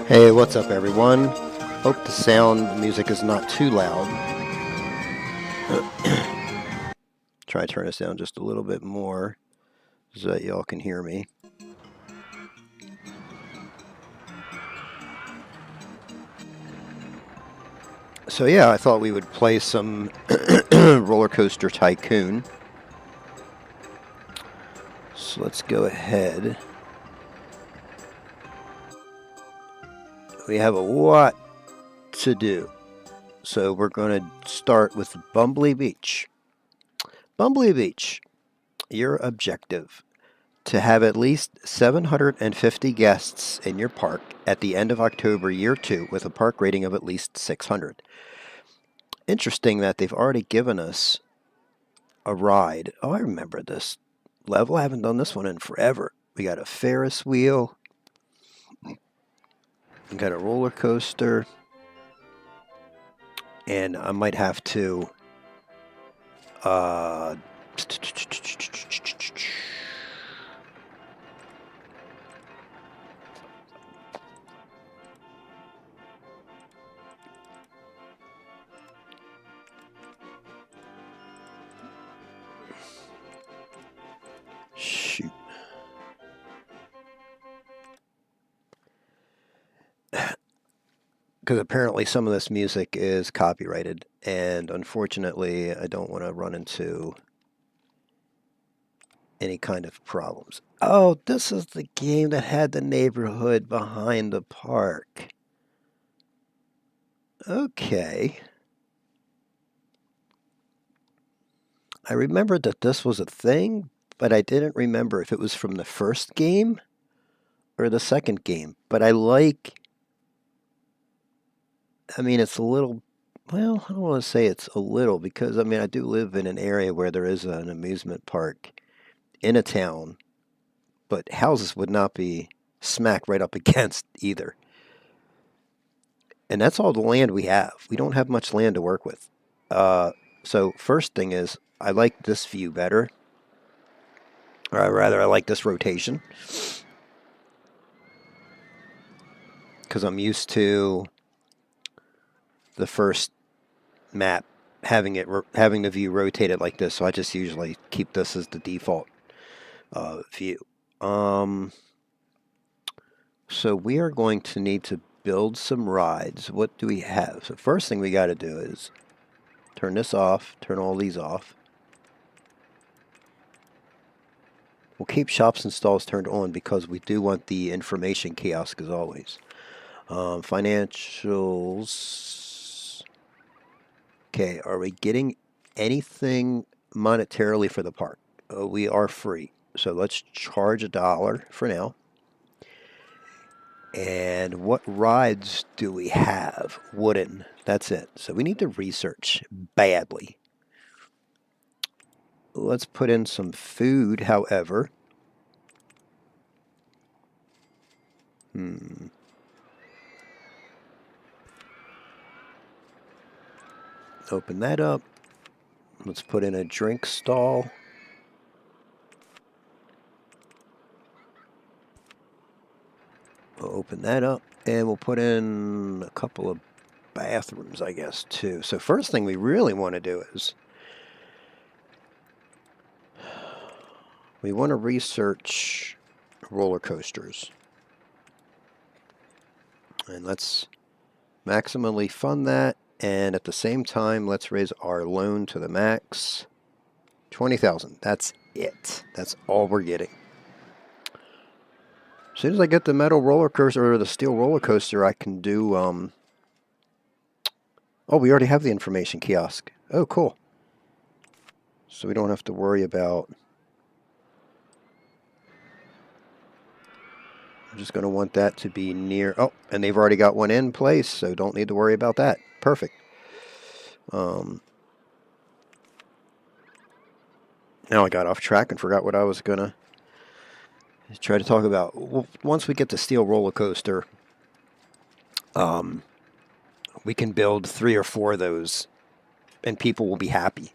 Hey, what's up everyone? Hope the sound music is not too loud. Try to turn this down just a little bit more so that y'all can hear me. So yeah, I thought we would play some Roller Coaster Tycoon. So let's go ahead. We have a lot to do. So we're going to start with Bumbley Beach. Bumbley Beach, your objective: to have at least 750 guests in your park at the end of October year 2 with a park rating of at least 600. Interesting that they've already given us a ride. Oh, I remember this level. I haven't done this one in forever. We got a Ferris wheel. We got a roller coaster. And I might have to shoot. Because apparently some of this music is copyrighted, and unfortunately I don't want to run into any kind of problems. Oh, this is the game that had the neighborhood behind the park. Okay. I remembered that this was a thing, but I didn't remember if it was from the first game or the second game. But I mean, it's a little, well, I don't want to say it's a little, because I mean, I do live in an area where there is an amusement park in a town, but houses would not be smack right up against either. And that's all the land we have. We don't have much land to work with. So first thing is, I like this view better. Or rather, I like this rotation. Because I'm used to the first map having the view rotated like this, so I just usually keep this as the default view. So we are going to need to build some rides. What do we have? So first thing we got to do is turn this off, turn all these off. We'll keep shops and stalls turned on because we do want the information kiosk as always. Financials. Okay, are we getting anything monetarily for the park? We are free. So let's charge $1 for now. And what rides do we have? Wooden. That's it. So we need to research badly. Let's put in some food, however. Open that up. Let's put in a drink stall. We'll open that up, and we'll put in a couple of bathrooms, I guess, too. So first thing we really want to do is we want to research roller coasters. And let's maximally fund that. And at the same time, let's raise our loan to the max. 20,000. That's it. That's all we're getting. As soon as I get the metal roller coaster or the steel roller coaster, I can do, oh, we already have the information kiosk. Oh, cool. So we don't have to worry about, I'm just going to want that to be near, oh, and they've already got one in place, so don't need to worry about that. Perfect. Now I got off track and forgot what I was going to try to talk about. Once we get the steel roller coaster, we can build 3 or 4 of those, and people will be happy.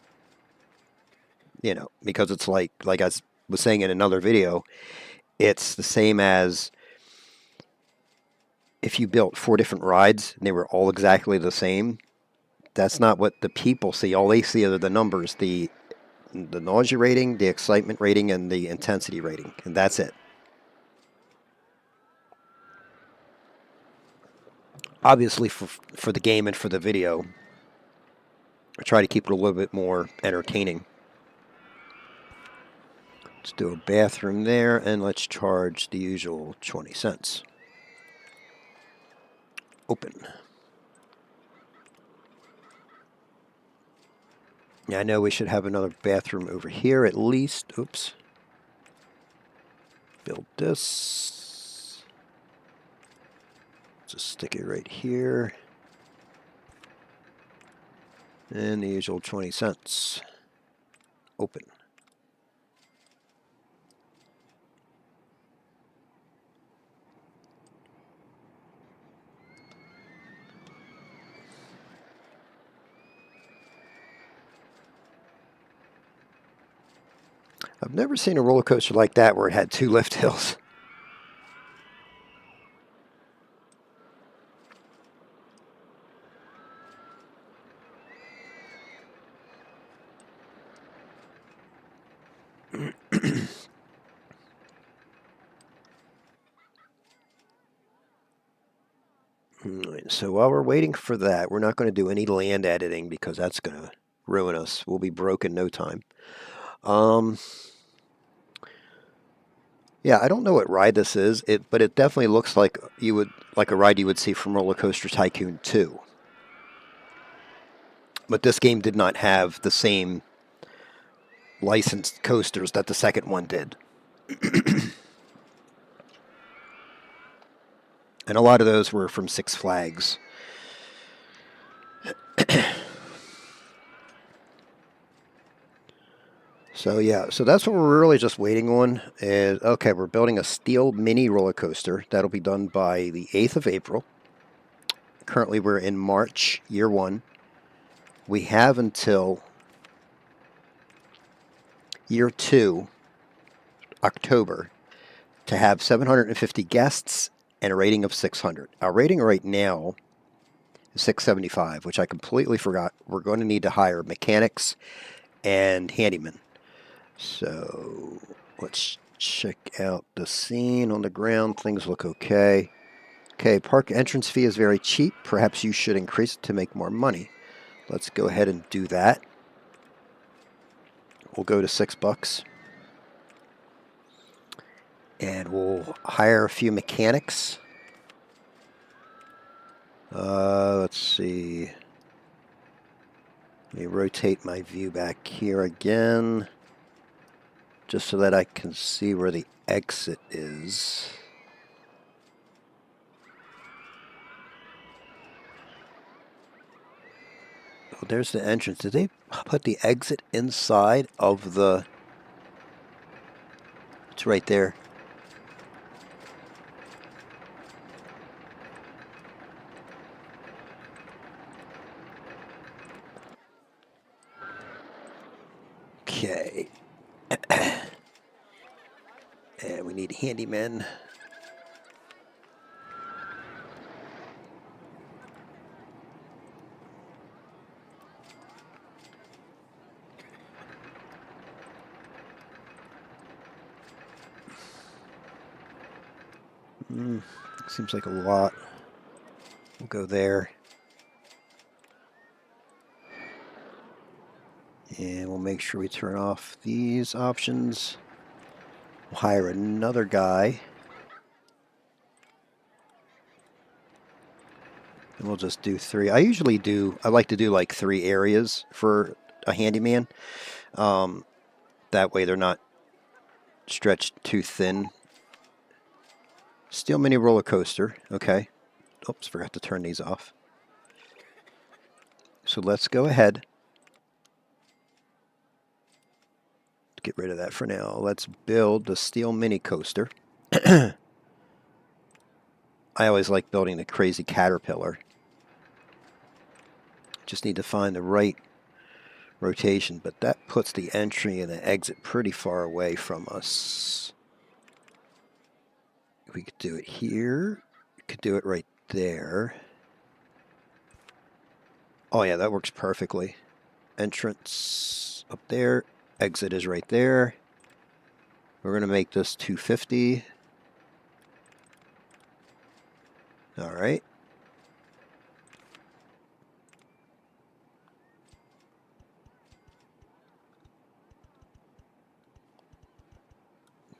You know, because it's like I was saying in another video, it's the same as if you built 4 different rides and they were all exactly the same, that's not what the people see. All they see are the numbers, the nausea rating, the excitement rating, and the intensity rating, and that's it. Obviously, for the game and for the video, I try to keep it a little bit more entertaining. Let's do a bathroom there, and let's charge the usual 20 cents. Open. Yeah, I know we should have another bathroom over here at least. Oops. Build this. Just stick it right here. And the usual 20 cents. Open. I've never seen a roller coaster like that where it had 2 lift hills. So while we're waiting for that, we're not going to do any land editing because that's going to ruin us. We'll be broke in no time. Yeah, I don't know what ride this is, but it definitely looks like a ride you would see from Roller Coaster Tycoon 2. But this game did not have the same licensed coasters that the second one did. And a lot of those were from Six Flags. So yeah, so that's what we're really just waiting on. Is okay, we're building a steel mini roller coaster. That'll be done by the 8th of April. Currently we're in March, year 1. We have until year 2, October, to have 750 guests and a rating of 600. Our rating right now is 675, which I completely forgot. We're going to need to hire mechanics and handymen. So let's check out the scene on the ground. Things look okay. Okay, park entrance fee is very cheap. Perhaps you should increase it to make more money. Let's go ahead and do that. We'll go to $6. And we'll hire a few mechanics. Let's see. Let me rotate my view back here again, just so that I can see where the exit is. Oh, there's the entrance. Did they put the exit inside of the... It's right there. Okay. And we need handymen. Seems like a lot. We'll go there. And we'll make sure we turn off these options. We'll hire another guy. And we'll just do 3. I like to do like 3 areas for a handyman. That way they're not stretched too thin. Steel mini roller coaster. Okay. Oops, forgot to turn these off. So let's go ahead. Get rid of that for now. Let's build the steel mini coaster. I always like building the crazy caterpillar. Just need to find the right rotation, but that puts the entry and the exit pretty far away from us. We could do it here. We could do it right there. Oh yeah, that works perfectly. Entrance up there. Exit is right there. We're going to make this 250. All right.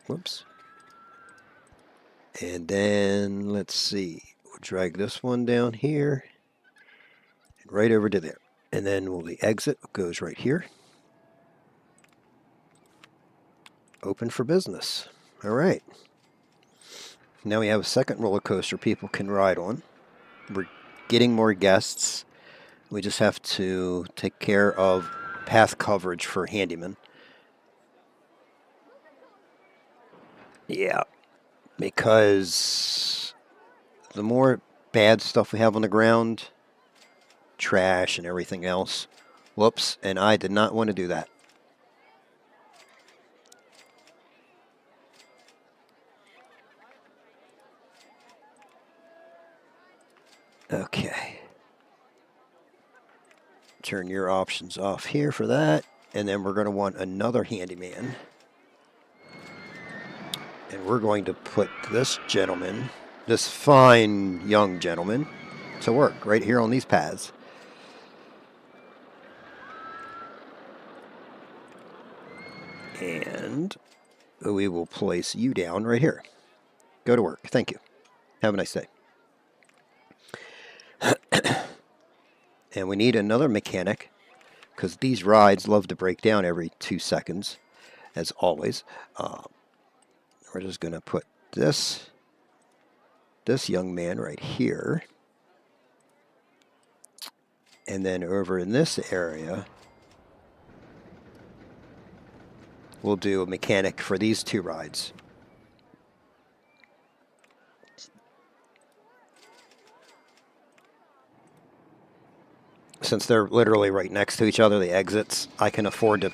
Whoops. And then let's see. We'll drag this one down here and right over to there. And then the exit goes right here. Open for business. All right. Now we have a second roller coaster people can ride on. We're getting more guests. We just have to take care of path coverage for handyman. Yeah, because the more bad stuff we have on the ground, trash and everything else. Whoops, and I did not want to do that. Okay. Turn your options off here for that. And then we're going to want another handyman. And we're going to put this gentleman, this fine young gentleman, to work right here on these paths. And we will place you down right here. Go to work. Thank you. Have a nice day. And we need another mechanic because these rides love to break down every 2 seconds, as always. We're just going to put this young man right here. And then over in this area, we'll do a mechanic for these 2 rides. Since they're literally right next to each other, the exits, I can afford to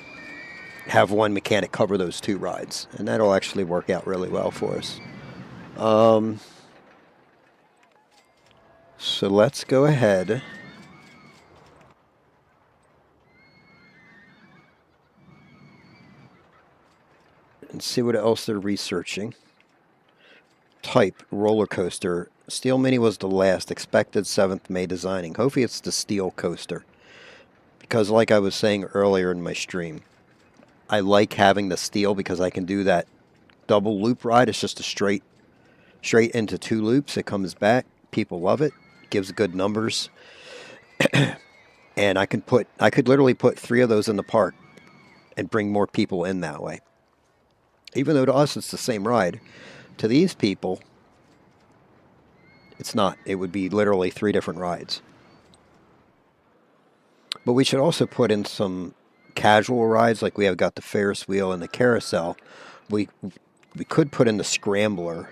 have one mechanic cover those 2 rides. And that'll actually work out really well for us. So let's go ahead and see what else they're researching. Type roller coaster. Steel Mini was the last. Expected 7th May designing. Hopefully it's the steel coaster. Because like I was saying earlier in my stream, I like having the steel because I can do that double loop ride. It's just a straight into 2 loops. It comes back. People love it. Gives good numbers. And I could literally put 3 of those in the park and bring more people in that way. Even though to us it's the same ride, to these people it's not. It would be literally 3 different rides. But we should also put in some casual rides, like we have got the Ferris wheel and the carousel. We could put in the scrambler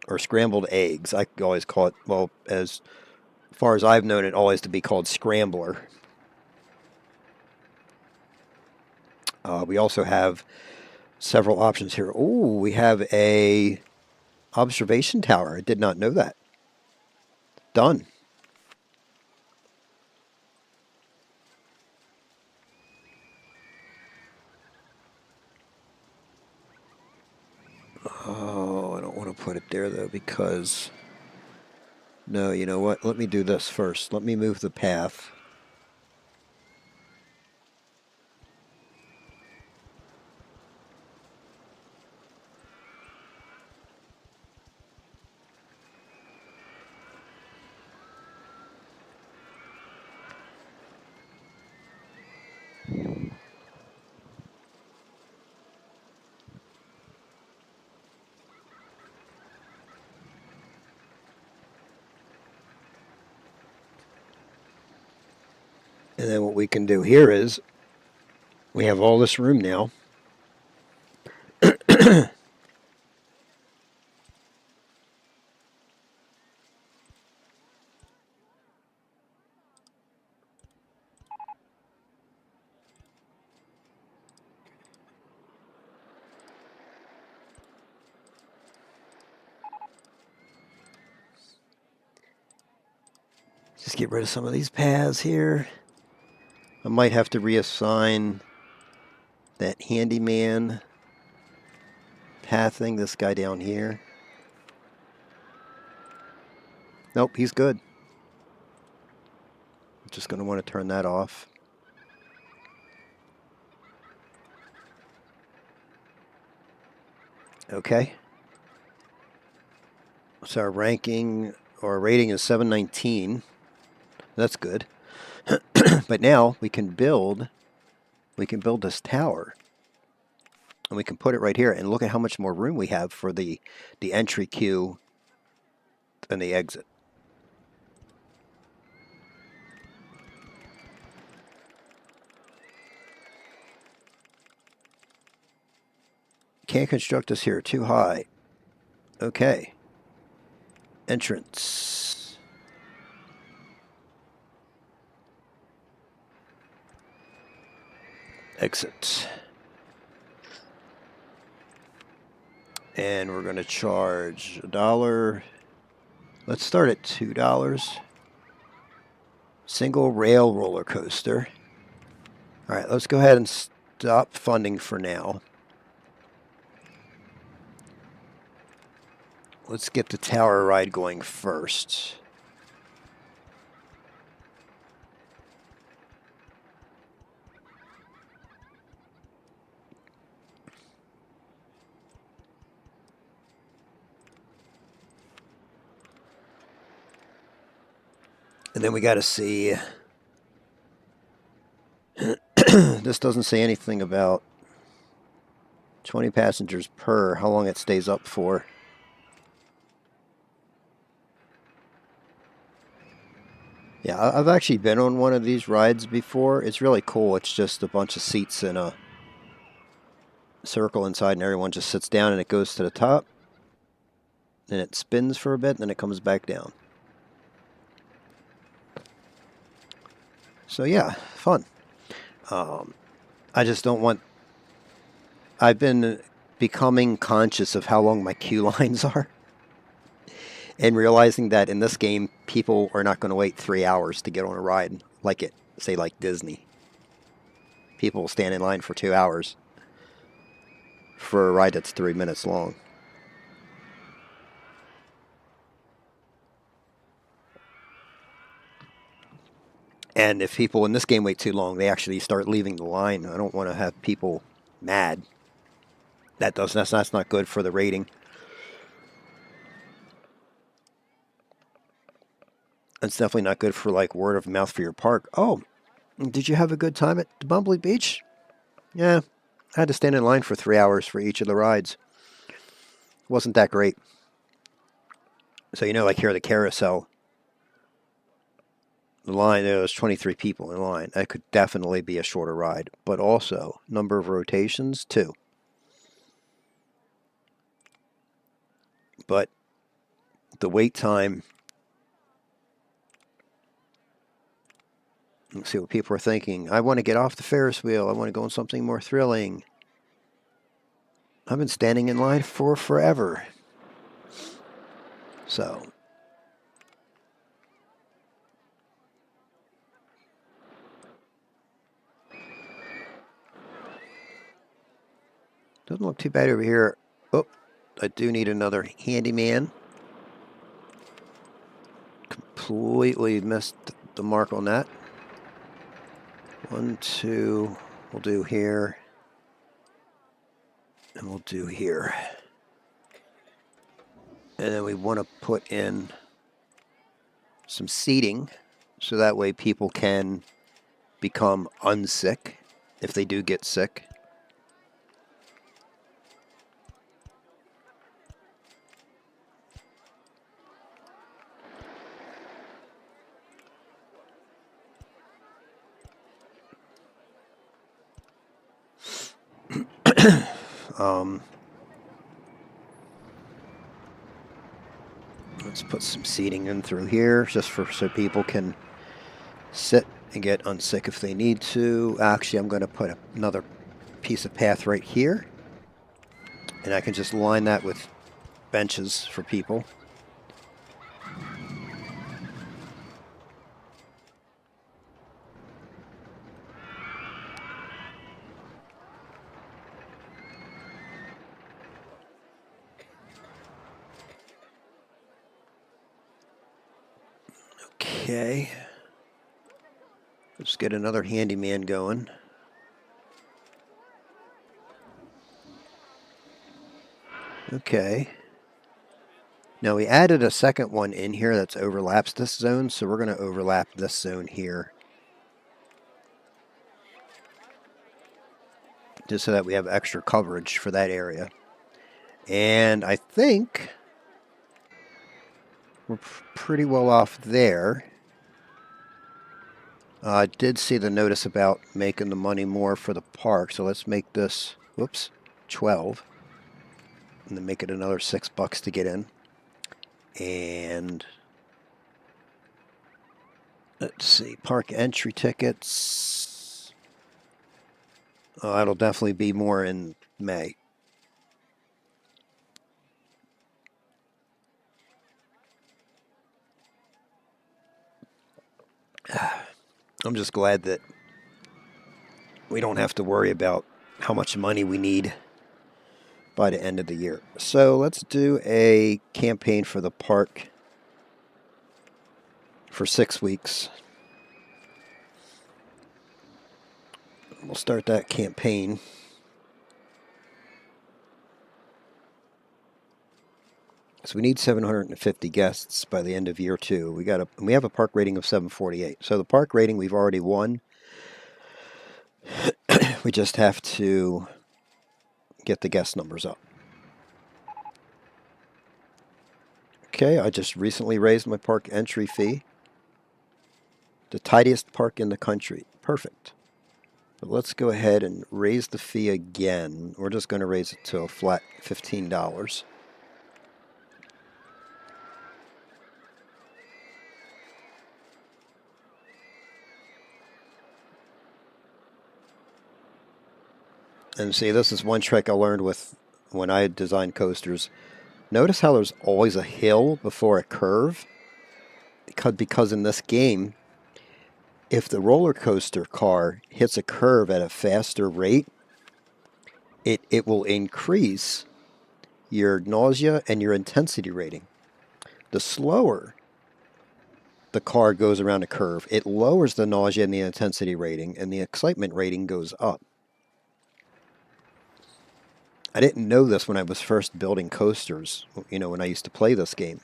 or scrambled eggs. I always call it, well, as far as I've known it, always to be called scrambler. We also have several options here. Oh, we have a observation tower. I did not know that. Done. Oh, I don't want to put it there though because no, you know what? Let me do this first. Let me move the path. And then what we can do here is we have all this room now. Just get rid of some of these paths here. I might have to reassign that handyman pathing, this guy down here. Nope, he's good. I'm just going to want to turn that off. Okay. So our ranking or rating is 719. That's good. But now we can build this tower. And we can put it right here and look at how much more room we have for the entry queue and the exit. Can't construct this here, too high. Okay. Entrance. Exit. And we're going to charge $1. Let's start at $2. Single rail roller coaster. All right, let's go ahead and stop funding for now. Let's get the tower ride going first. And then we got to see. This doesn't say anything about 20 passengers per, how long it stays up for. Yeah, I've actually been on one of these rides before. It's really cool. It's just a bunch of seats in a circle inside, and everyone just sits down, and it goes to the top. Then it spins for a bit, and then it comes back down. So yeah, fun. I just don't want... I've been becoming conscious of how long my queue lines are. And realizing that in this game, people are not going to wait 3 hours to get on a ride like it, say like Disney. People will stand in line for 2 hours for a ride that's 3 minutes long. And if people in this game wait too long, they actually start leaving the line. I don't want to have people mad. That's not good for the rating. It's definitely not good for like word of mouth for your park. Oh, did you have a good time at the Bumblebee Beach? Yeah, I had to stand in line for 3 hours for each of the rides. Wasn't that great. So, you know, like here, the carousel, the line, there was 23 people in line. That could definitely be a shorter ride. But also, number of rotations, 2. But the wait time, let's see what people are thinking. I want to get off the Ferris wheel. I want to go on something more thrilling. I've been standing in line for forever. So, doesn't look too bad over here. Oh, I do need another handyman. Completely missed the mark on that. 1, 2, we'll do here. And we'll do here. And then we want to put in some seating so that way people can become unsick if they do get sick. Let's put some seating in through here just so people can sit and get unsick if they need to. Actually, I'm going to put another piece of path right here, and I can just line that with benches for people. Okay. Let's get another handyman going. Okay. Now we added a second one in here that overlaps this zone, so we're going to overlap this zone here. Just so that we have extra coverage for that area. And I think we're pretty well off there. I did see the notice about making the money more for the park, so let's make this, whoops, 12. And then make it another $6 to get in. And let's see, park entry tickets. Oh, that'll definitely be more in May. I'm just glad that we don't have to worry about how much money we need by the end of the year. So let's do a campaign for the park for 6 weeks. We'll start that campaign. So we need 750 guests by the end of year 2. We have a park rating of 748. So the park rating we've already won. We just have to get the guest numbers up. Okay, I just recently raised my park entry fee. The tidiest park in the country. Perfect. But let's go ahead and raise the fee again. We're just going to raise it to a flat $15. And see, this is one trick I learned when I designed coasters. Notice how there's always a hill before a curve? Because in this game, if the roller coaster car hits a curve at a faster rate, it will increase your nausea and your intensity rating. The slower the car goes around a curve, it lowers the nausea and the intensity rating, and the excitement rating goes up. I didn't know this when I was first building coasters, when I used to play this game.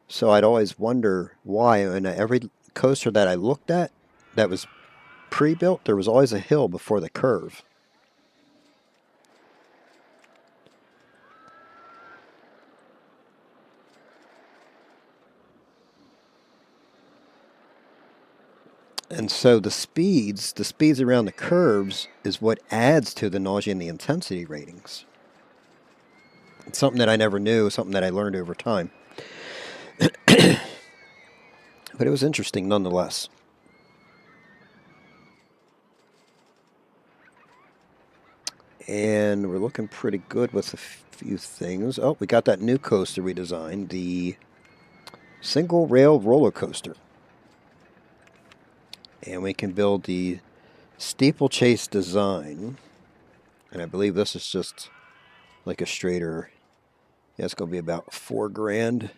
So I'd always wonder why, and every coaster that I looked at that was pre-built, there was always a hill before the curve. And so the speeds around the curves is what adds to the nausea and the intensity ratings. It's something that I never knew, something that I learned over time. But it was interesting nonetheless. And we're looking pretty good with a few things. Oh, we got that new coaster we designed, the single rail roller coaster. And we can build the steeplechase design. And I believe this is just like a straighter. Yeah, it's going to be about $4,000.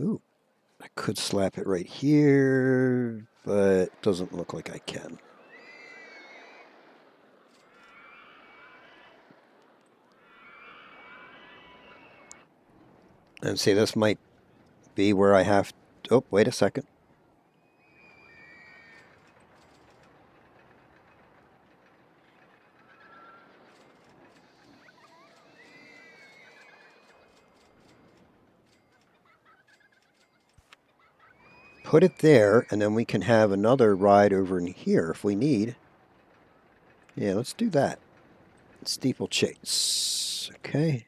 Ooh, I could slap it right here, but it doesn't look like I can. And see, this might be where I have... Oh, wait a second. Put it there, and then we can have another ride over in here if we need. Yeah, let's do that. Steeplechase. Okay.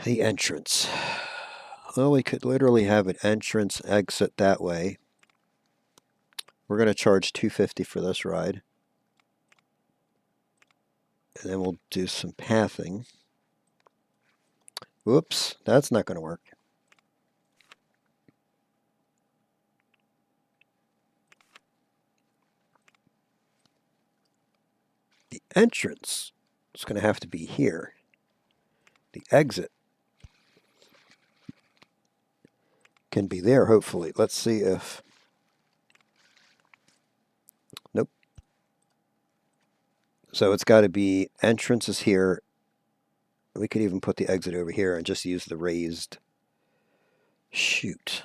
The entrance. Well, we could literally have an entrance exit that way. We're going to charge $250 for this ride. And then we'll do some pathing. Whoops, that's not going to work. The entrance is going to have to be here. The exit can be there, hopefully. Let's see if... Nope. So it's got to be entrances here. We could even put the exit over here and just use the raised chute.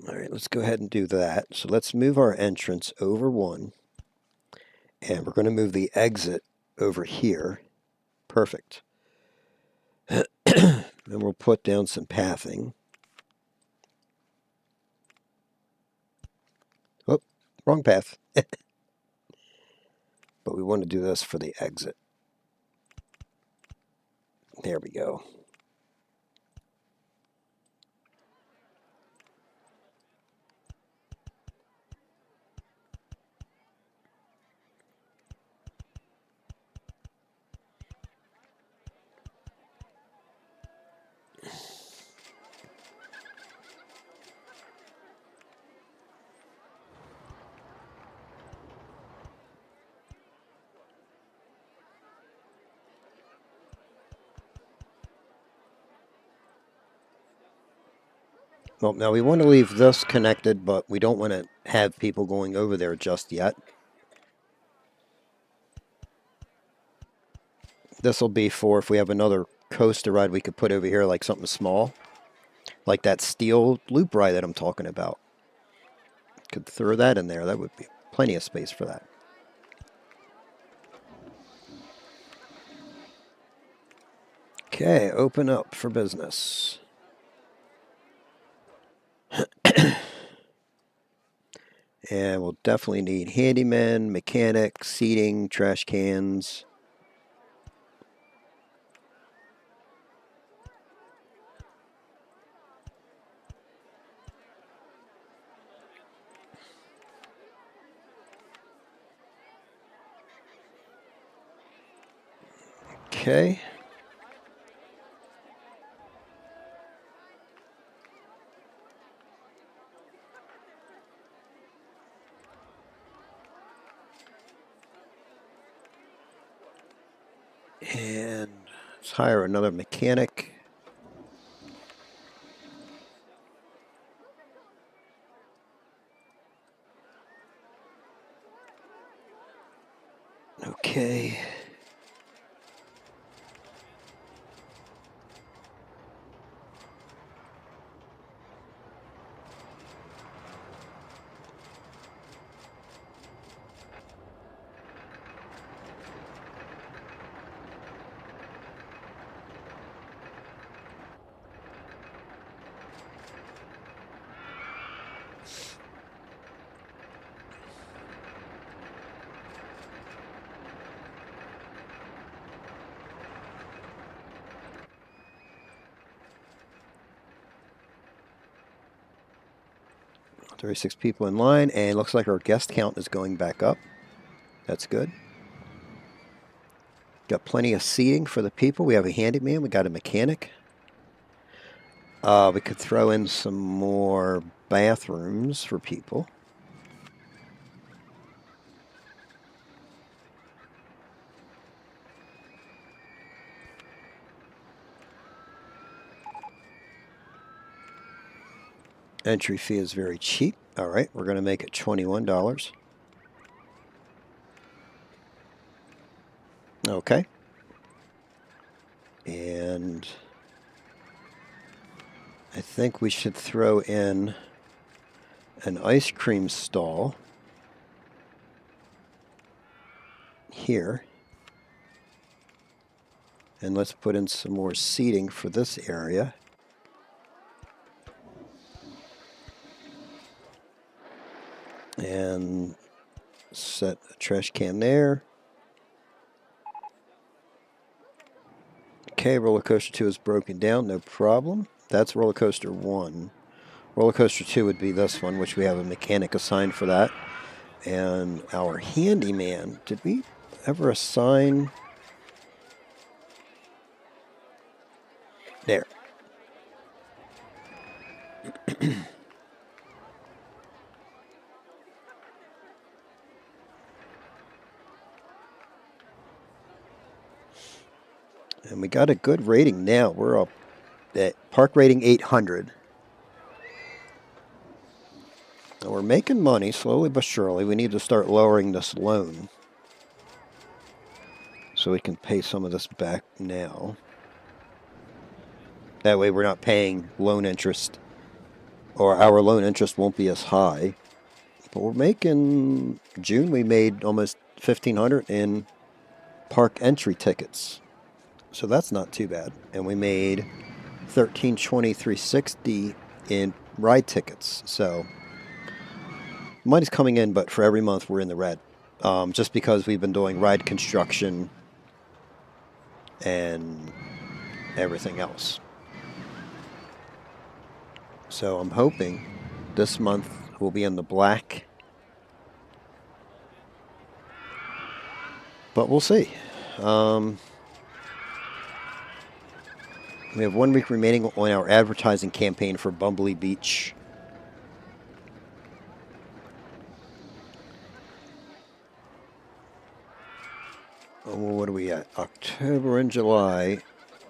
All right, let's go ahead and do that. So let's move our entrance over one. And we're going to move the exit over here. Perfect. And we'll put down some pathing. Oh, wrong path. But we want to do this for the exit. There we go. Well, now we want to leave this connected, but we don't want to have people going over there just yet. This will be for if we have another coaster ride we could put over here, like something small. Like that steel loop ride that I'm talking about. Could throw that in there. That would be plenty of space for that. Okay, open up for business. And we'll definitely need handyman, mechanic, seating, trash cans. Okay. And let's hire another mechanic. Okay. Thirty-six people in line, and looks like our guest count is going back up. That's good. Got plenty of seating for the people. We have a handyman. We got a mechanic. We could throw in some more bathrooms for people. Entry fee is very cheap. All right, we're going to make it $21. Okay. And I think we should throw in an ice cream stall here. And let's put in some more seating for this area. And set a trash can there. Okay, roller coaster 2 is broken down, no problem. That's roller coaster 1. Roller coaster 2 would be this one, which we have a mechanic assigned for that. And our handyman, did we ever assign? There. And we got a good rating now. We're up park rating 800. And we're making money slowly but surely. We need to start lowering this loan so we can pay some of this back now. That way we're not paying loan interest, or our loan interest won't be as high. But we're making, June we made almost 1,500 in park entry tickets. So that's not too bad. And we made 1323.60 in ride tickets. So money's coming in, but for every month we're in the red. Just because we've been doing ride construction and everything else. So I'm hoping this month we'll be in the black. But we'll see. We have 1 week remaining on our advertising campaign for Bumblebee Beach. Oh, what are we at? October and July,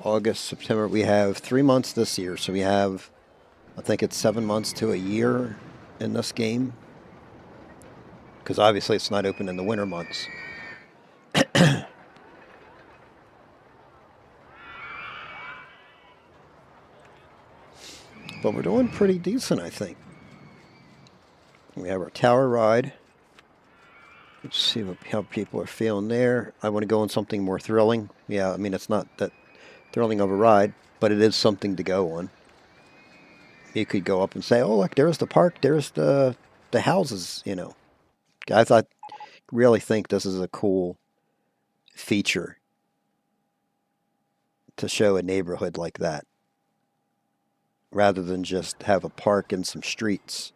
August, September. We have 3 months this year, so we have, I think it's 7 months to a year in this game. Because obviously it's not open in the winter months. But we're doing pretty decent, I think. We have our tower ride. Let's see how people are feeling there. I want to go on something more thrilling. Yeah, I mean, it's not that thrilling of a ride, but it is something to go on. You could go up and say, oh, look, there's the park, there's the houses, you know. Really think this is a cool feature to show a neighborhood like that, rather than just have a park and some streets.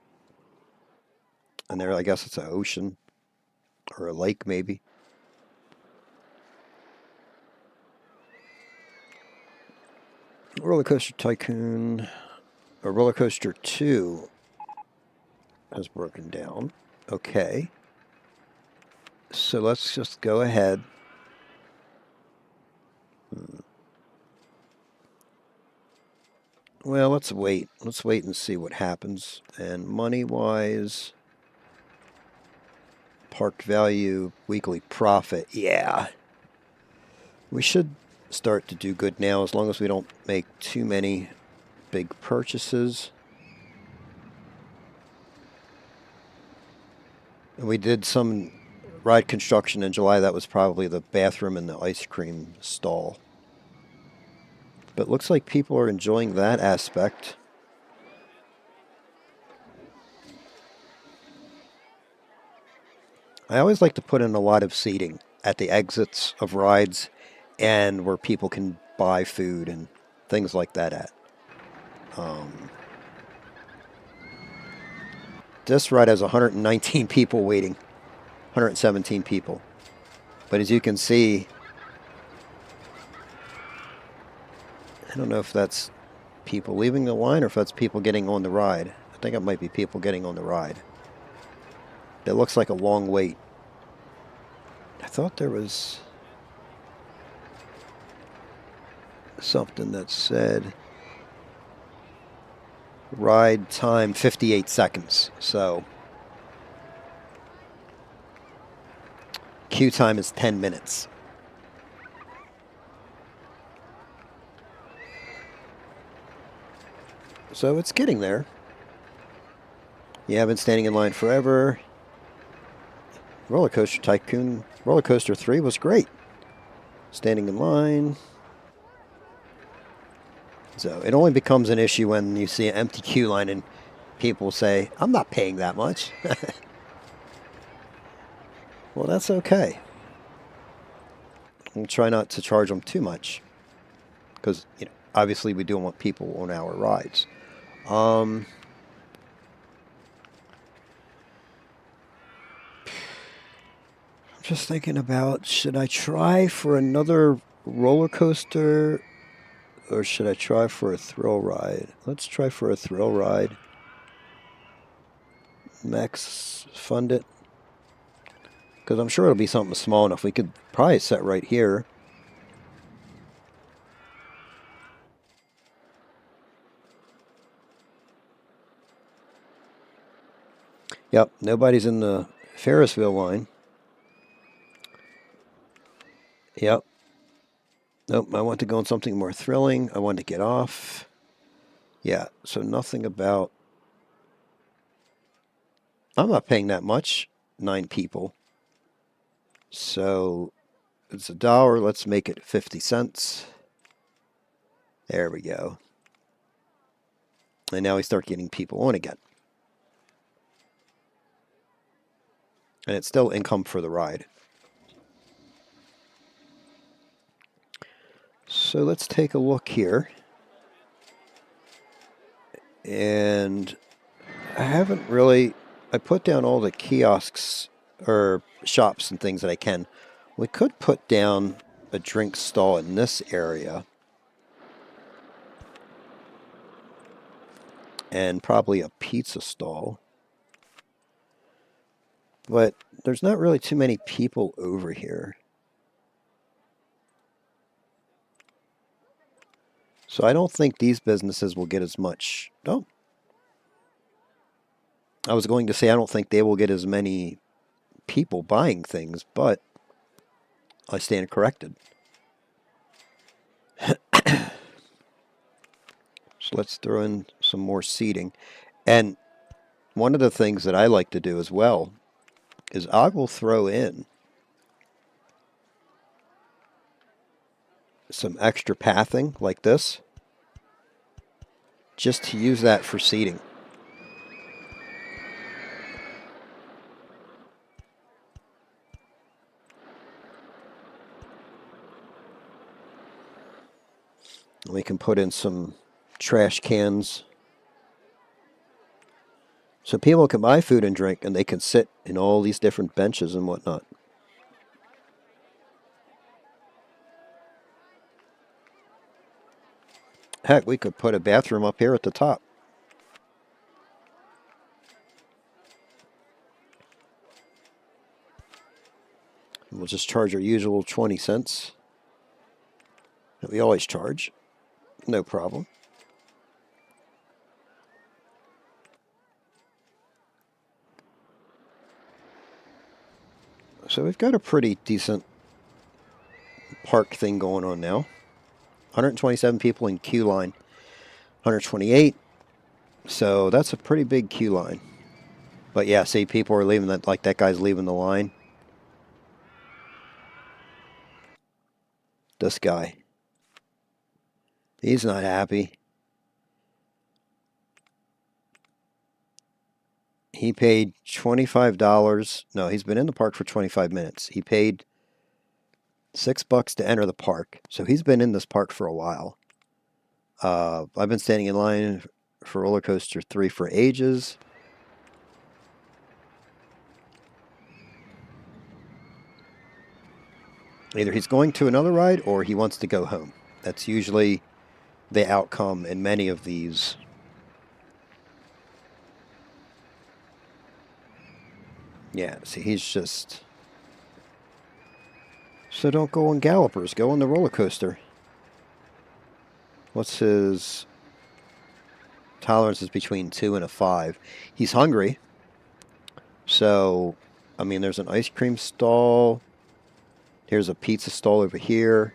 And there, I guess it's an ocean or a lake, maybe. Roller Coaster Tycoon, or Roller Coaster 2 has broken down. Okay. So let's just go ahead. Well, let's wait. Let's wait and see what happens. And money-wise, park value, weekly profit. Yeah. We should start to do good now as long as we don't make too many big purchases. And we did some ride construction in July. That was probably the bathroom and the ice cream stall. But it looks like people are enjoying that aspect. I always like to put in a lot of seating at the exits of rides and where people can buy food and things like that at. This ride has 119 people waiting, 117 people. But as you can see, I don't know if that's people leaving the line or if that's people getting on the ride. I think it might be people getting on the ride. It looks like a long wait. I thought there was something that said ride time 58 seconds. So queue time is 10 minutes. So it's getting there. You have been standing in line forever. Roller Coaster Tycoon, Roller Coaster 3 was great. Standing in line. So it only becomes an issue when you see an empty queue line and people say, I'm not paying that much. Well, that's okay. We'll try not to charge them too much. Because, you know, obviously we don't want people on our rides. I'm just thinking about, should I try for another roller coaster or should I try for a thrill ride? Let's try for a thrill ride. Max fund it. Because I'm sure it'll be something small enough. We could probably set right here. Yep, nobody's in the Ferris wheel line. Yep. Nope, I want to go on something more thrilling. I want to get off. Yeah, so nothing about... I'm not paying that much. 9 people. So it's $1. Let's make it 50 cents. There we go. And now we start getting people on again. And it's still income for the ride. So let's take a look here. And I haven't really... I put down all the kiosks or shops and things that I can. We could put down a drink stall in this area. And probably a pizza stall. But there's not really too many people over here. So I don't think these businesses will get as much. Oh. I was going to say I don't think they will get as many people buying things, but I stand corrected. So let's throw in some more seating. And one of the things that I like to do as well is I will throw in some extra pathing like this, just to use that for seating. We can put in some trash cans so people can buy food and drink and they can sit in all these different benches and whatnot. Heck, we could put a bathroom up here at the top. We'll just charge our usual 20 cents that we always charge. No problem. So we've got a pretty decent park thing going on now. 127 people in queue line. 128. So that's a pretty big queue line. But yeah, see, people are leaving that, like that guy's leaving the line. This guy. He's not happy. He paid $25. No, he's been in the park for 25 minutes. He paid $6 to enter the park. So he's been in this park for a while. I've been standing in line for roller coaster 3 for ages. Either he's going to another ride or he wants to go home. That's usually the outcome in many of these. Yeah, see, he's just... So don't go on Gallopers. Go on the roller coaster. What's his... Tolerance is between 2 and a 5. He's hungry. So, I mean, there's an ice cream stall. Here's a pizza stall over here.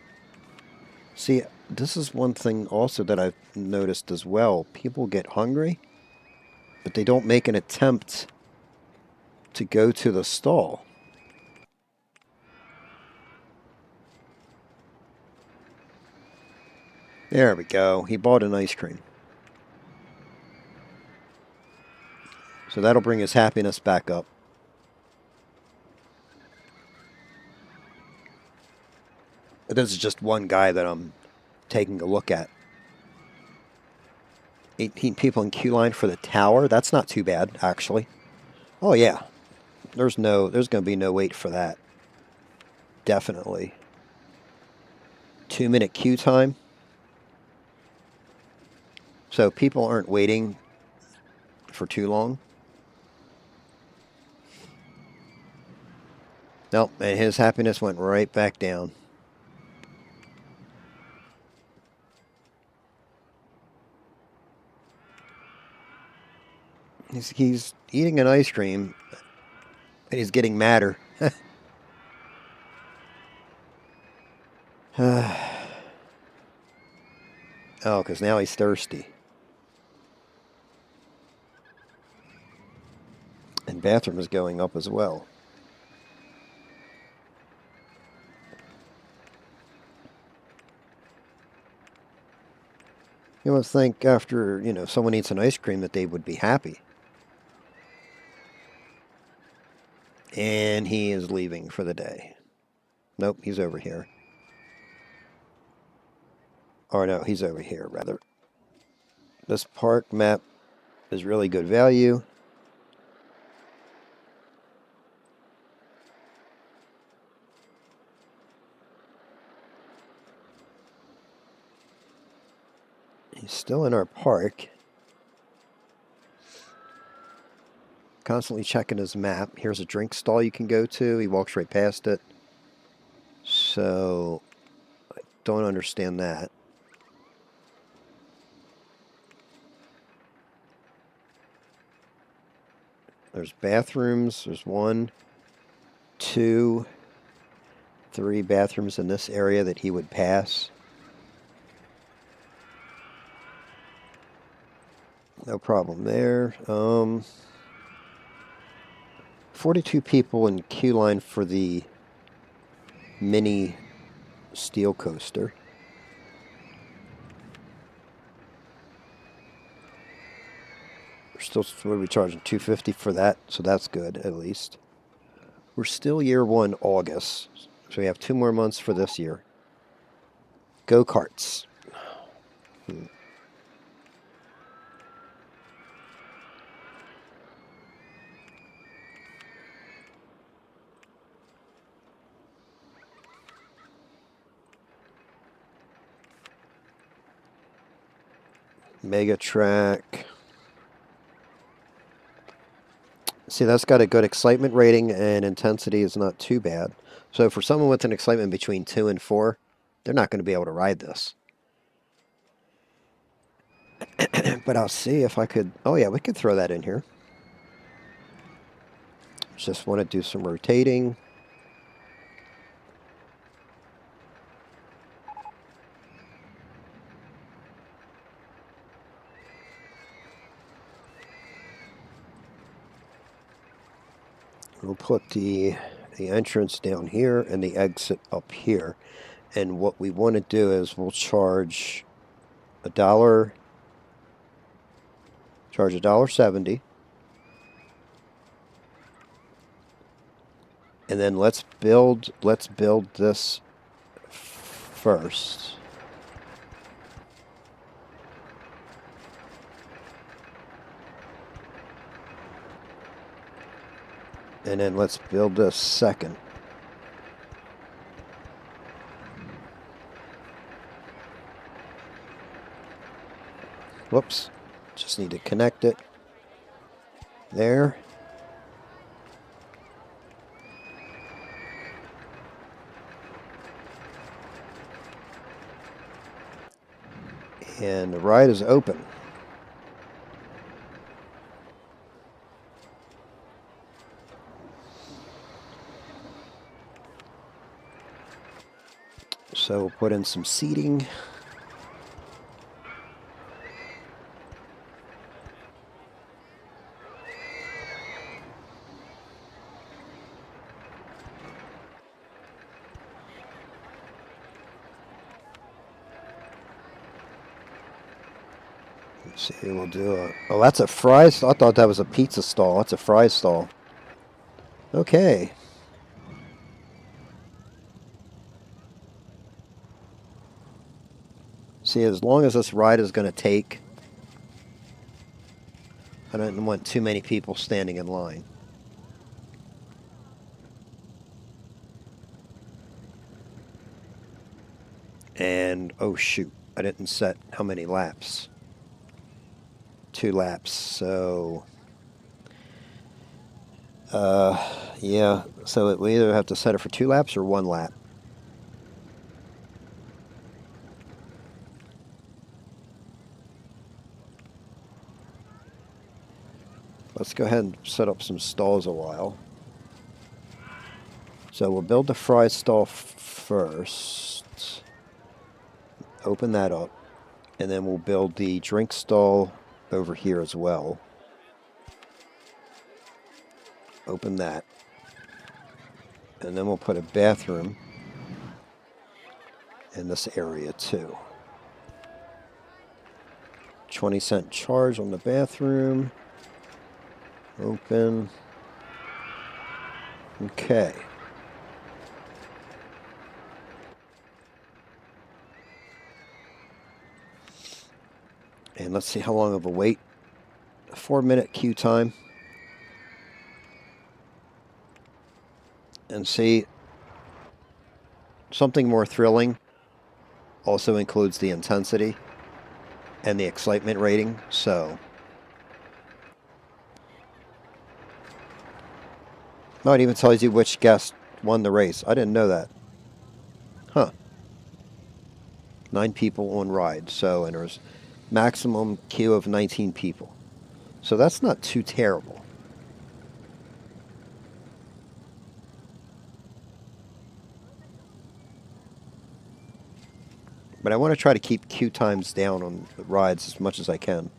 See, this is one thing also that I've noticed as well. People get hungry, but they don't make an attempt to go to the stall. There we go. He bought an ice cream. So that'll bring his happiness back up. This is just one guy that I'm taking a look at. 18 people in queue line for the tower. That's not too bad, actually. Oh, yeah. There's going to be no wait for that. Definitely. 2-minute queue time. So people aren't waiting for too long. Nope, and his happiness went right back down. He's eating an ice cream, and he's getting madder. Oh, because now he's thirsty. And bathroom is going up as well. You would think after, someone eats an ice cream that they would be happy. And he is leaving for the day. Nope, he's over here. Or no, he's over here, rather. This park map is really good value. He's still in our park. Constantly checking his map. Here's a drink stall you can go to. He walks right past it. So, I don't understand that. There's bathrooms. There's 1, 2, 3 bathrooms in this area that he would pass. No problem there. 42 people in queue line for the mini steel coaster. We're still, what are we charging? $250 for that, so that's good at least. We're still year 1, August, so we have 2 more months for this year. Go-karts. Mega Track. See, that's got a good excitement rating, and intensity is not too bad. So for someone with an excitement between 2 and 4, they're not going to be able to ride this. But I'll see if I could... Oh yeah, we could throw that in here. Just want to do some rotating. We'll put the entrance down here and the exit up here. And what we want to do is we'll charge $1, charge $1.70. And then let's build this first. And then let's build this second. Whoops. Just need to connect it. There. And the ride is open. So we'll put in some seating. Let's see, we'll do a... Oh, that's a fry stall? I thought that was a pizza stall. That's a fry stall. Okay. See, as long as this ride is going to take... I don't want too many people standing in line. And, oh shoot, I didn't set how many laps. 2 laps, so... yeah, so we either have to set it for 2 laps or 1 lap. let's go ahead and set up some stalls a while. So we'll build the fry stall first. Open that up. And then we'll build the drink stall over here as well. Open that. And then we'll put a bathroom in this area too. 20-cent charge on the bathroom. Open. Okay. And let's see how long of a wait. 4-minute queue time. And see, something more thrilling also includes the intensity and the excitement rating. So, no, it even tells you which guest won the race. I didn't know that. Huh. 9 people on ride. So, and there's maximum queue of 19 people. So that's not too terrible. But I want to try to keep queue times down on the rides as much as I can.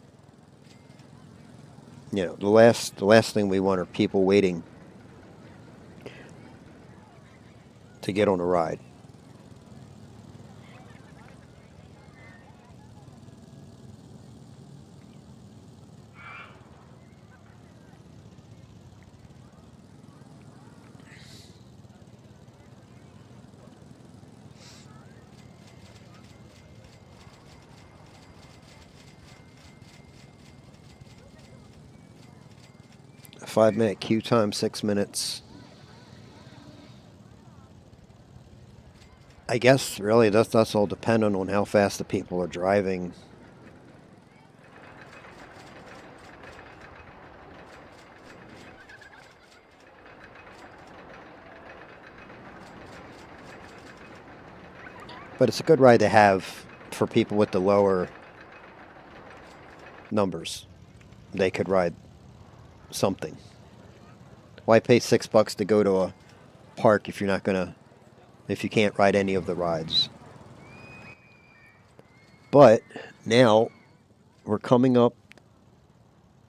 You know, the last thing we want are people waiting to get on a ride. A 5-minute queue time, 6 minutes. I guess really that's all dependent on how fast the people are driving. But it's a good ride to have for people with the lower numbers. They could ride something. Why pay $6 to go to a park if you can't ride any of the rides? But now we're coming up.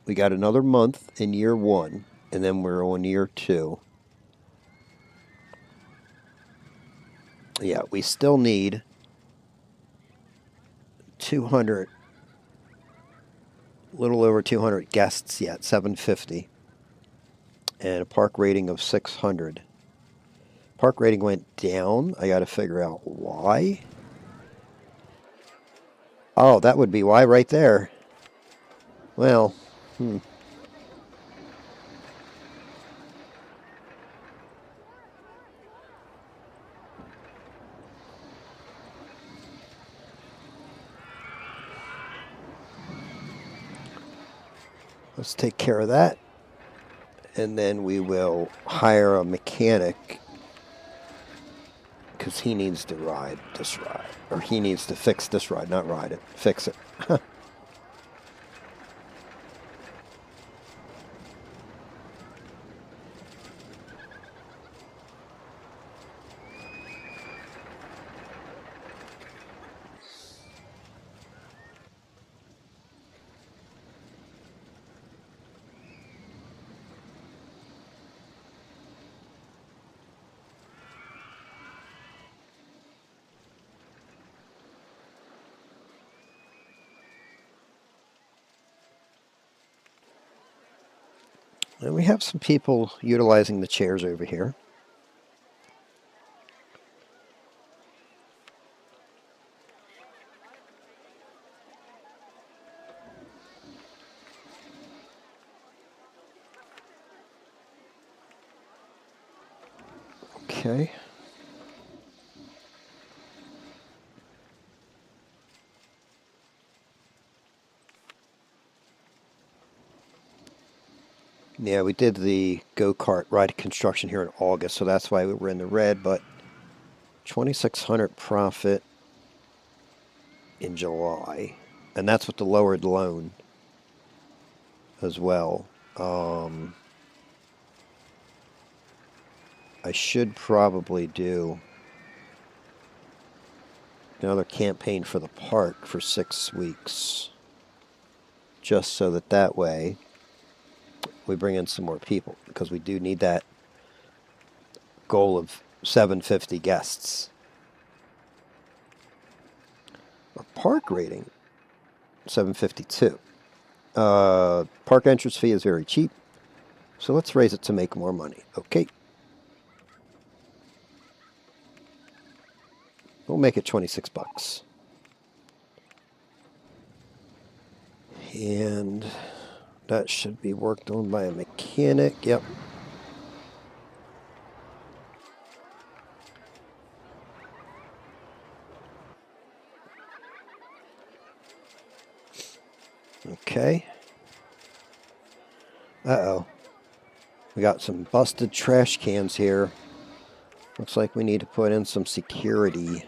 We got another month in year 1, and then we're on year 2. Yeah, we still need 200, a little over 200 guests yet, 750, and a park rating of 600. Park rating went down. I got to figure out why. Oh, that would be why right there. Well, let's take care of that. And then we will hire a mechanic because he needs to ride this ride. Or he needs to fix this ride, not ride it. Fix it. And we have some people utilizing the chairs over here. Okay. Yeah, we did the go-kart ride construction here in August, so that's why we were in the red, but 2,600 profit in July. And that's with the lowered loan as well. I should probably do another campaign for the park for 6 weeks. Just so that way we bring in some more people, because we do need that goal of 750 guests. Our park rating, 752. Park entrance fee is very cheap, so let's raise it to make more money. Okay. We'll make it 26 bucks. And that should be worked on by a mechanic. Yep. Okay. Uh-oh. We got some busted trash cans here. Looks like we need to put in some security.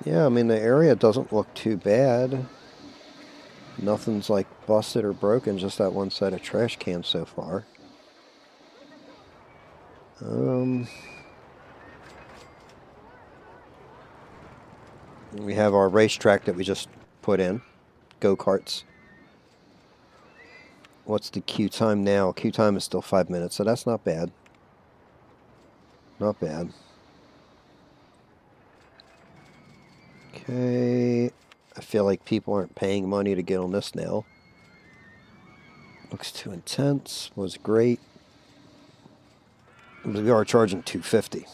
Yeah, I mean, the area doesn't look too bad. Nothing's like busted or broken, just that one set of trash cans so far. We have our racetrack that we just put in. Go-karts. What's the queue time now? Queue time is still 5 minutes, so that's not bad. Not bad. Okay. I feel like people aren't paying money to get on this now. Looks too intense. Was great. We are charging $250.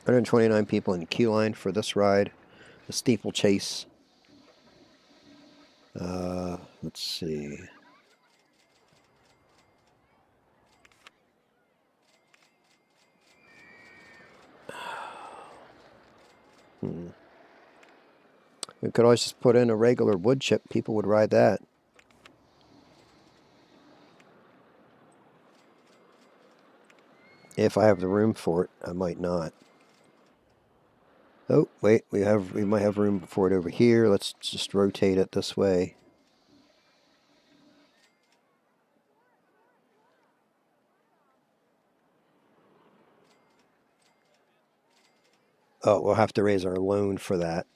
$129 people in the queue line for this ride. The steeplechase. Let's see. We could always just put in a regular wood chip. People would ride that. If I have the room for it, I might not. Oh, wait, we might have room for it over here. Let's just rotate it this way. Oh, we'll have to raise our loan for that.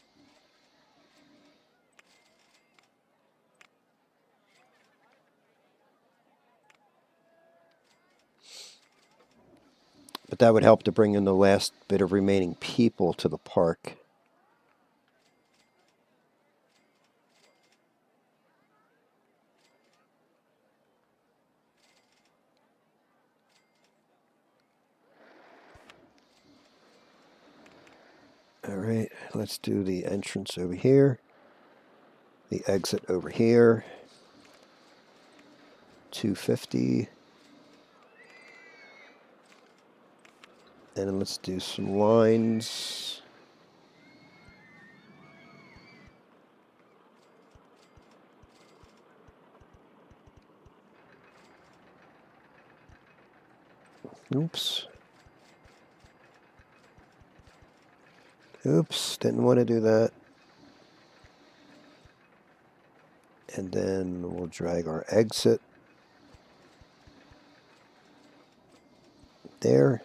But that would help to bring in the last bit of remaining people to the park. All right, let's do the entrance over here. The exit over here. 250. And then let's do some lines. Oops. Oops, didn't want to do that. And then we'll drag our exit there.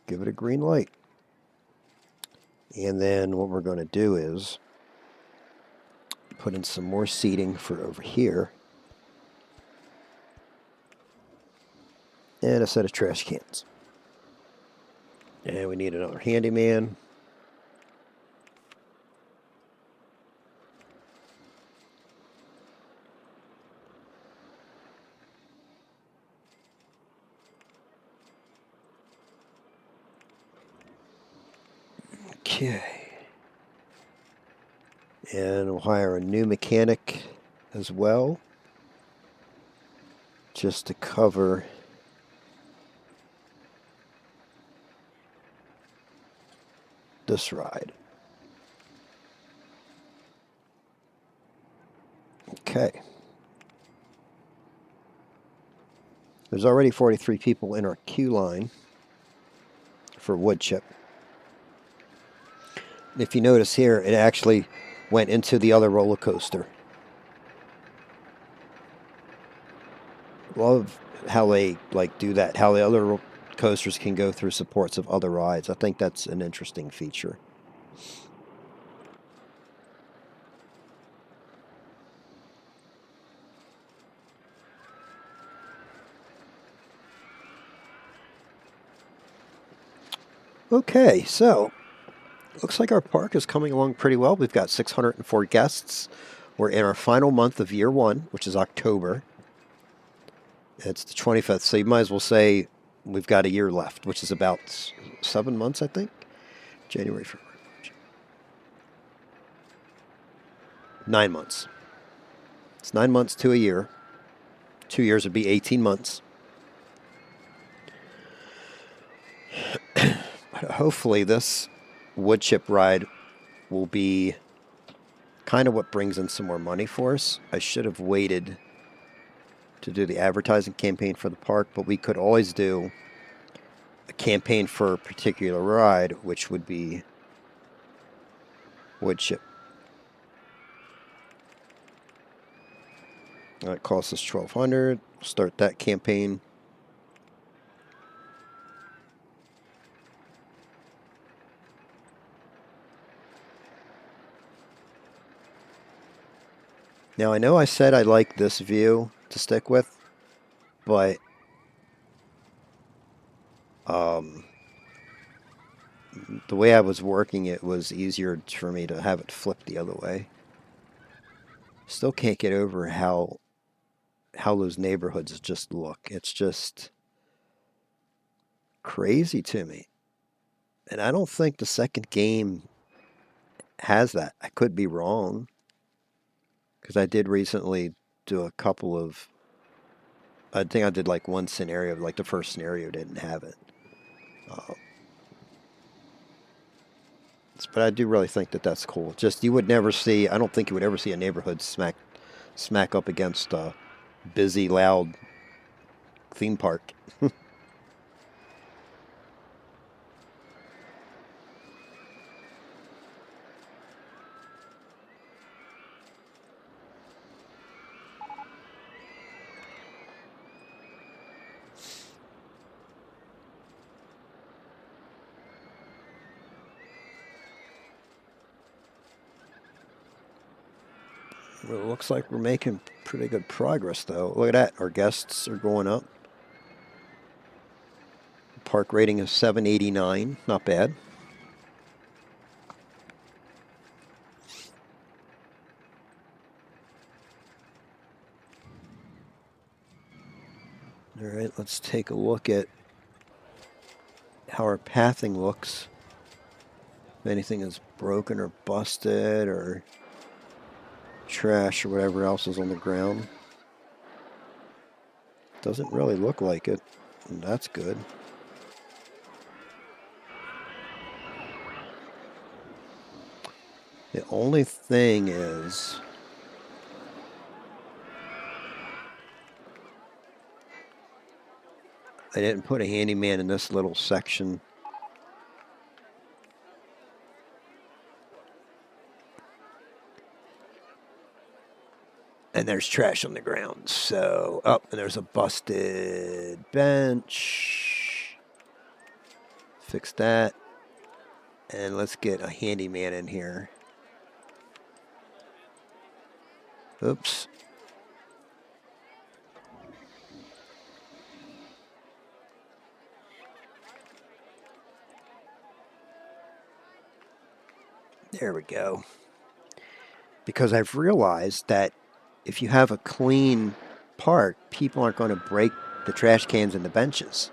Give it a green light. And then what we're going to do is put in some more seating for over here. And a set of trash cans. And we need another handyman. Okay. And we'll hire a new mechanic as well. just to cover this ride. Okay. There's already 43 people in our queue line for wood chip. If you notice here, it actually went into the other roller coaster. Love how they do that, how the other coasters can go through supports of other rides. I think that's an interesting feature. Okay, so looks like our park is coming along pretty well. We've got 604 guests. We're in our final month of year one, which is October. It's the 25th, so you might as well say we've got a year left, which is about 7 months, I think. January, February, March. 9 months. It's 9 months to a year. 2 years would be 18 months. Hopefully this wood chip ride will be kind of what brings in some more money for us. I should have waited to do the advertising campaign for the park, but we could always do a campaign for a particular ride, which would be wood chip. That costs us $1,200. Start that campaign. Now I know I said I like this view to stick with, but the way I was working it was easier for me to have it flip the other way. Still can't get over how those neighborhoods just look. It's just crazy to me. And I don't think the second game has that. I could be wrong, because I did recently do a couple of, I think I did like one scenario, like the first scenario didn't have it. But I do really think that that's cool. Just you would never see, I don't think you would ever see a neighborhood smack up against a busy, loud theme park. Well, it looks like we're making pretty good progress, though. Look at that. Our guests are going up. Park rating is 789. Not bad. All right, let's take a look at how our pathing looks. If anything is broken or busted or trash or whatever else is on the ground. Doesn't really look like it. And that's good. The only thing is, I didn't put a handyman in this little section. And there's trash on the ground. So, oh, and there's a busted bench. Fix that. And let's get a handyman in here. Oops. There we go. Because I've realized that if you have a clean park, people aren't going to break the trash cans and the benches.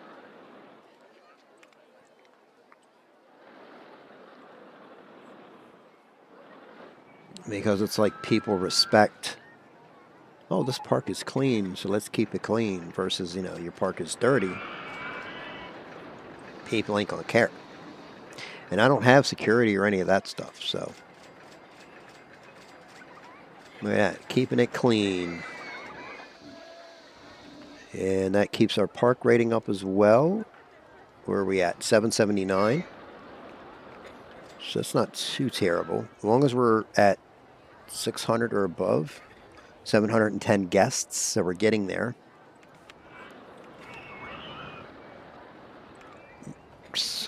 Because it's like people respect. oh, this park is clean, so let's keep it clean, versus, your park is dirty. People ain't gonna care. And I don't have security or any of that stuff, so. Look at that, keeping it clean. And that keeps our park rating up as well. Where are we at? 779. So that's not too terrible. As long as we're at 600 or above. 710 guests, so we're getting there.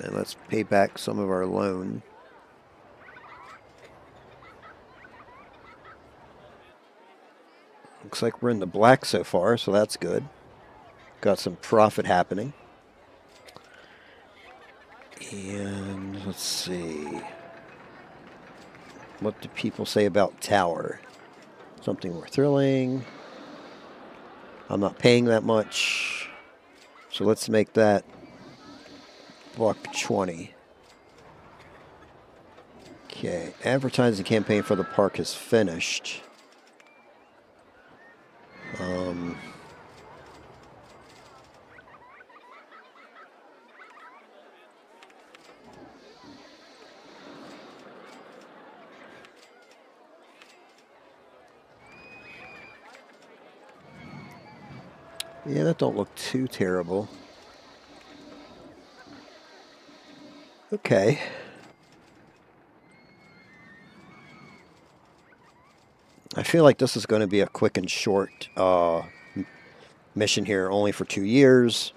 And let's pay back some of our loan. Looks like we're in the black so far, so that's good. Got some profit happening. And let's see. What do people say about Tower? Something more thrilling. I'm not paying that much. So let's make that $1.20. Okay, advertising campaign for the park is finished. Yeah, that don't look too terrible. Okay. I feel like this is going to be a quick and short mission here, only for 2 years.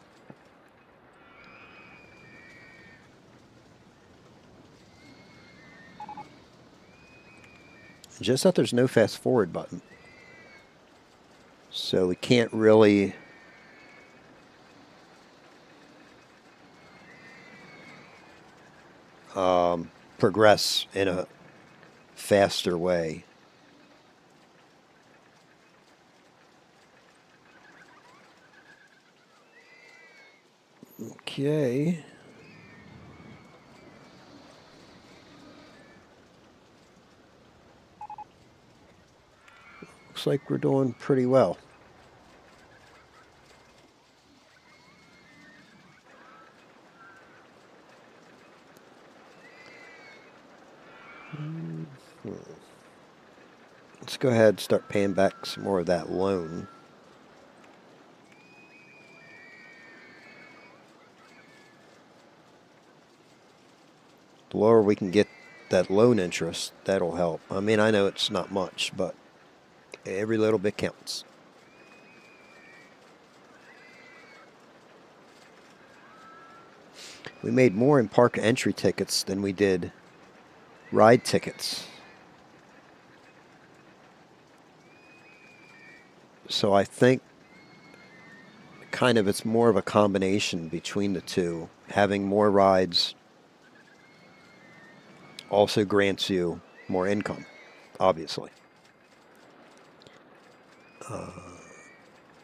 Just that there's no fast forward button. So we can't really progress in a faster way. Okay. Looks like we're doing pretty well. Let's go ahead and start paying back some more of that loan. The lower we can get that loan interest, that'll help. I mean, I know it's not much, but every little bit counts. We made more in park entry tickets than we did ride tickets. So I think kind of it's more of a combination between the two. Having more rides also grants you more income, obviously.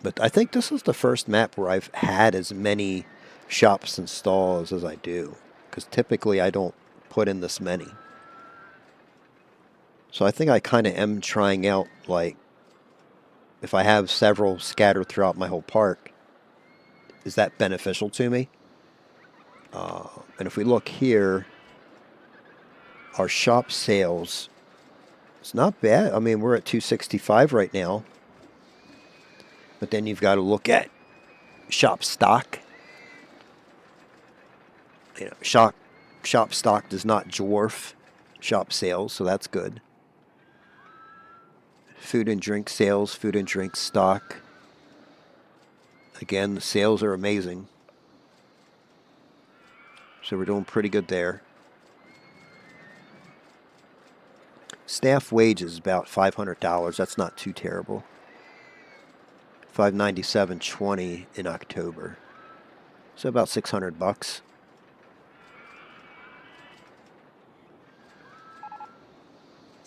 But I think this is the first map where I've had as many shops and stalls as I do, because typically I don't put in this many. So I think I kind of am trying out, like, if I have several scattered throughout my whole park, is that beneficial to me? And if we look here, our shop sales, it's not bad. I mean, we're at 265 right now. But then you've got to look at shop stock. Shop stock does not dwarf shop sales, so that's good. Food and drink sales, food and drink stock. Again, the sales are amazing. So we're doing pretty good there. Staff wages about $500. That's not too terrible. $597.20 in October. So about $600.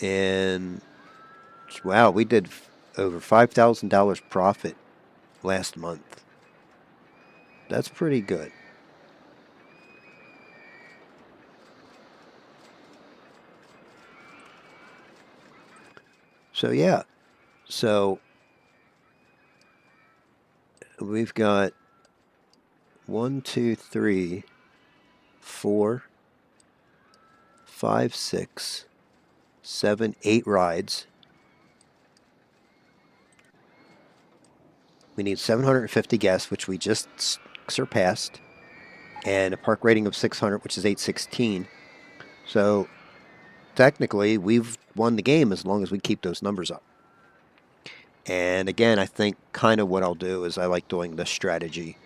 And wow, we did over $5,000 profit last month. That's pretty good. So yeah, so we've got 1, 2, 3, 4, 5, 6, 7, 8 rides. We need 750 guests, which we just surpassed, and a park rating of 600, which is 816. So technically, we've won the game as long as we keep those numbers up. And again, I think kind of what I'll do is I like doing this strategy.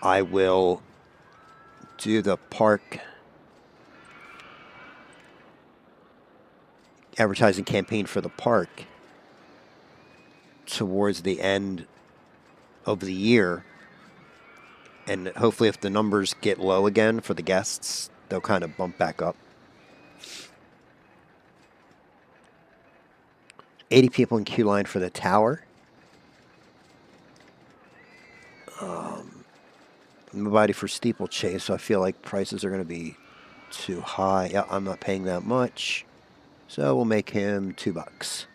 I will do the park advertising campaign for the park towards the end of the year. And hopefully if the numbers get low again for the guests, they'll kind of bump back up. 80 people in queue line for the tower. Nobody for steeplechase, so I feel like prices are going to be too high. Yeah, I'm not paying that much. So we'll make him $2.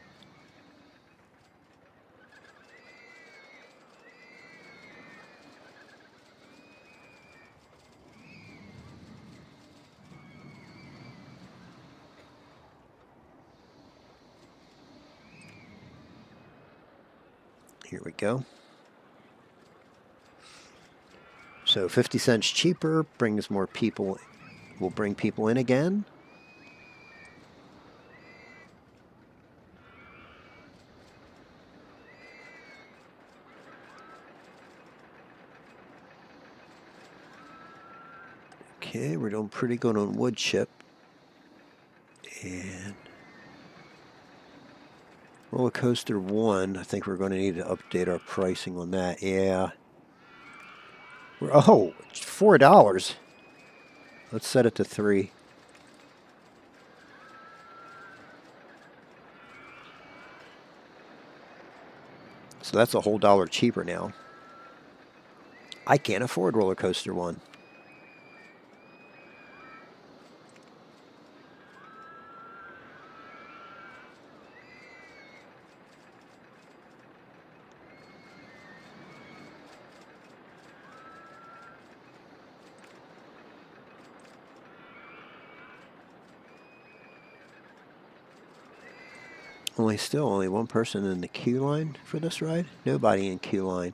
Here we go. So 50 cents cheaper, brings more people, will bring people in again. Okay, we're doing pretty good on wood chip. And roller coaster 1, I think we're going to need to update our pricing on that. Yeah. Oh, $4. Let's set it to 3. So that's a whole $1 cheaper now. I can't afford roller coaster 1. Only one person in the queue line for this ride. Nobody in queue line.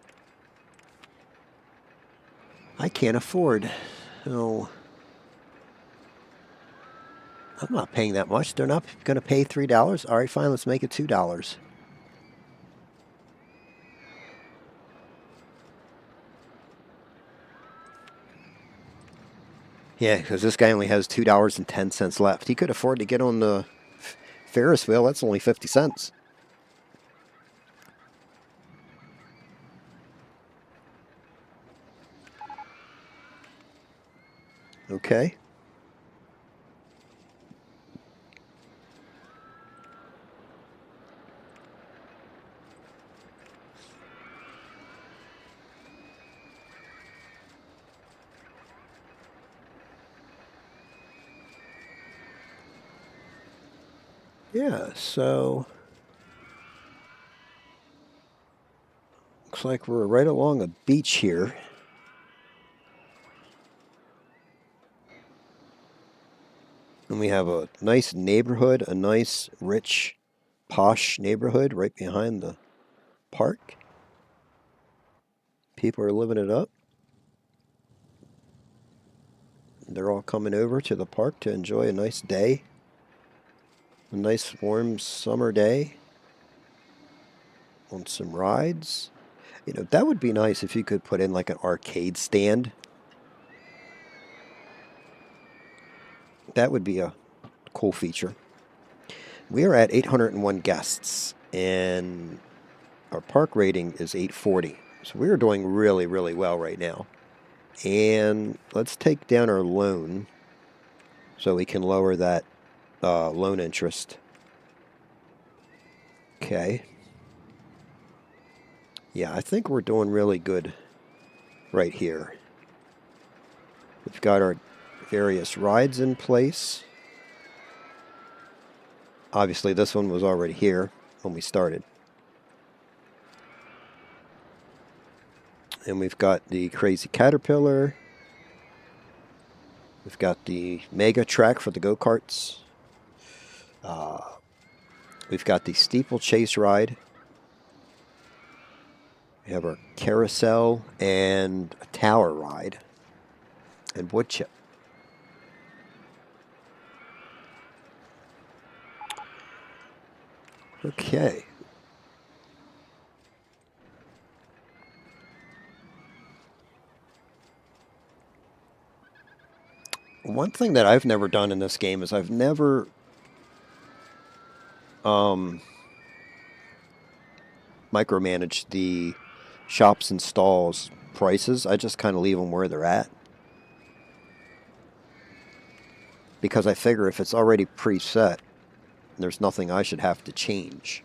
I can't afford. Oh, I'm not paying that much. They're not going to pay $3. All right, fine. Let's make it $2. Yeah, because this guy only has $2.10 left. He could afford to get on the Ferris wheel. That's only 50 cents. Okay. Yeah, so looks like we're right along a beach here. And we have a nice neighborhood, a nice, rich, posh neighborhood right behind the park. People are living it up. They're all coming over to the park to enjoy a nice day. A nice warm summer day. On some rides. You know, that would be nice if you could put in like an arcade stand. That would be a cool feature. We are at 801 guests, and our park rating is 840. So we are doing really, really well right now. And let's take down our loan so we can lower that loan interest. Okay. Yeah, I think we're doing really good right here. We've got our various rides in place. Obviously, this one was already here when we started. And we've got the Crazy Caterpillar. We've got the Mega Track for the go-karts. We've got the Steeplechase ride. We have our carousel and a tower ride. And wood chip. Okay. One thing that I've never done in this game is I've never micromanaged the shops and stalls prices. I just kind of leave them where they're at. Because I figure if it's already preset, there's nothing I should have to change.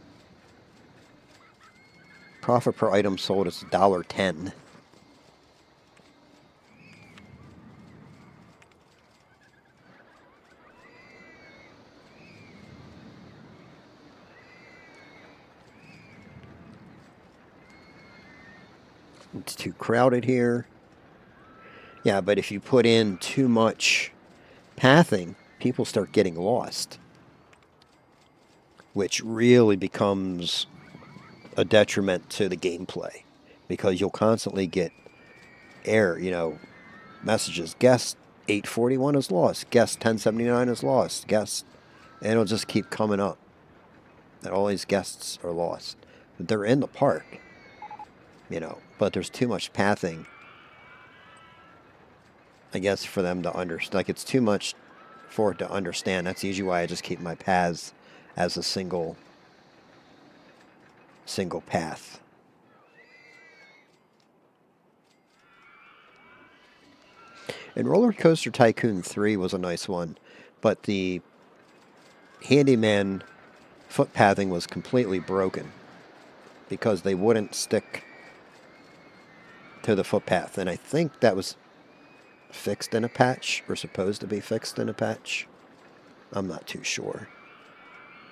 Profit per item sold is $1.10. It's too crowded here. Yeah, but if you put in too much pathing, people start getting lost, which really becomes a detriment to the gameplay, because you'll constantly get messages. Guest 841 is lost. Guest 1079 is lost. Guest, and it'll just keep coming up that all these guests are lost. But they're in the park, but there's too much pathing, I guess, for them to understand. Like, it's too much for it to understand. That's usually why I just keep my paths as a single path. And Roller Coaster Tycoon 3 was a nice one, but the handyman footpathing was completely broken because they wouldn't stick to the footpath. And I think that was fixed in a patch, or supposed to be fixed in a patch. I'm not too sure.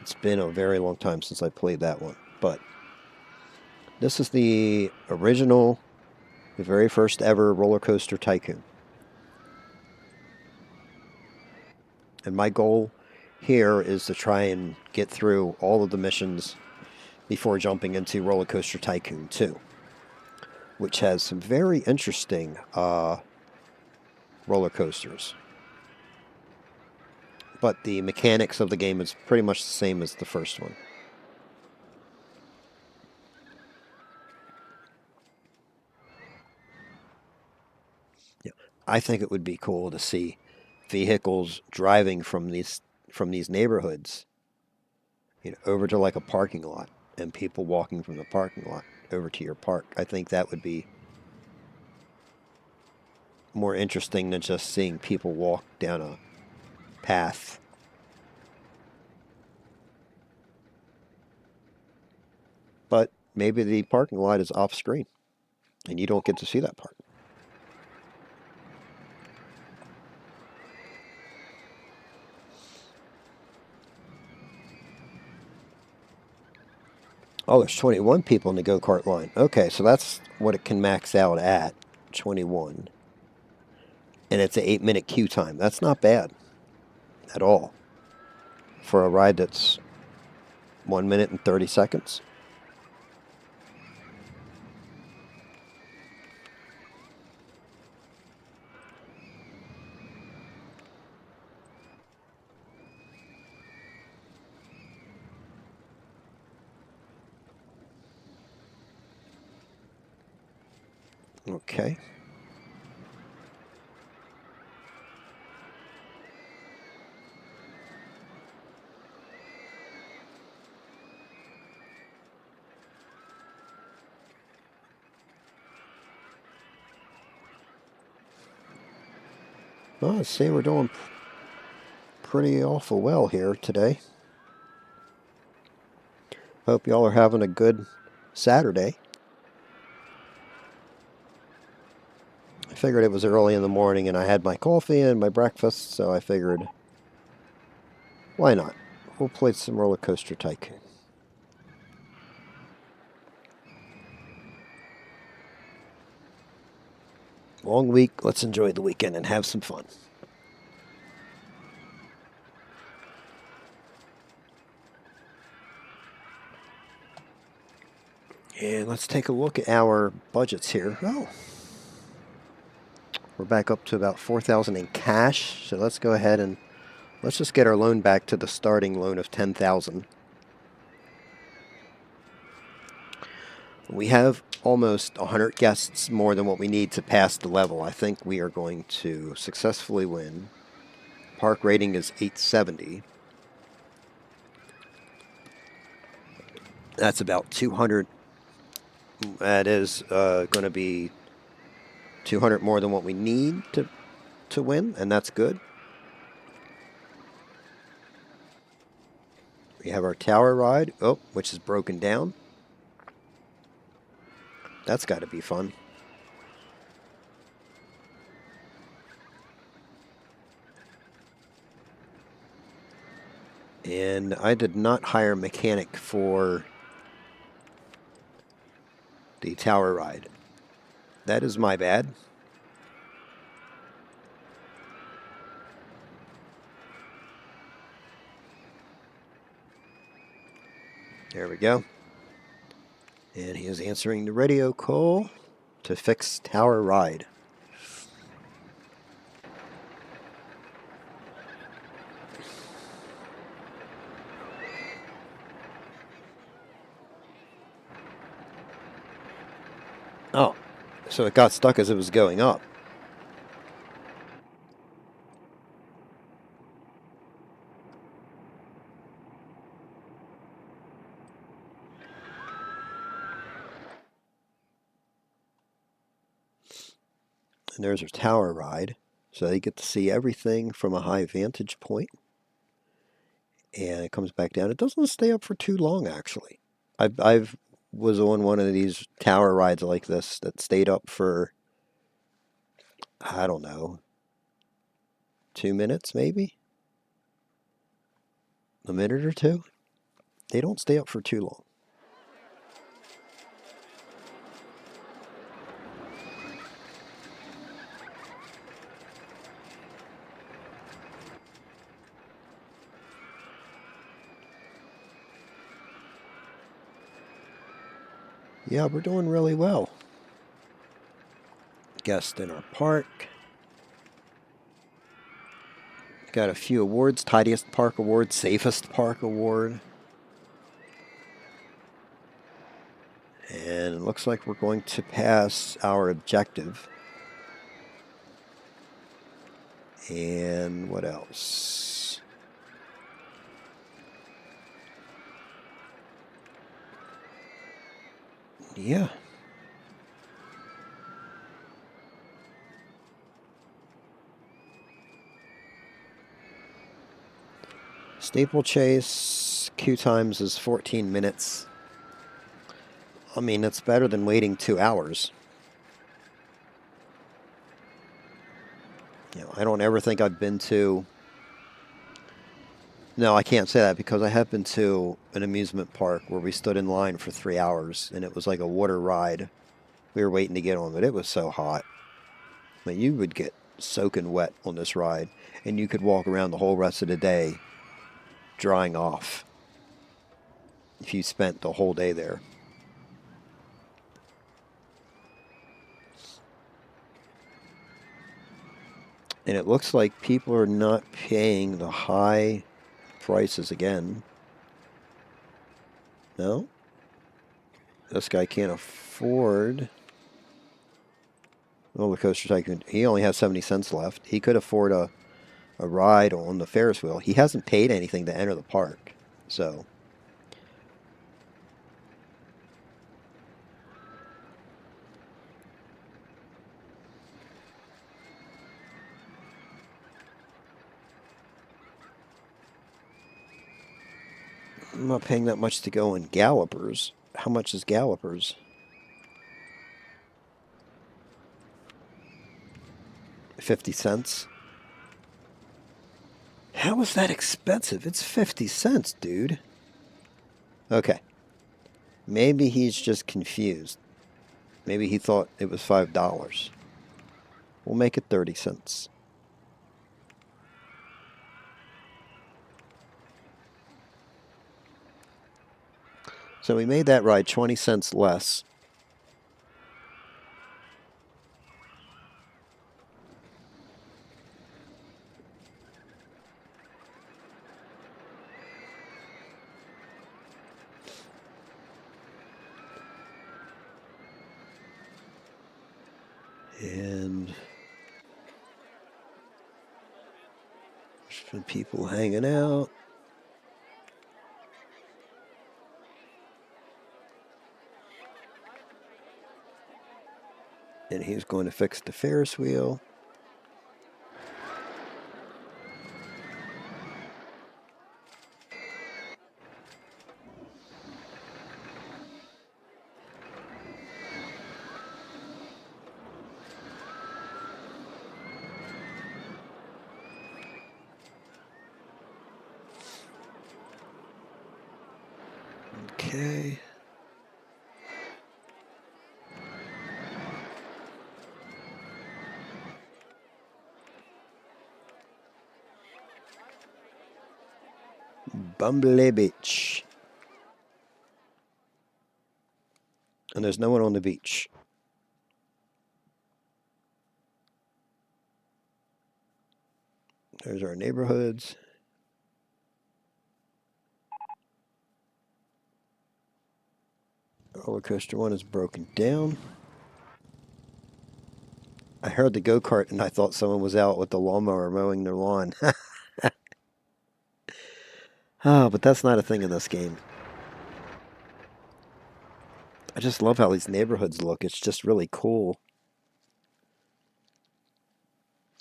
It's been a very long time since I played that one. But this is the original, the very first ever Roller Coaster Tycoon. And my goal here is to try and get through all of the missions before jumping into Roller Coaster Tycoon 2, which has some very interesting roller coasters. But the mechanics of the game is pretty much the same as the first one. Yeah, I think it would be cool to see vehicles driving from these neighborhoods, over to like a parking lot, and people walking from the parking lot over to your park. I think that would be more interesting than just seeing people walk down a path. But maybe the parking lot is off screen and you don't get to see that part. Oh, there's 21 people in the go-kart line. Okay, so that's what it can max out at, 21. And it's an 8-minute queue time. That's not bad at all for a ride that's 1 minute and 30 seconds. Okay. Well, let's see, we're doing pretty awful well here today. Hope y'all are having a good Saturday. I figured it was early in the morning and I had my coffee and my breakfast, so I figured, why not? We'll play some Roller Coaster Tycoon. Long week. Let's enjoy the weekend and have some fun. And let's take a look at our budgets here. Oh, we're back up to about 4,000 in cash. So let's go ahead and let's just get our loan back to the starting loan of 10,000. We have almost 100 guests more than what we need to pass the level. I think we are going to successfully win. Park rating is 870. That's about 200. That is going to be 200 more than what we need to win, and that's good. We have our tower ride, which is broken down. That's got to be fun. And I did not hire a mechanic for the tower ride. That is my bad. There we go. And he is answering the radio call to fix tower ride. Oh, so it got stuck as it was going up. And there's our tower ride. So they get to see everything from a high vantage point. And it comes back down. It doesn't stay up for too long, actually. I've was on one of these tower rides like this that stayed up for, I don't know, 2 minutes maybe? A minute or two? They don't stay up for too long. Yeah, we're doing really well. Guest in our park. Got a few awards. Tidiest Park Award, Safest Park Award. And it looks like we're going to pass our objective. And what else? Yeah. Steeplechase, queue times is 14 minutes. I mean, that's better than waiting 2 hours. You know, I don't ever think I've been to... No, I can't say that because I have been to an amusement park where we stood in line for 3 hours and it was like a water ride. We were waiting to get on, but it was so hot. I mean, you would get soaking wet on this ride and you could walk around the whole rest of the day drying off if you spent the whole day there. And it looks like people are not paying the high prices again. No? This guy can't afford Roller Coaster Tycoon. He only has 70 cents left. He could afford a ride on the Ferris wheel. He hasn't paid anything to enter the park. So... I'm not paying that much to go in Gallopers. How much is Gallopers? 50 cents. How is that expensive? It's 50 cents, dude. Okay. Maybe he's just confused. Maybe he thought it was $5. We'll make it 30 cents. So we made that ride 20 cents less. And there's some people hanging out. And he's going to fix the Ferris wheel. Okay. Bumbley Beach. And there's no one on the beach. There's our neighborhoods. Roller coaster one is broken down. I heard the go-kart and I thought someone was out with the lawnmower mowing their lawn. Oh, but that's not a thing in this game. I just love how these neighborhoods look. It's just really cool.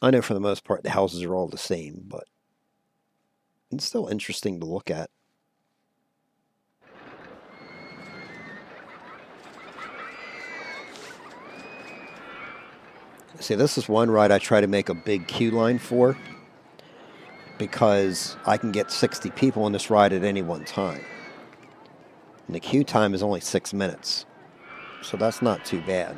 I know for the most part the houses are all the same, but it's still interesting to look at. See, this is one ride I try to make a big queue line for because I can get 60 people on this ride at any one time. And the queue time is only 6 minutes, so that's not too bad.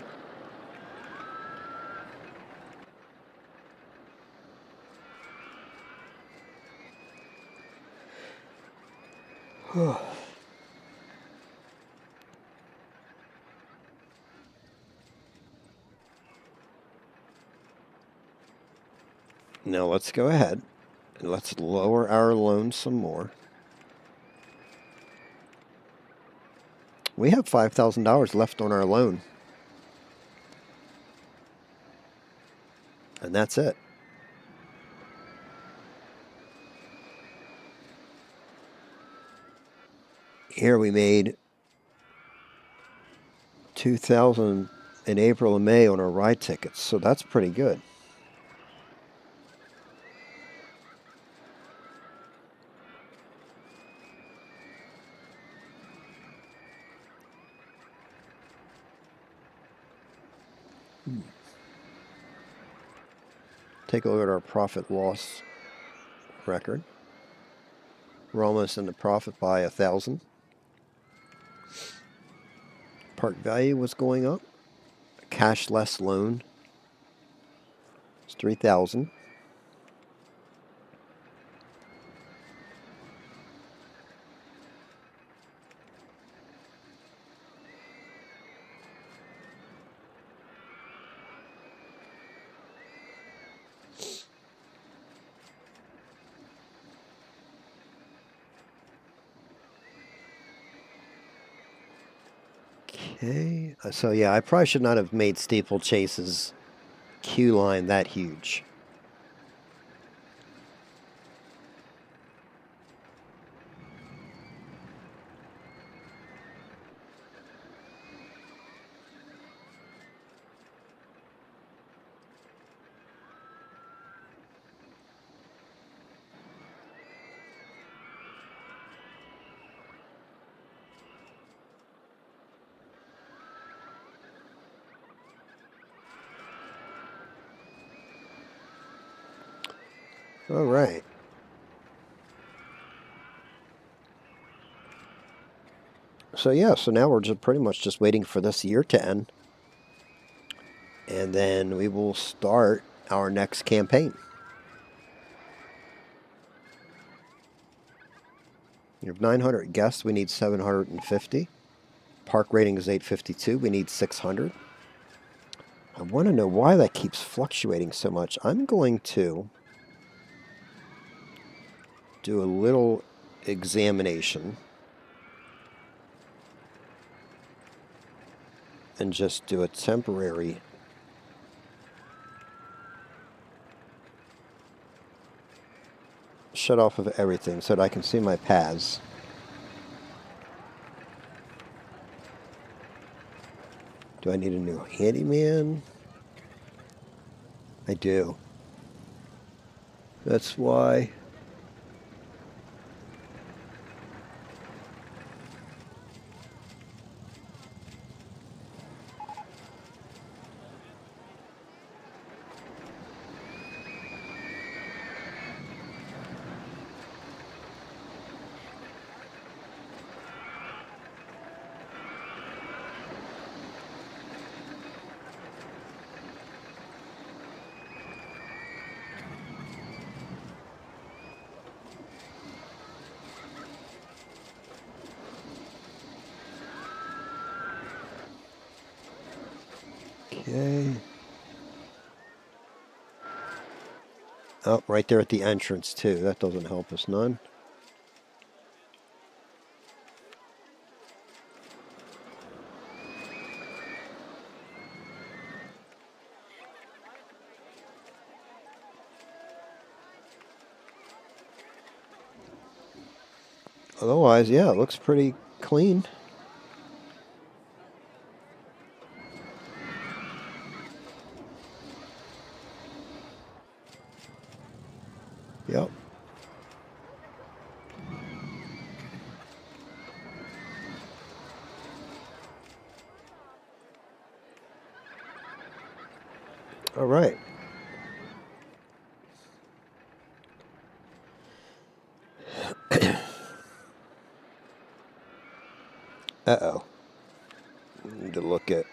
Now let's go ahead and let's lower our loan some more. We have $5,000 left on our loan. And that's it. Here we made $2,000 in April and May on our ride tickets, so that's pretty good. Take a look at our profit loss record. We're almost in the profit by 1,000. Park value was going up. Cash less loan is 3,000. Okay, so yeah, I probably should not have made Steeplechase's queue line that huge. All right. So yeah, so now we're just pretty much just waiting for this year to end. And then we will start our next campaign. You have 900 guests. We need 750. Park rating is 852. We need 600. I want to know why that keeps fluctuating so much. I'm going to do a little examination and just do a temporary shut off of everything so that I can see my paths. Do I need a new handyman? I do. That's why. Okay. Oh, right there at the entrance, too. That doesn't help us none. Otherwise, yeah, it looks pretty clean. Yep. All right. Uh-oh. Need to look at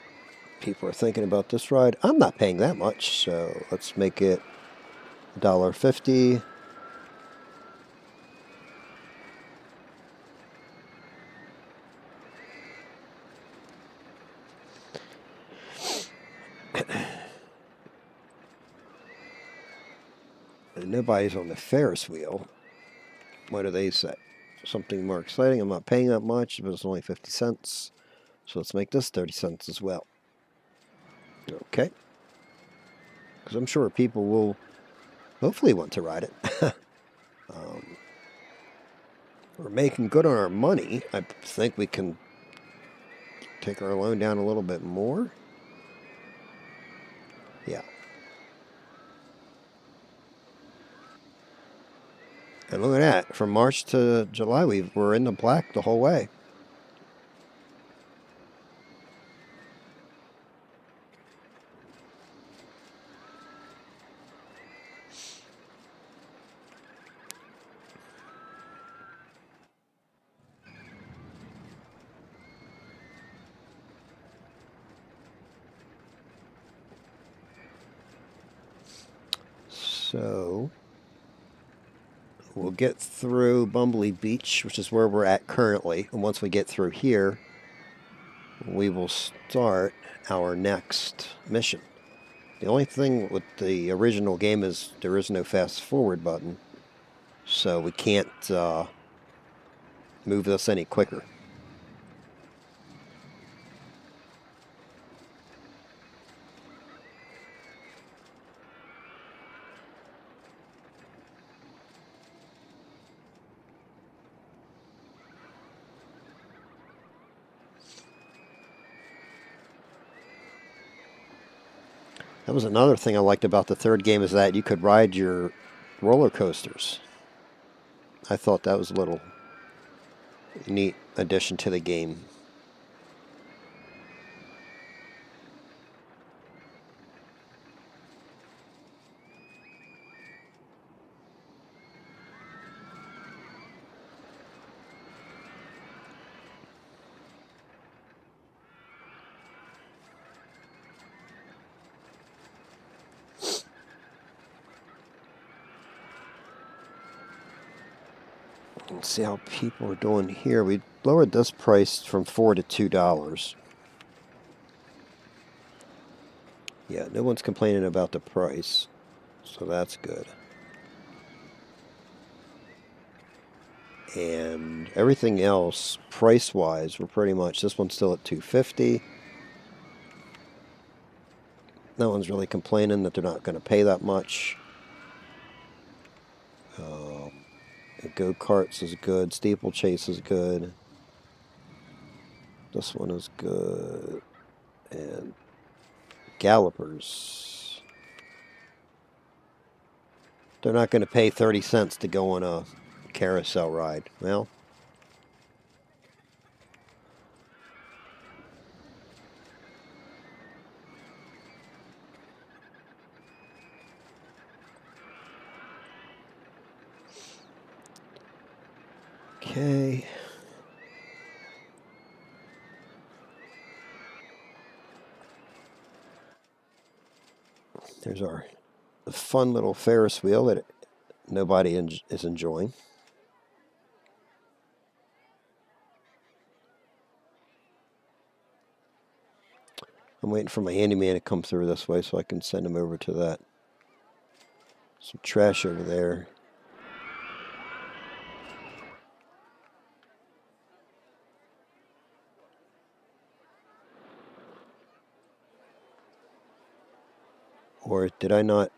people are thinking about this ride. I'm not paying that much, so let's make it $1.50. And nobody's on the Ferris wheel. What do they say? Something more exciting. I'm not paying that much, but it's only 50 cents. So let's make this 30 cents as well. Okay. Because I'm sure people will hopefully want to ride it. We're making good on our money. I think we can take our loan down a little bit more. Yeah. And look at that. From March to July, we're in the black the whole way. So we'll get through Bumbley Beach, which is where we're at currently. And once we get through here, we will start our next mission. The only thing with the original game is there is no fast forward button. So we can't move this any quicker. That was another thing I liked about the third game, is that you could ride your roller coasters. I thought that was a little neat addition to the game. Let's see how people are doing here. We lowered this price from $4 to $2. Yeah, no one's complaining about the price, so that's good. And everything else, price-wise, we're pretty much, this one's still at $250. No one's really complaining that they're not going to pay that much. Go-karts is good. Steeplechase is good. This one is good. And Gallopers. They're not going to pay 30 cents to go on a carousel ride. Well, okay. There's our fun little Ferris wheel that nobody is enjoying. I'm waiting for my handyman to come through this way so I can send him over to that. Some trash over there. Or did I not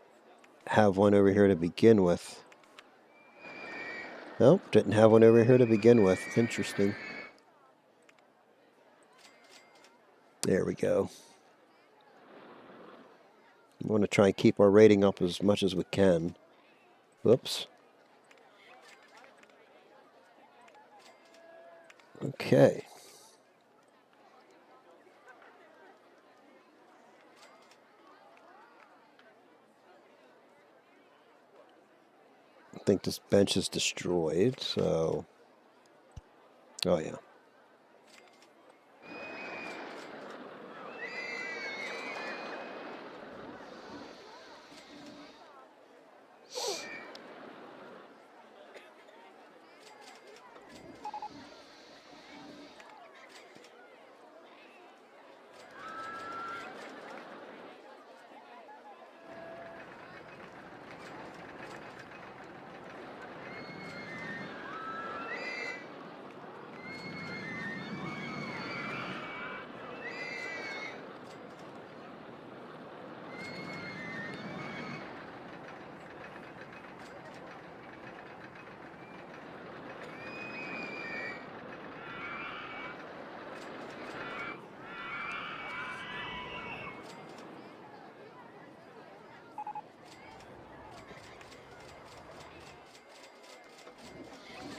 have one over here to begin with? Nope, didn't have one over here to begin with. Interesting. There we go. We want to try and keep our rating up as much as we can. Whoops. Okay. I think this bench is destroyed, so... Oh, yeah.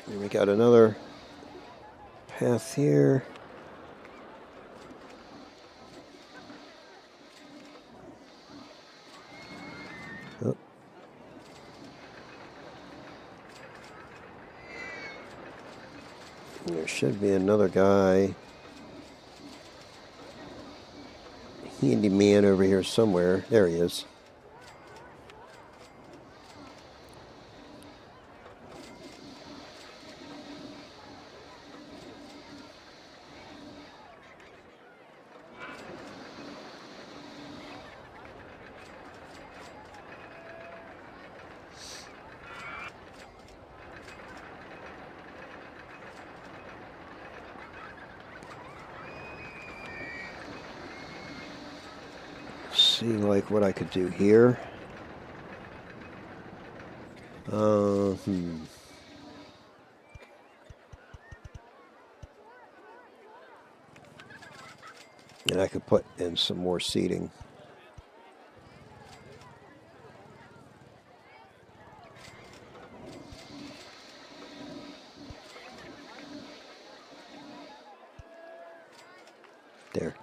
And we got another path here. Oh. There should be another guy. Handyman over here somewhere. There he is. See, like, what I could do here. And I could put in some more seating. There.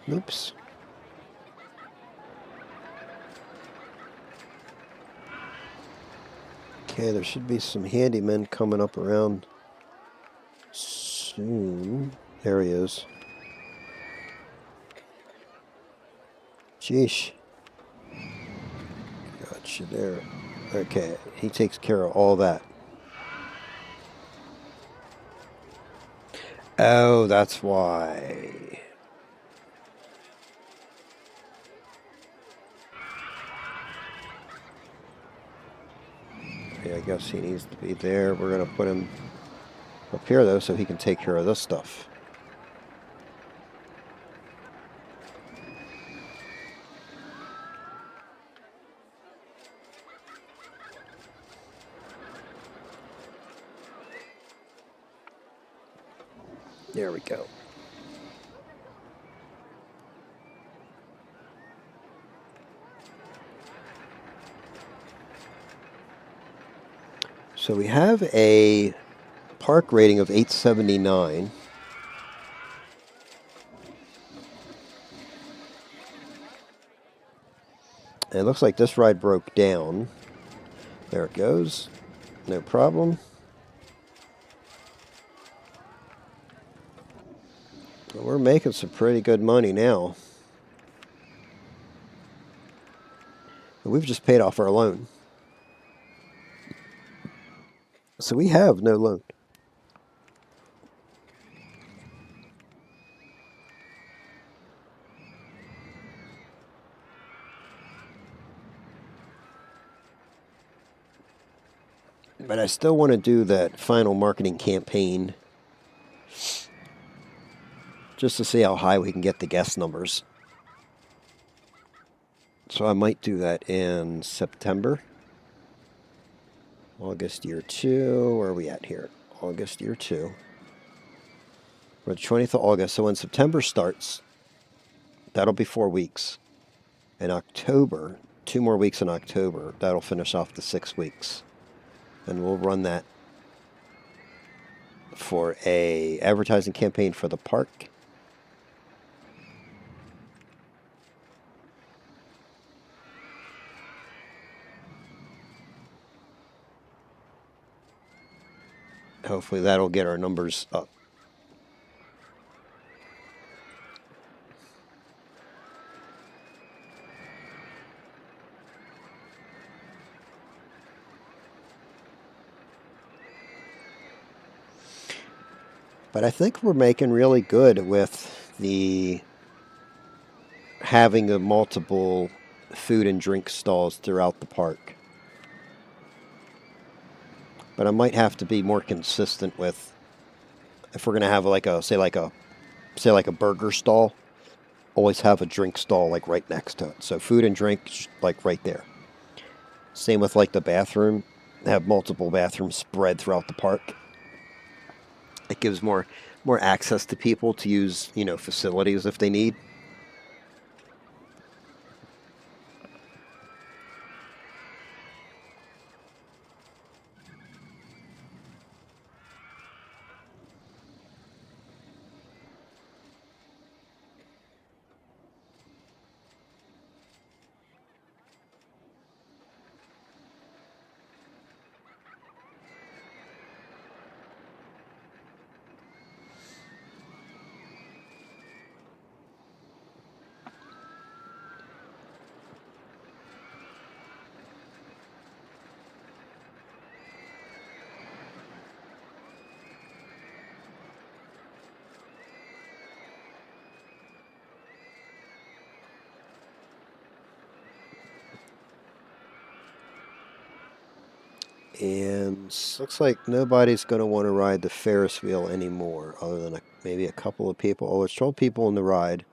Oops. Okay, there should be some handymen coming up around soon. There he is. Sheesh. Gotcha there. Okay, he takes care of all that. Oh, that's why. Yeah, I guess he needs to be there. We're going to put him up here, though, so he can take care of this stuff. There we go. So we have a park rating of 879. And it looks like this ride broke down. There it goes. No problem. We're making some pretty good money now. We've just paid off our loan. So we have no loan. But I still want to do that final marketing campaign just to see how high we can get the guest numbers. So I might do that in September. August year 2. Where are we at here? August year 2. We're the 20th of August. So when September starts, that'll be 4 weeks. In October, 2 more weeks in October, that'll finish off the 6 weeks. And we'll run that for a advertising campaign for the park. Hopefully that'll get our numbers up. But I think we're making really good with the having a multiple food and drink stalls throughout the park. But I might have to be more consistent with, if we're gonna have like a say like a burger stall, always have a drink stall like right next to it. So food and drink like right there. Same with like the bathroom. Have multiple bathrooms spread throughout the park. It gives more access to people to use, facilities if they need. And looks like nobody's going to want to ride the Ferris wheel anymore, other than maybe a couple of people. Oh, it's 12 people in the ride,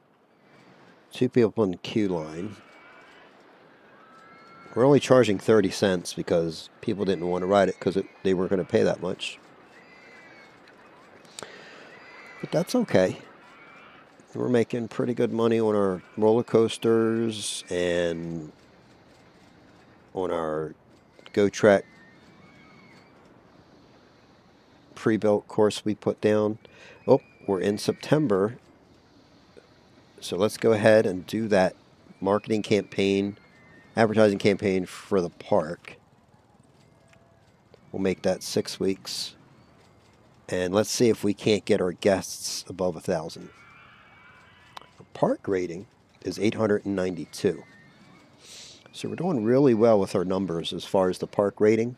2 people in the queue line. We're only charging 30 cents because people didn't want to ride it because they weren't going to pay that much. But that's okay. We're making pretty good money on our roller coasters and on our Go Track pre-built course we put down. Oh, we're in September. So let's go ahead and do that marketing campaign, advertising campaign for the park. We'll make that 6 weeks. And let's see if we can't get our guests above 1,000. Our park rating is 892. So we're doing really well with our numbers as far as the park rating.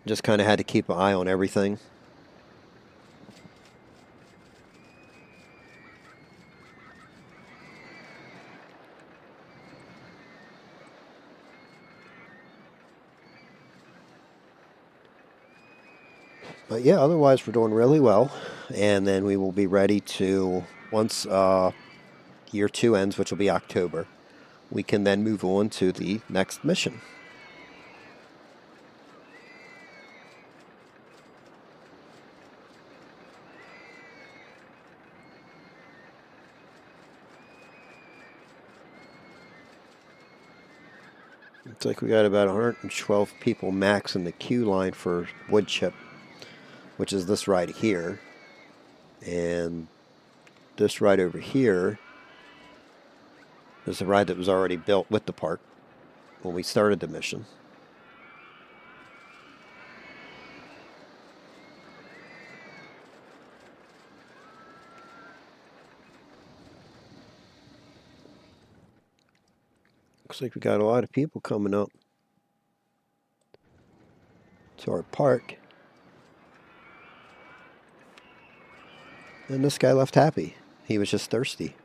Just kind of had to keep an eye on everything. But yeah, otherwise we're doing really well. And then we will be ready to, once year 2 ends, which will be October, we can then move on to the next mission. Looks like we got about 112 people max in the queue line for wood chip, which is this ride here. And this ride over here is a ride that was already built with the park when we started the mission. Looks like we got a lot of people coming up to our park. And this guy left happy. He was just thirsty.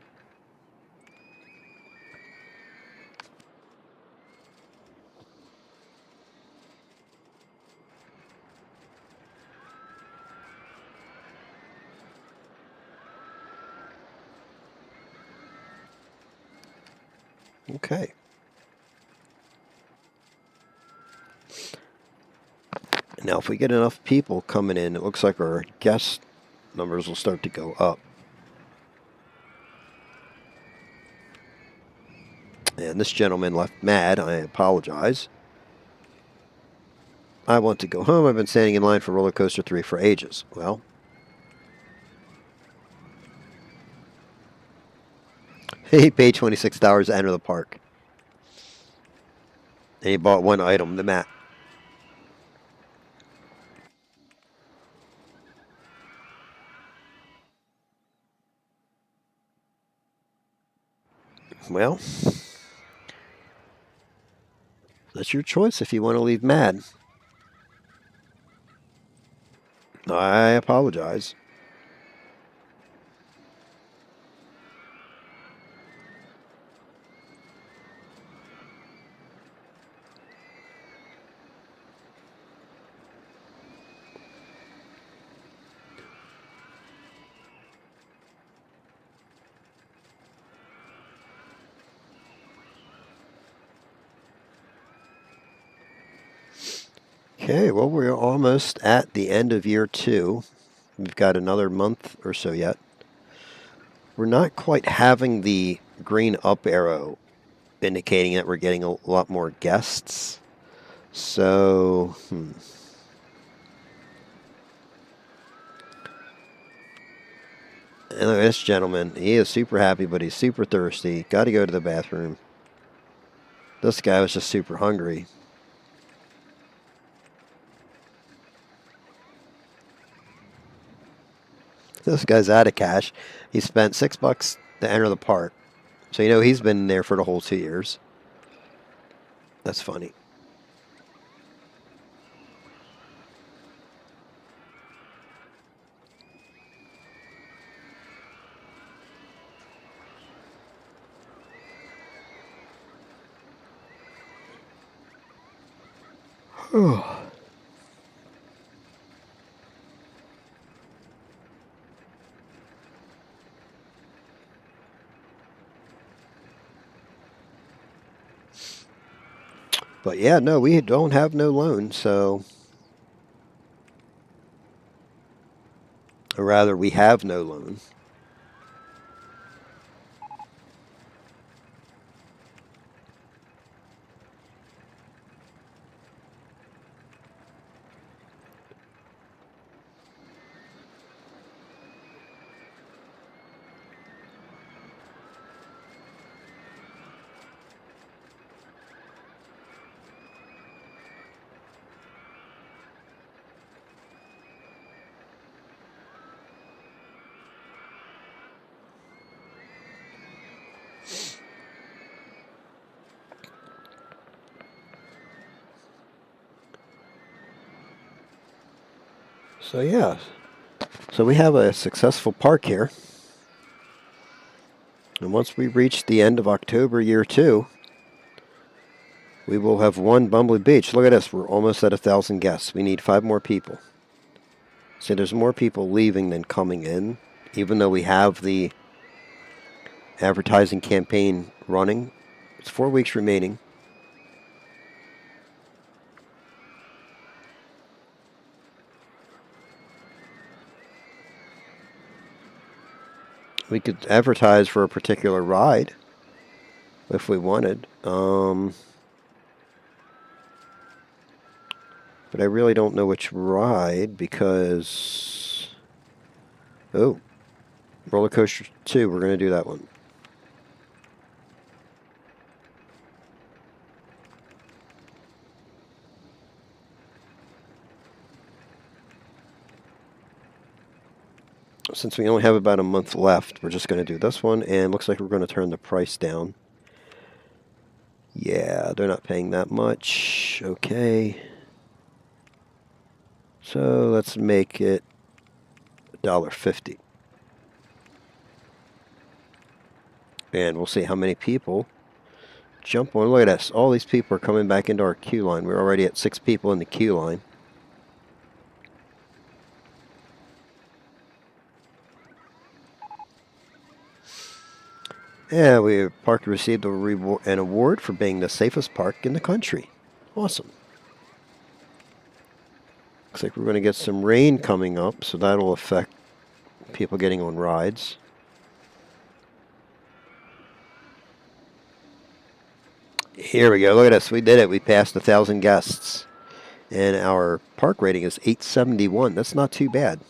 Okay. Now, if we get enough people coming in, it looks like our guest numbers will start to go up. And this gentleman left mad. I apologize. I want to go home. I've been standing in line for Roller Coaster 3 for ages. Well, he paid $26 to enter the park. And he bought one item, the mat. Well, that's your choice if you want to leave mad. I apologize. Okay, well, we're almost at the end of year 2. We've got another month or so yet. We're not quite having the green up arrow indicating that we're getting a lot more guests. So, And look at this gentleman. He is super happy, but he's super thirsty. Got to go to the bathroom. This guy was just super hungry. This guy's out of cash. He spent $6 to enter the park. So, he's been there for the whole 2 years. That's funny. But yeah, no, we don't have no loan, so. Or rather, we have no loan. So yeah, so we have a successful park here. And once we reach the end of October year 2, we will have won Bumbley Beach. Look at this. We're almost at 1,000 guests. We need 5 more people. See, there's more people leaving than coming in, even though we have the advertising campaign running. It's 4 weeks remaining. We could advertise for a particular ride if we wanted. But I really don't know which ride because... Oh, Roller Coaster 2, we're going to do that one. Since we only have about a month left, we're just going to do this one, and looks like we're going to turn the price down. Yeah, they're not paying that much. Okay. So let's make it $1.50. And we'll see how many people jump on. Look at this. All these people are coming back into our queue line. We're already at 6 people in the queue line. Yeah, park received an award for being the safest park in the country. Awesome. Looks like we're going to get some rain coming up, so that'll affect people getting on rides. Here we go. Look at us. We did it. We passed 1,000 guests. And our park rating is 871. That's not too bad.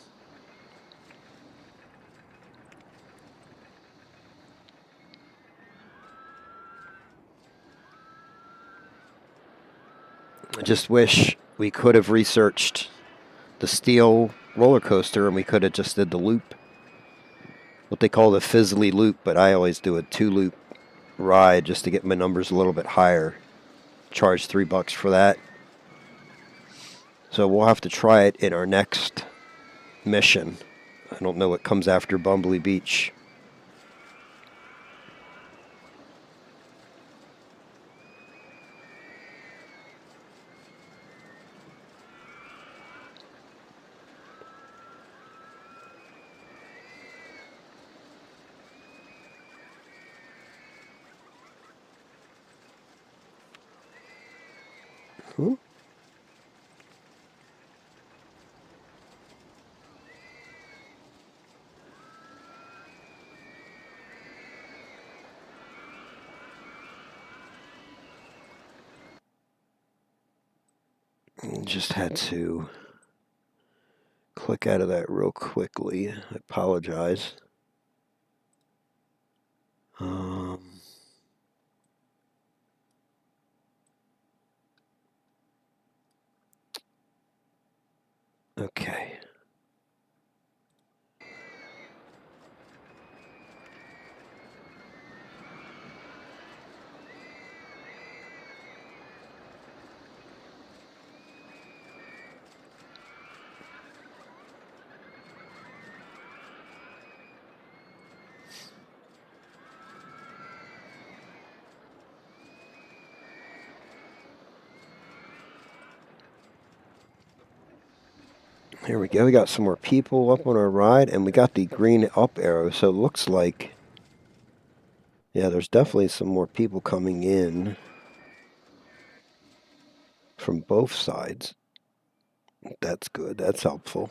I just wish we could have researched the steel roller coaster and we could have just did the loop. What they call the fizzly loop, but I always do a 2-loop ride just to get my numbers a little bit higher. Charge $3 for that. So we'll have to try it in our next mission. I don't know what comes after Bumbley Beach. Hmm? Just had to click out of that real quickly. I apologize. Okay. Here we go. We got some more people up on our ride, and we got the green up arrow. So it looks like, yeah, there's definitely some more people coming in from both sides. That's good. That's helpful.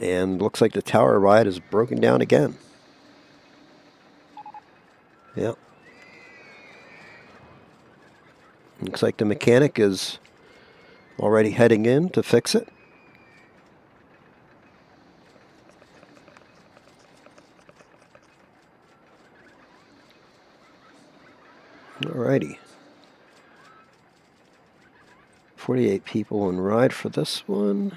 And looks like the tower ride is broken down again. Yep. Looks like the mechanic is already heading in to fix it. Alrighty. 48 people on ride for this one.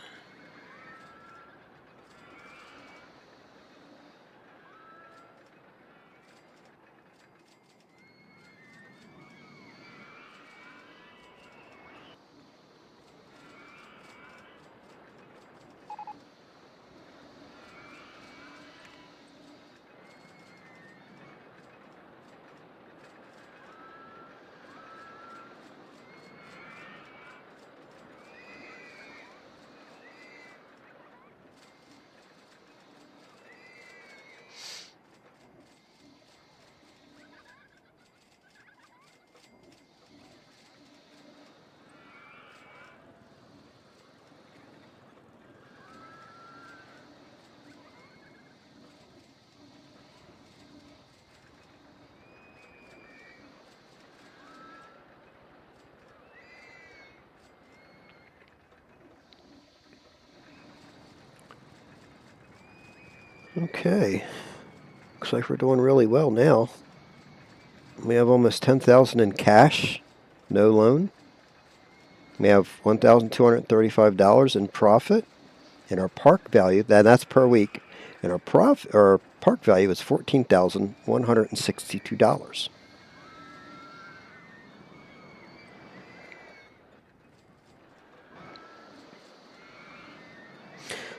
Okay. Looks like we're doing really well now. We have almost 10,000 in cash, no loan. We have $1,235 in profit. And our park value, that's per week, and our park value is $14,162.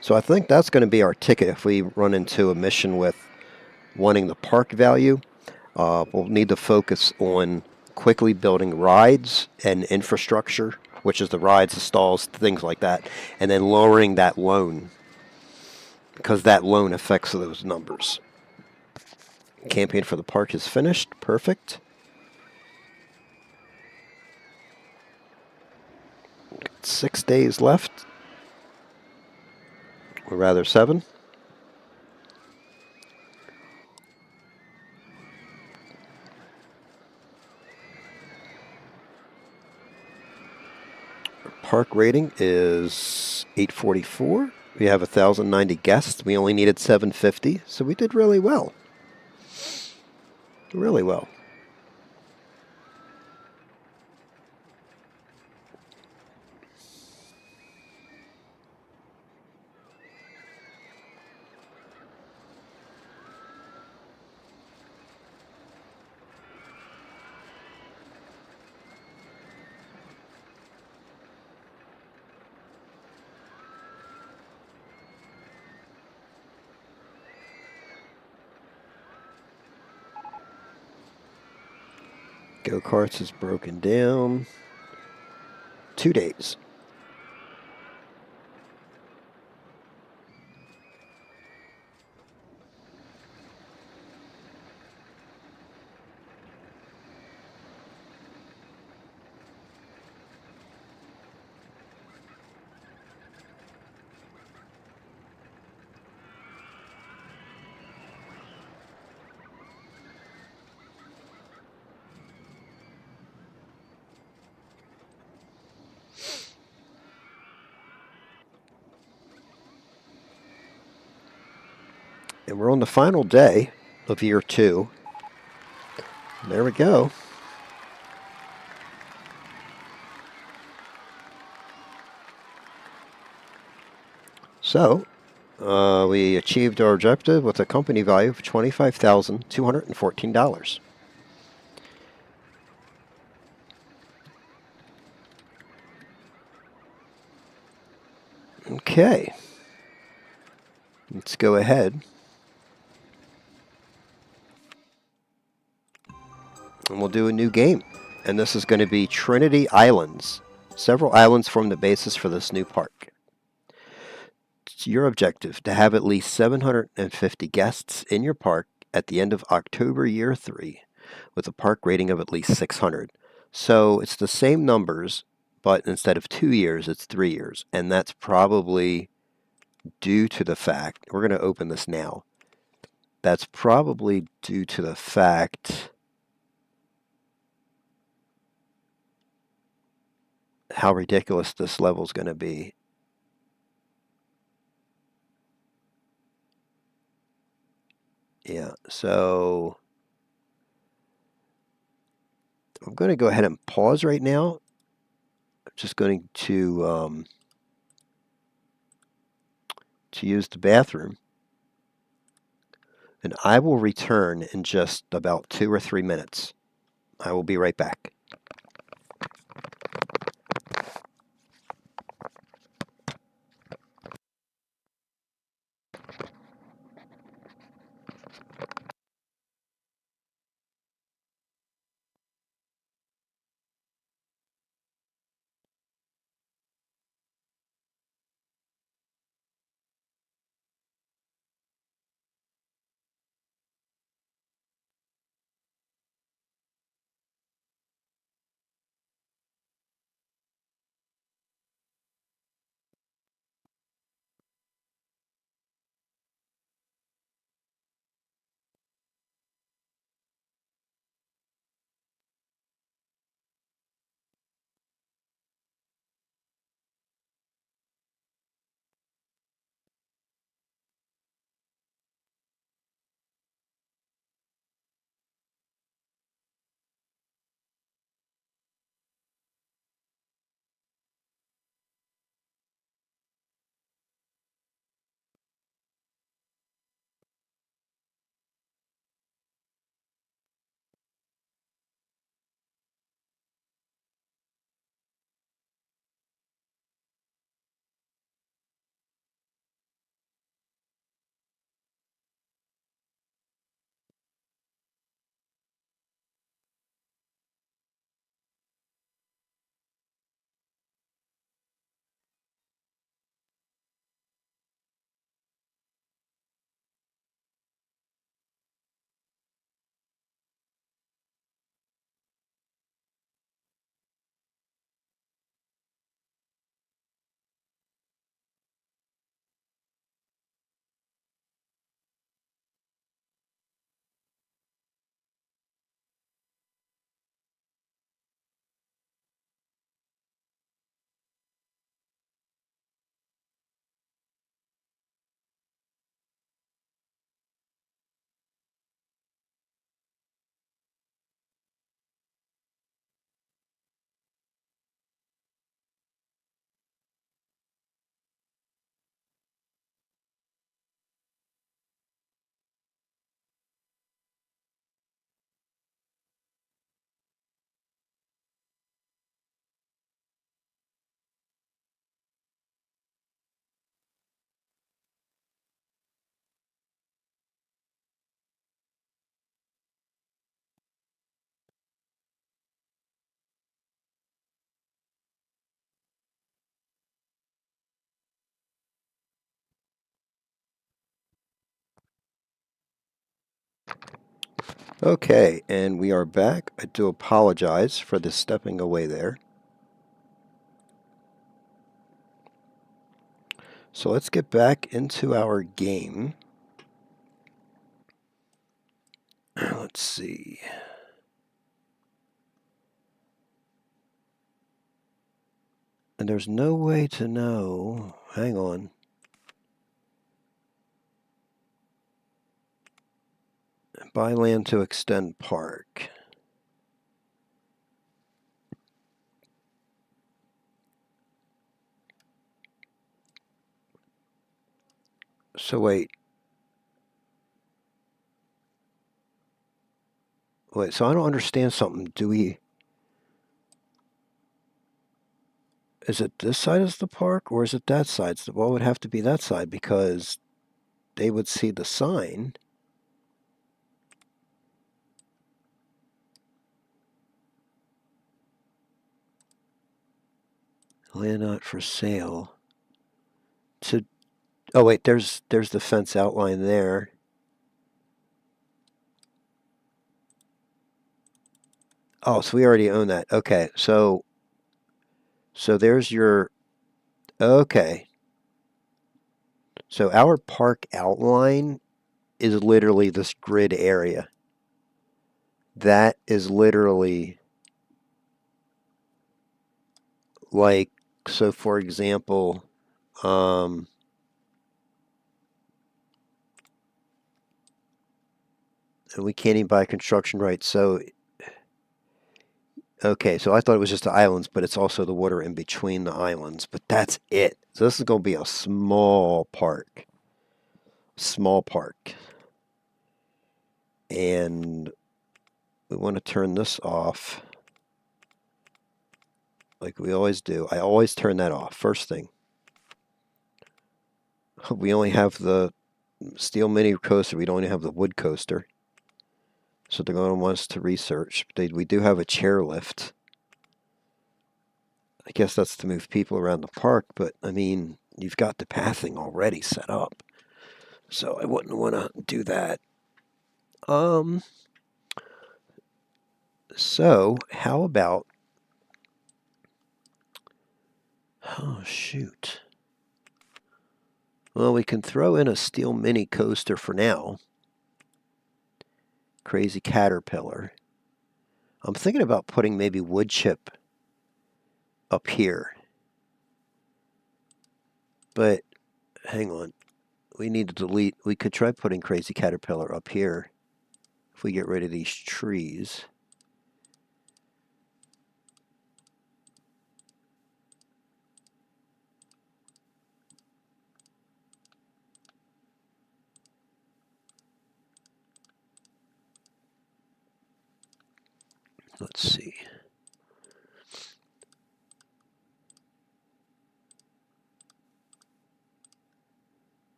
So I think that's going to be our ticket if we run into a mission with wanting the park value. We'll need to focus on quickly building rides and infrastructure, which is the rides, the stalls, things like that, and then lowering that loan, because that loan affects those numbers. Campaign for the park is finished. Perfect. Six days left. Or rather, 7. Park rating is 844. We have 1,090 guests. We only needed 750, so we did really well. Really well. Go-karts is broken down. 2 days. And we're on the final day of year 2. There we go. So, we achieved our objective with a company value of $25,214. Okay. Let's go ahead. And we'll do a new game. And this is going to be Trinity Islands. Several islands form the basis for this new park. It's your objective to have at least 750 guests in your park at the end of October year 3 with a park rating of at least 600. So it's the same numbers, but instead of 2 years, it's 3 years. And that's probably due to the fact, we're going to open this now. That's probably due to the fact how ridiculous this level is going to be. Yeah, so I'm going to go ahead and pause right now just going to use the bathroom, and I will return in just about 2 or 3 minutes. I will be right back. Okay, and we are back. I do apologize for the stepping away there. So let's get back into our game. Let's see. And there's no way to know. Hang on. Buy land to extend park. So wait. Wait, so I don't understand something. Is it this side is the park or is it that side? Well, it would have to be that side because they would see the sign. Land not for sale. To Oh wait, there's the fence outline there. Oh, so we already own that. Okay, so there's your okay. So our park outline is literally this grid area. That is literally like, so for example, and we can't even buy construction rights. So Okay, so I thought it was just the islands, but it's also the water in between the islands. But that's it. So this is going to be a small park. Small park. And we want to turn this off like we always do. I always turn that off first thing. We only have the steel mini coaster. We don't even have the wood coaster. So they're going to want us to research. We do have a chairlift. I guess that's to move people around the park, but I mean, you've got the pathing already set up. So I wouldn't want to do that. So how about, oh shoot. Well, we can throw in a steel mini coaster for now. Crazy Caterpillar. I'm thinking about putting maybe wood chip up here. But hang on. We need to delete. We could try putting Crazy Caterpillar up here if we get rid of these trees. Let's see.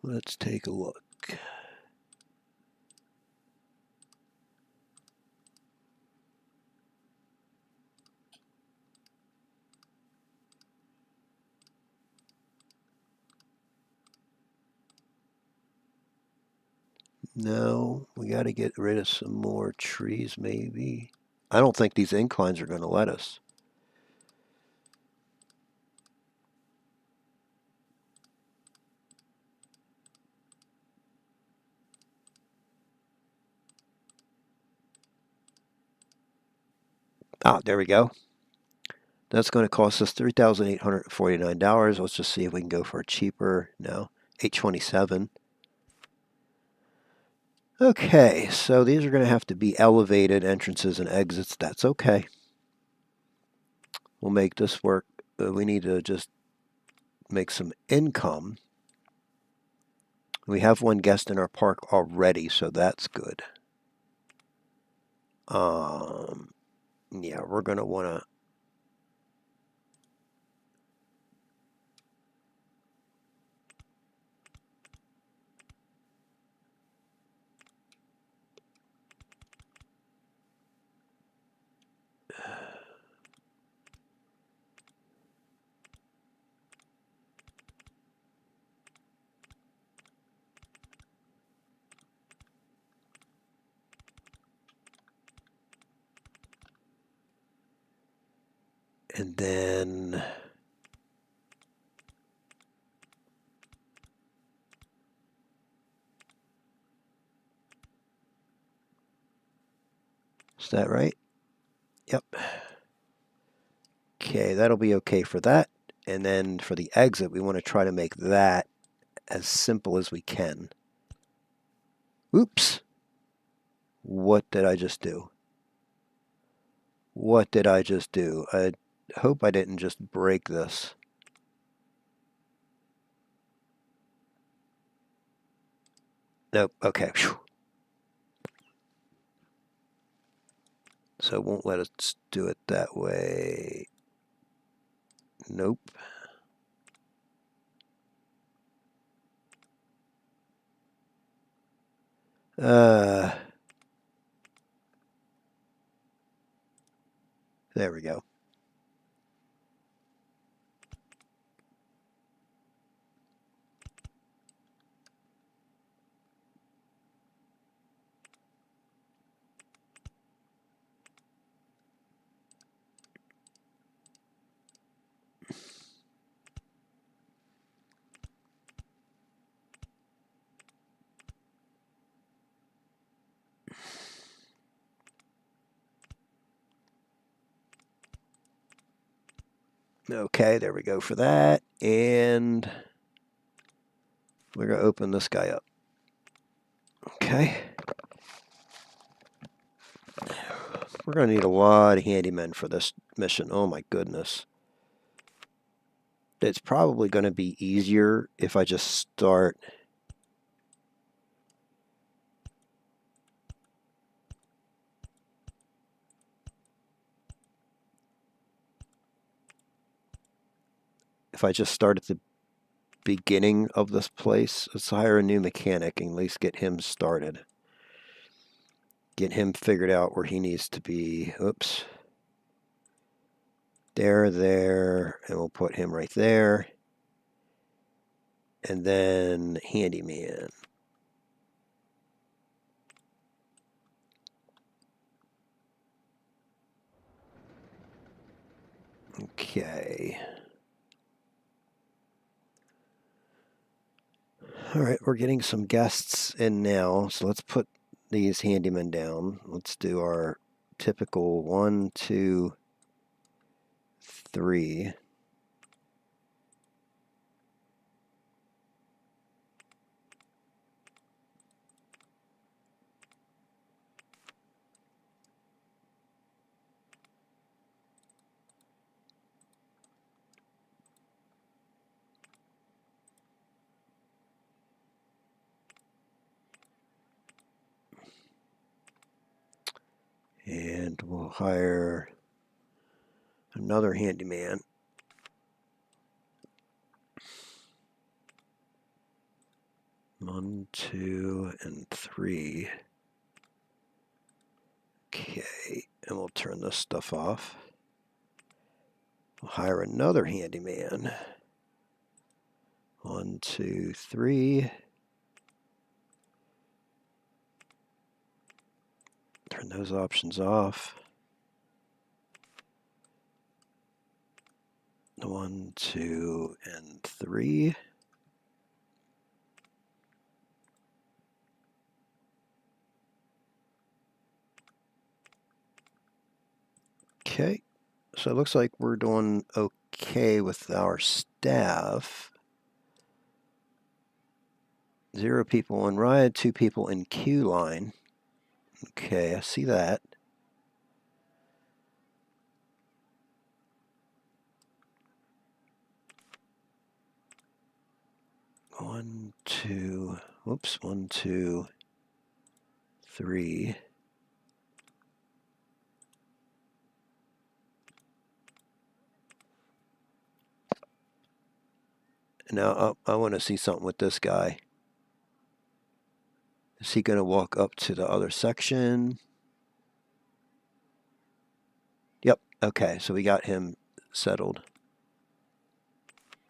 Let's take a look. No, we got to get rid of some more trees maybe. I don't think these inclines are going to let us. Ah, there we go. That's going to cost us $3,849. Let's just see if we can go for a cheaper. No, $827. Okay, so these are going to have to be elevated entrances and exits. That's okay. We'll make this work. We need to just make some income. We have one guest in our park already, so that's good. Yeah, we're going to want to. And then is that right? Yep. Okay, that'll be okay for that. And then for the exit, we want to try to make that as simple as we can. Oops. What did I just do? What did I just do? I hope I didn't just break this. Nope. Okay. Whew. So it won't let us do it that way. Nope. There we go. Okay, there we go for that. And we're going to open this guy up. Okay. We're going to need a lot of handymen for this mission. Oh my goodness. It's probably going to be easier if I just start at the beginning of this place. Let's hire a new mechanic and at least get him started. Get him figured out where he needs to be. Oops. There, and we'll put him right there. And then handyman. Okay. All right, we're getting some guests in now, so let's put these handymen down. Let's do our typical 1, 2, 3. And we'll hire another handyman. One, 2, and 3. Okay, and we'll turn this stuff off. We'll hire another handyman. 1, 2, 3. Turn those options off. 1, 2, and 3. Okay, so it looks like we're doing okay with our staff. 0 people in ride, 2 people in queue line. Okay, I see that. One, two, whoops, 1, 2, 3. Now I want to see something with this guy. Is he going to walk up to the other section? Yep, okay, so we got him settled.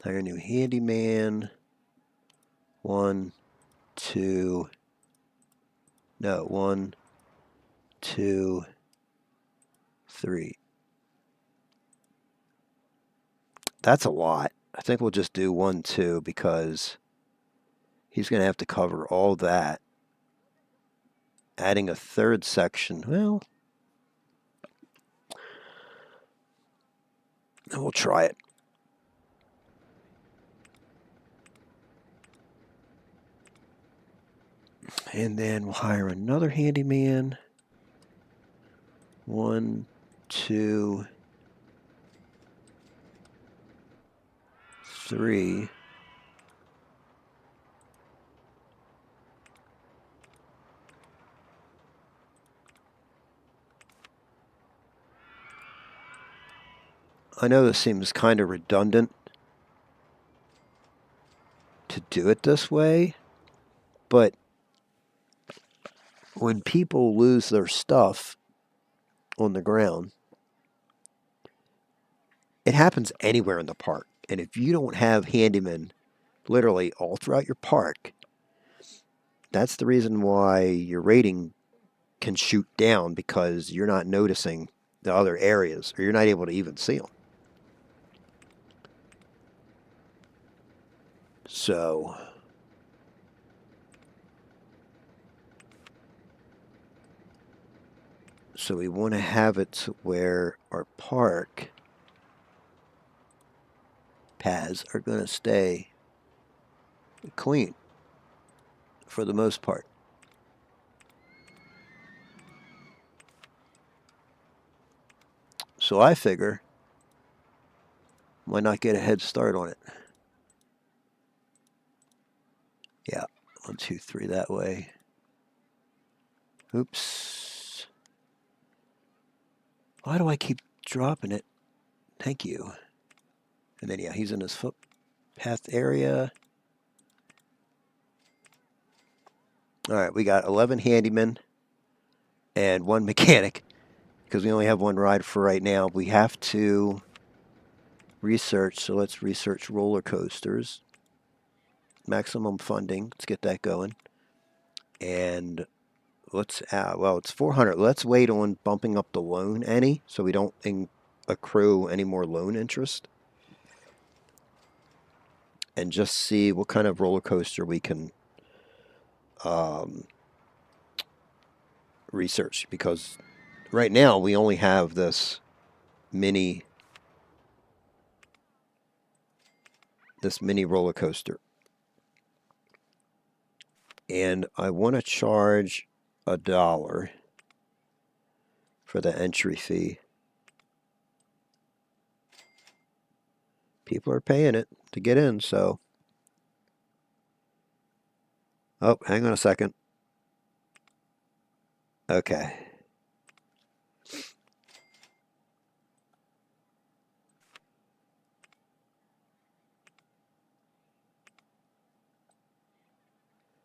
Hire a new handyman. 1, 2, no, 1, 2, 3. That's a lot. I think we'll just do 1, 2 because he's going to have to cover all that. Adding a third section, well, we'll try it. And then we'll hire another handyman. 1, 2, 3. I know this seems kind of redundant to do it this way, but when people lose their stuff on the ground, it happens anywhere in the park. And if you don't have handymen literally all throughout your park, that's the reason why your rating can shoot down, because you're not noticing the other areas, or you're not able to even see them. So we want to have it to where our park paths are going to stay clean for the most part. So I figure, why not get a head start on it? Yeah, 1, 2, 3 that way. Oops. Why do I keep dropping it? Thank you. And then, yeah, he's in his footpath area. All right, we got 11 handymen and 1 mechanic because we only have 1 ride for right now. We have to research, so let's research roller coasters. Maximum funding, let's get that going. And let's, well, it's 400. Let's wait on bumping up the loan any so we don't accrue any more loan interest. And just see what kind of roller coaster we can research, because right now we only have this mini roller coaster, and I want to charge $1 for the entry fee. People are paying it to get in, so oh, hang on a second. Okay.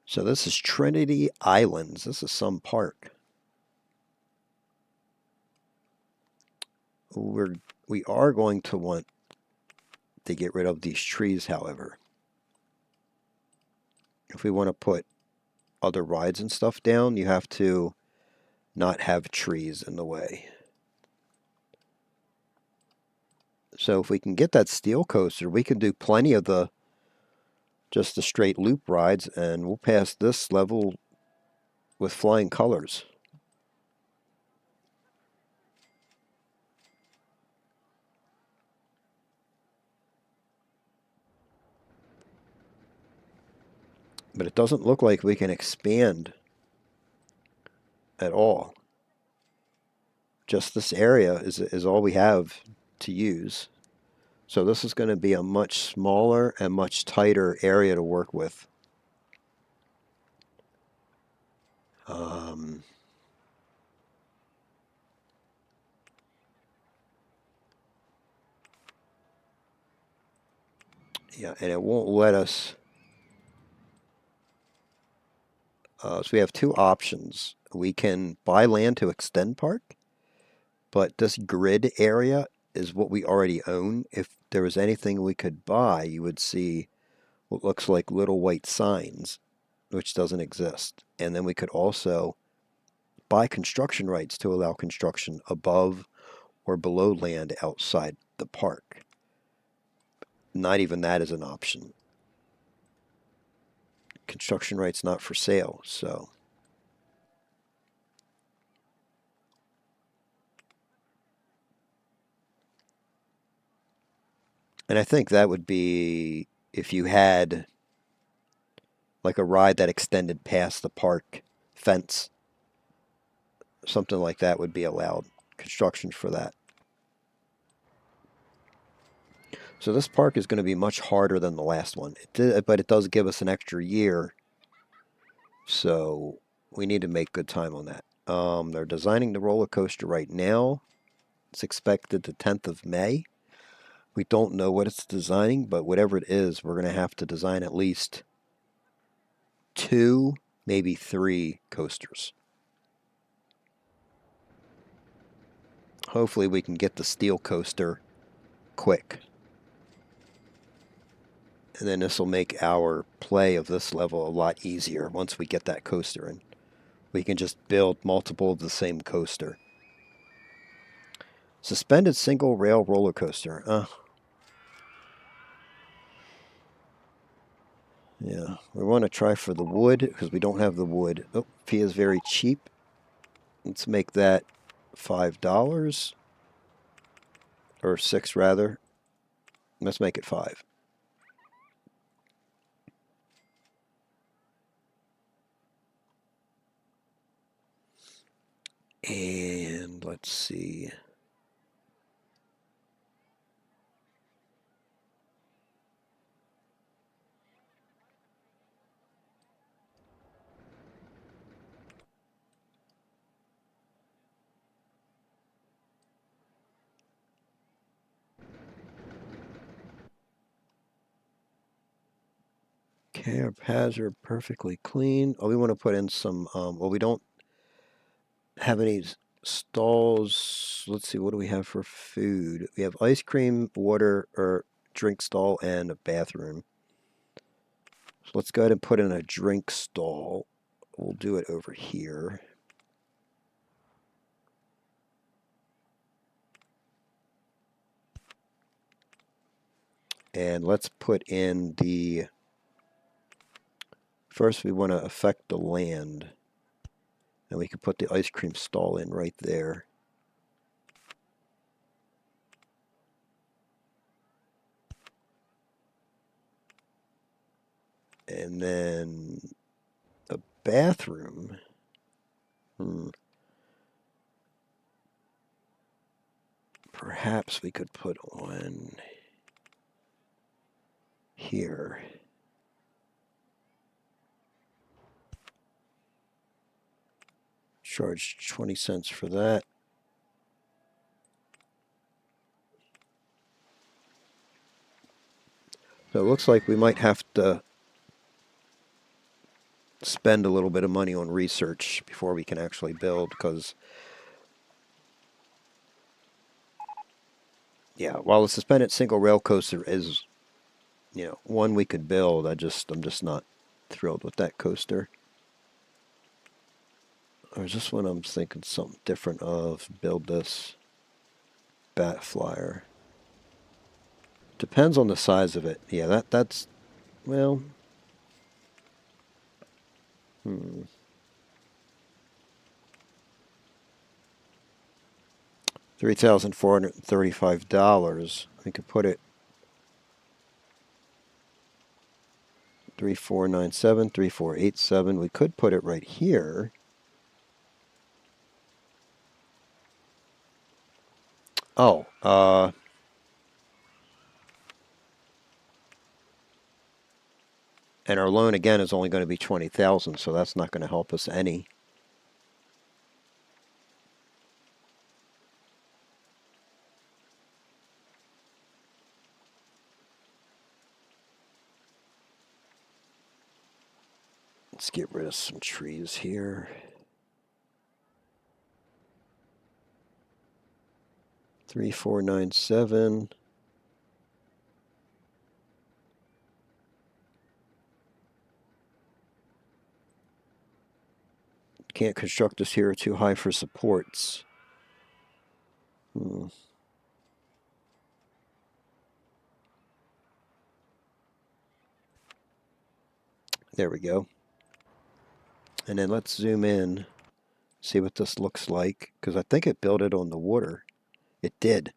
So this is Trinity Islands. This is some park. We are going to want to get rid of these trees, however. If we want to put other rides and stuff down, you have to not have trees in the way. So if we can get that steel coaster, we can do plenty of just the straight loop rides, and we'll pass this level with flying colors. But it doesn't look like we can expand at all. Just this area is all we have to use. So this is going to be a much smaller and much tighter area to work with. Yeah, and it won't let us. So we have 2 options. We can buy land to extend park, but this grid area is what we already own. If there was anything we could buy, you would see what looks like little white signs, which doesn't exist. And then we could also buy construction rights to allow construction above or below land outside the park. Not even that is an option. Construction rights not for sale, so. And I think that would be if you had like a ride that extended past the park fence. Something like that would be allowed. Construction for that. So this park is going to be much harder than the last one. But it does give us an extra year. So we need to make good time on that. They're designing the roller coaster right now. It's expected the 10th of May. We don't know what it's designing, but whatever it is, we're going to have to design at least 2, maybe 3 coasters. Hopefully we can get the steel coaster quick. And then this will make our play of this level a lot easier once we get that coaster in. We can just build multiple of the same coaster. Suspended single rail roller coaster. Yeah, we want to try for the wood because we don't have the wood. Oh, fee is very cheap. Let's make that $5. Or 6 rather. Let's make it 5. And let's see. Okay, our paths are perfectly clean. Oh, we want to put in some, well, we don't have any stalls. Let's see, what do we have for food? We have ice cream, water, or drink stall, and a bathroom. So let's go ahead and put in a drink stall. We'll do it over here. And let's put in the, first we want to affect the land. And we can put the ice cream stall in right there. And then a bathroom. Perhaps we could put one here. Charge 20 cents for that. So it looks like we might have to spend a little bit of money on research before we can actually build, because yeah, while the suspended single rail coaster is, you know, one we could build, I'm just not thrilled with that coaster. Or is this one I'm thinking something different of? Build this bat flyer. Depends on the size of it. Yeah, that's well. $3,435. We could put it 3497, 3487. We could put it right here. Oh, and our loan again is only going to be 20,000, so that's not going to help us any. Let's get rid of some trees here. 3497. Can't construct this here, too high for supports. There we go. And then let's zoom in, see what this looks like, because I think it built it on the water. It did.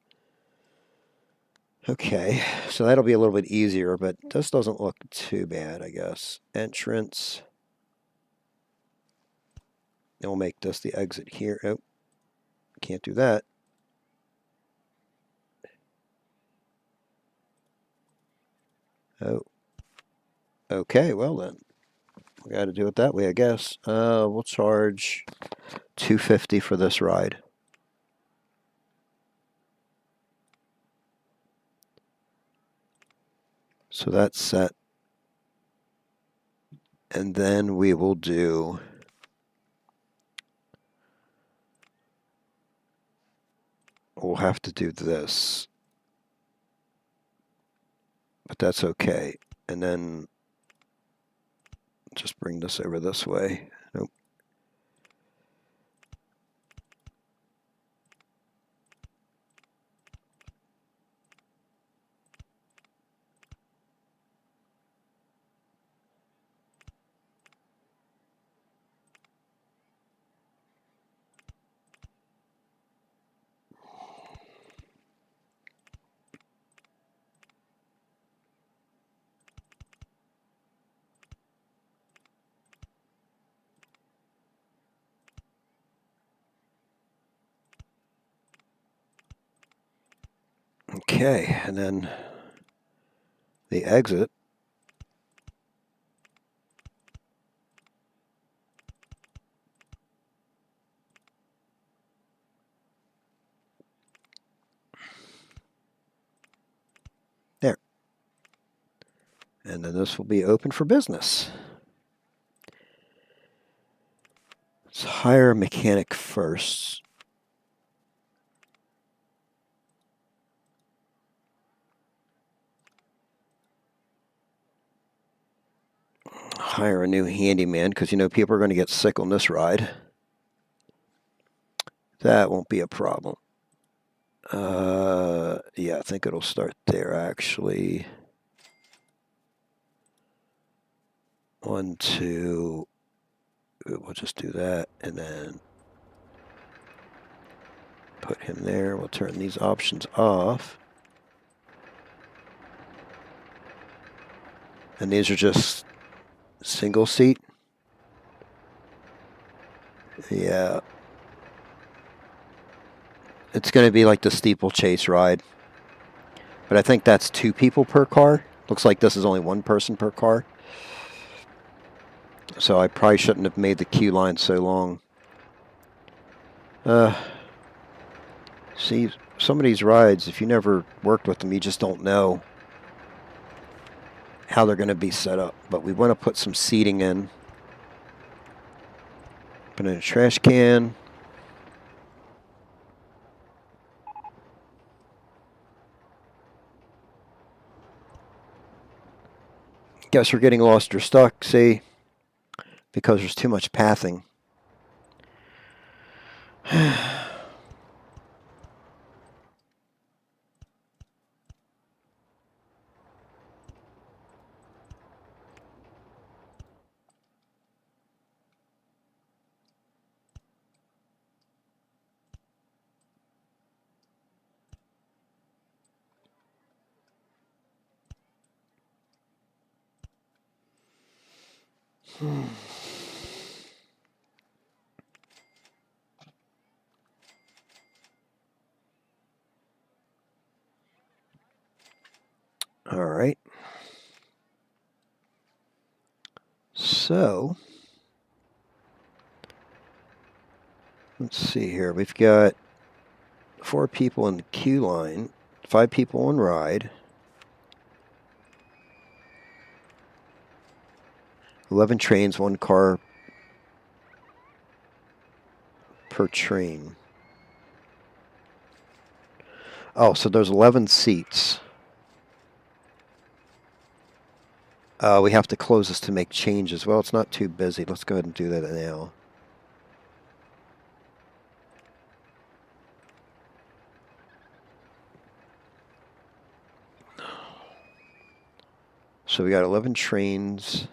Okay, so that'll be a little bit easier, but this doesn't look too bad, I guess. Entrance. And we'll make this the exit here. Oh, can't do that. Oh. Okay, well then. We got to do it that way, I guess. We'll charge $250 for this ride. So that's set. And then we will do, we'll have to do this. But that's okay. And then just bring this over this way. Nope. Okay, and then the exit. There. And then this will be open for business. Let's hire a mechanic first. Hire a new handyman because, you know, people are going to get sick on this ride. That won't be a problem. Yeah, I think it'll start there, actually. 1, 2. We'll just do that, and then put him there. We'll turn these options off. And these are just single seat. Yeah. It's going to be like the steeplechase ride. But I think that's 2 people per car. Looks like this is only 1 person per car. So I probably shouldn't have made the queue line so long. See, some of these rides, if you never worked with them, you just don't know how they're going to be set up. But we want to put some seating in. Put in a trash can. Guess we're getting lost or stuck, see? Because there's too much pathing. All right. So, let's see here. We've got 4 people in the queue line, 5 people on ride, 11 trains, 1 car per train. Oh, so there's 11 seats. We have to close this to make changes. Well, it's not too busy. Let's go ahead and do that now. So we got 11 trains.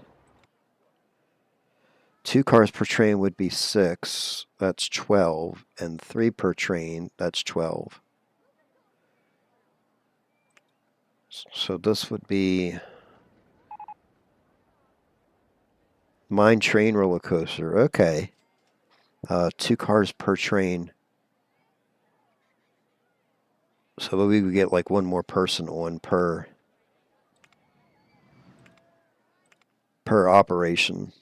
2 cars per train would be 6. That's 12. And 3 per train, that's 12. So this would be Mine Train Roller Coaster. Okay. 2 cars per train. So we would get like 1 more person on per operation.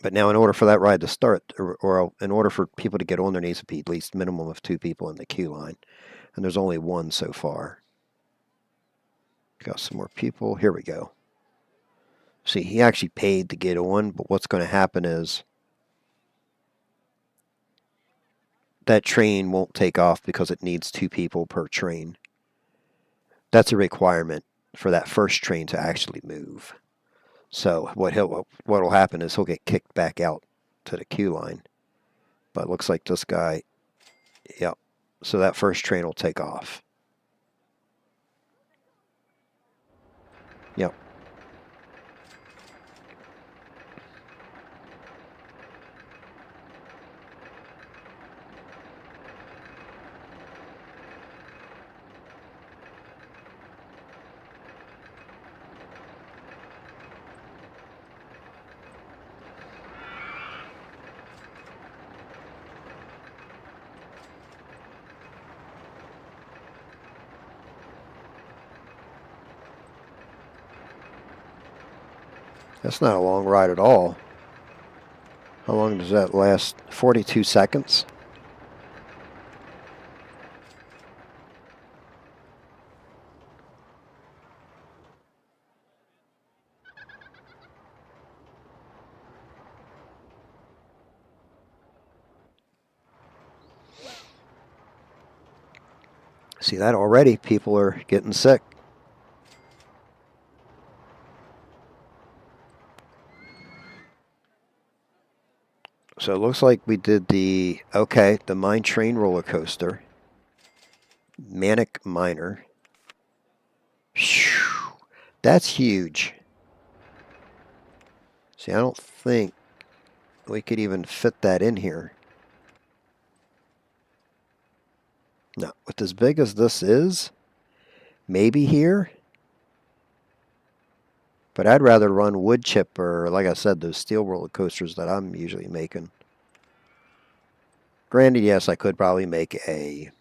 But now in order for that ride to start, or in order for people to get on, there needs to be at least minimum of 2 people in the queue line. And there's only 1 so far. Got some more people. Here we go. See, he actually paid to get on, but what's going to happen is that train won't take off because it needs 2 people per train. That's a requirement for that first train to actually move. So what'll happen is he'll get kicked back out to the queue line. But it looks like this guy, yep. So that first train will take off. Yep. That's not a long ride at all. How long does that last? 42 seconds? See that already? People are getting sick. So it looks like we did the Mine Train roller coaster. Manic Miner. Phew, that's huge. See, I don't think we could even fit that in here. No, with as big as this is, maybe here. But I'd rather run wood chip or, like I said, those steel roller coasters that I'm usually making. Granted, yes, I could probably make a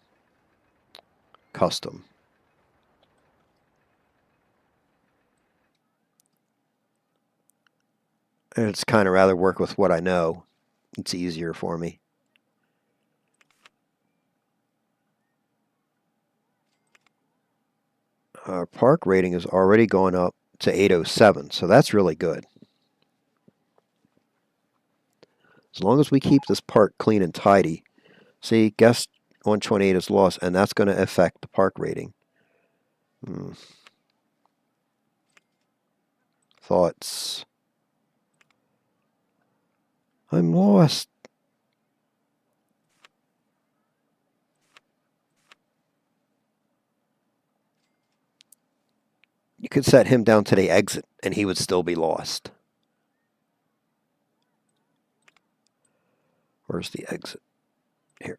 custom. And it's kind of rather work with what I know. It's easier for me. Our park rating is already going up to 807, so that's really good. As long as we keep this park clean and tidy. See, guest 128 is lost, and that's going to affect the park rating. Thoughts? I'm lost. You could set him down to the exit, and he would still be lost. Where's the exit? Here.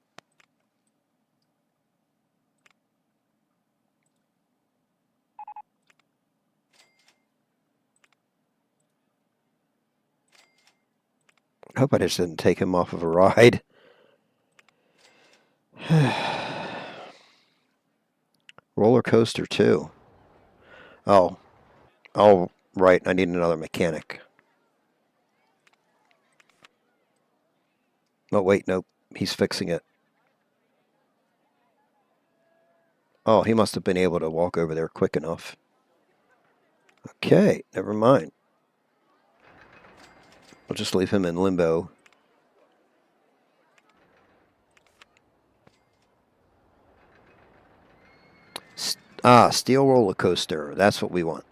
I hope I just didn't take him off of a ride. Roller coaster, too. Oh. Oh, right. I need another mechanic. Oh, wait, nope. He's fixing it. Oh, he must have been able to walk over there quick enough. Okay, never mind. We'll just leave him in limbo. Steel roller coaster. That's what we want.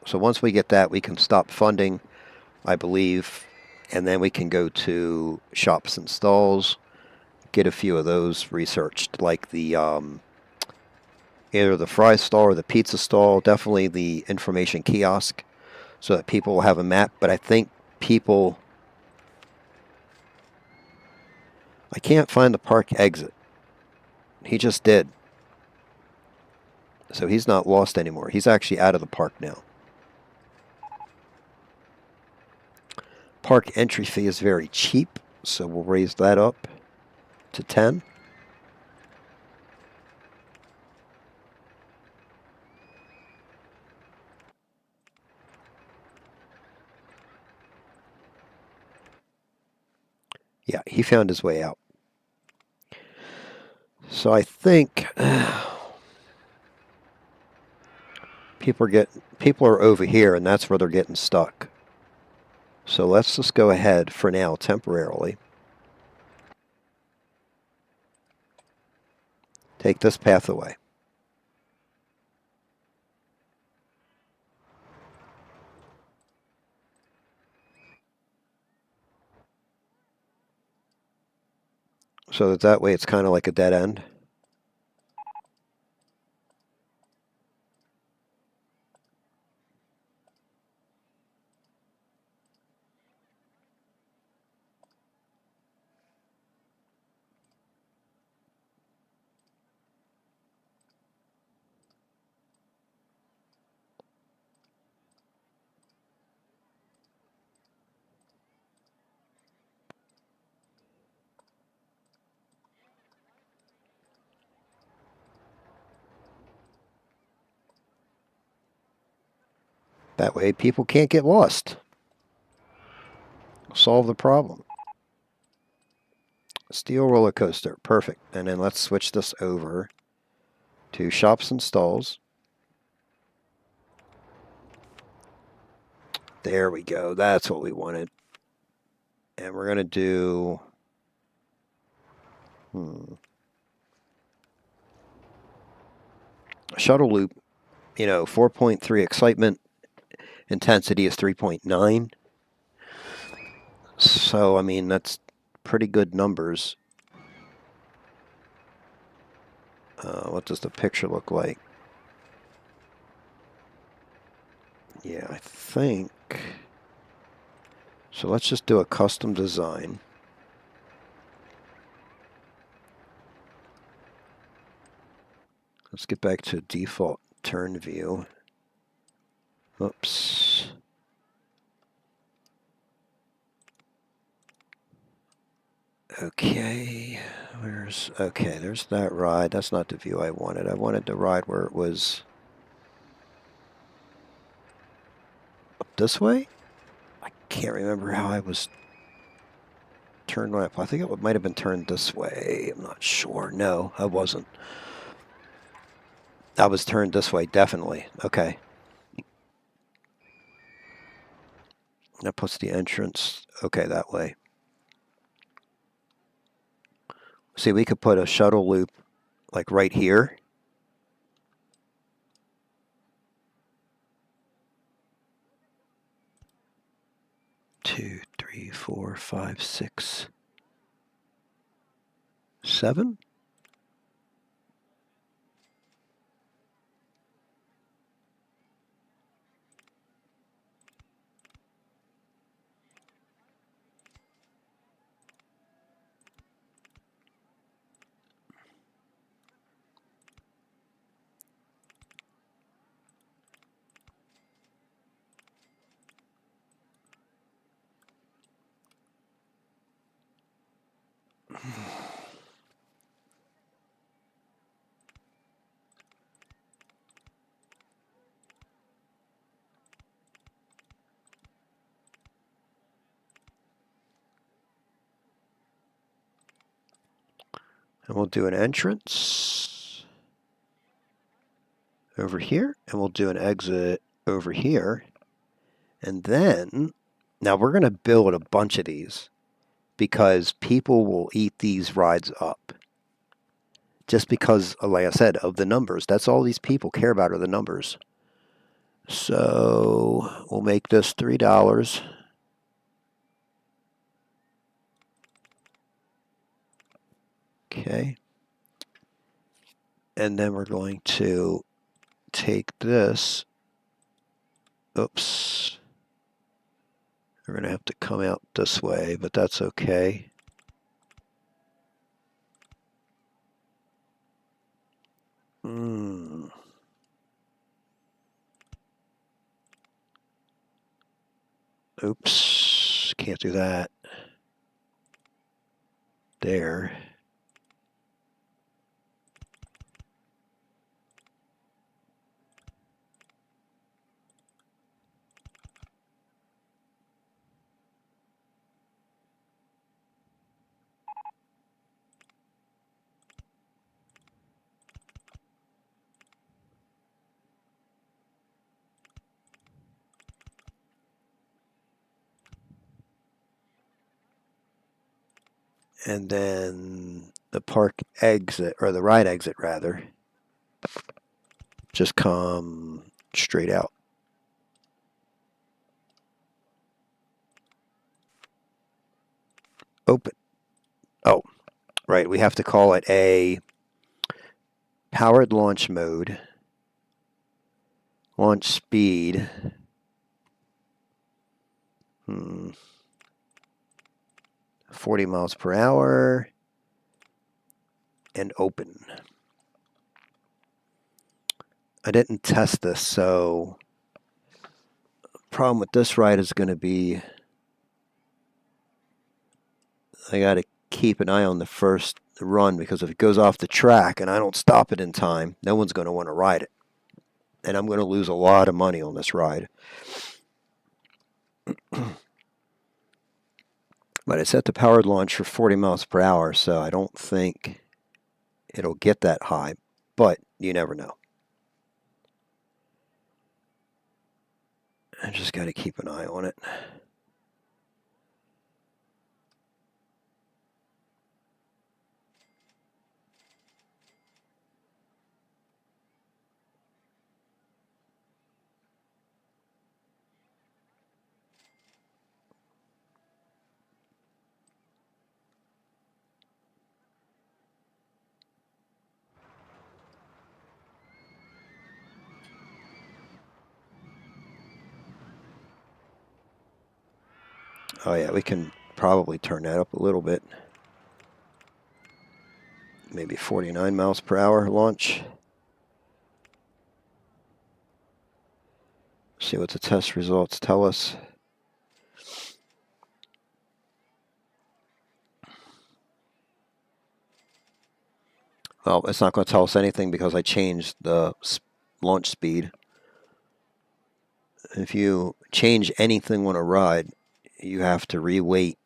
So once we get that, we can stop funding, I believe, and then we can go to shops and stalls, get a few of those researched, like the either the fry stall or the pizza stall, definitely the information kiosk, so that people will have a map. But I think people, I can't find the park exit. He just did. So he's not lost anymore. He's actually out of the park now. Park entry fee is very cheap, so we'll raise that up to 10. Yeah, he found his way out. So I think people are over here, and that's where they're getting stuck. So let's just go ahead for now, temporarily. Take this path away. So that way it's kind of like a dead end. That way people can't get lost. Solve the problem. Steel roller coaster. Perfect. And then let's switch this over to shops and stalls. There we go. That's what we wanted. And we're going to do... shuttle loop, 4.3 excitement. Intensity is 3.9. So, I mean, that's pretty good numbers. What does the picture look like? Yeah, I think... So let's just do a custom design. Let's get back to default turn view. Oops. Okay, okay, there's that ride. That's not the view I wanted. I wanted the ride where it was up this way? I can't remember how I was turned up. I think it might have been turned this way. I'm not sure. No, I wasn't. I was turned this way, definitely. Okay. That puts the entrance, okay, that way. See, we could put a shuttle loop like right here. Two, three, four, five, six, 7. And we'll do an entrance over here, and we'll do an exit over here. And then, now we're going to build a bunch of these because people will eat these rides up. Just because, like I said, of the numbers. That's all these people care about are the numbers. So we'll make this $3. Okay. And then we're going to take this. Oops. We're going to have to come out this way, but that's okay. Oops. Can't do that. There. And then the park exit, or the ride exit rather, just come straight out. Open. Oh, right. We have to call it a powered launch mode. Launch speed. 40 miles per hour. And open. I didn't test this, so the problem with this ride is going to be I got to keep an eye on the first run because if it goes off the track and I don't stop it in time, no one's going to want to ride it. and I'm going to lose a lot of money on this ride. But I set the powered launch for 40 miles per hour, so I don't think it'll get that high, but you never know. I just got to keep an eye on it. Oh yeah, we can probably turn that up a little bit. Maybe 49 miles per hour launch. See what the test results tell us. Well, it's not going to tell us anything because I changed the launch speed. If you change anything on a ride, you have to re-wait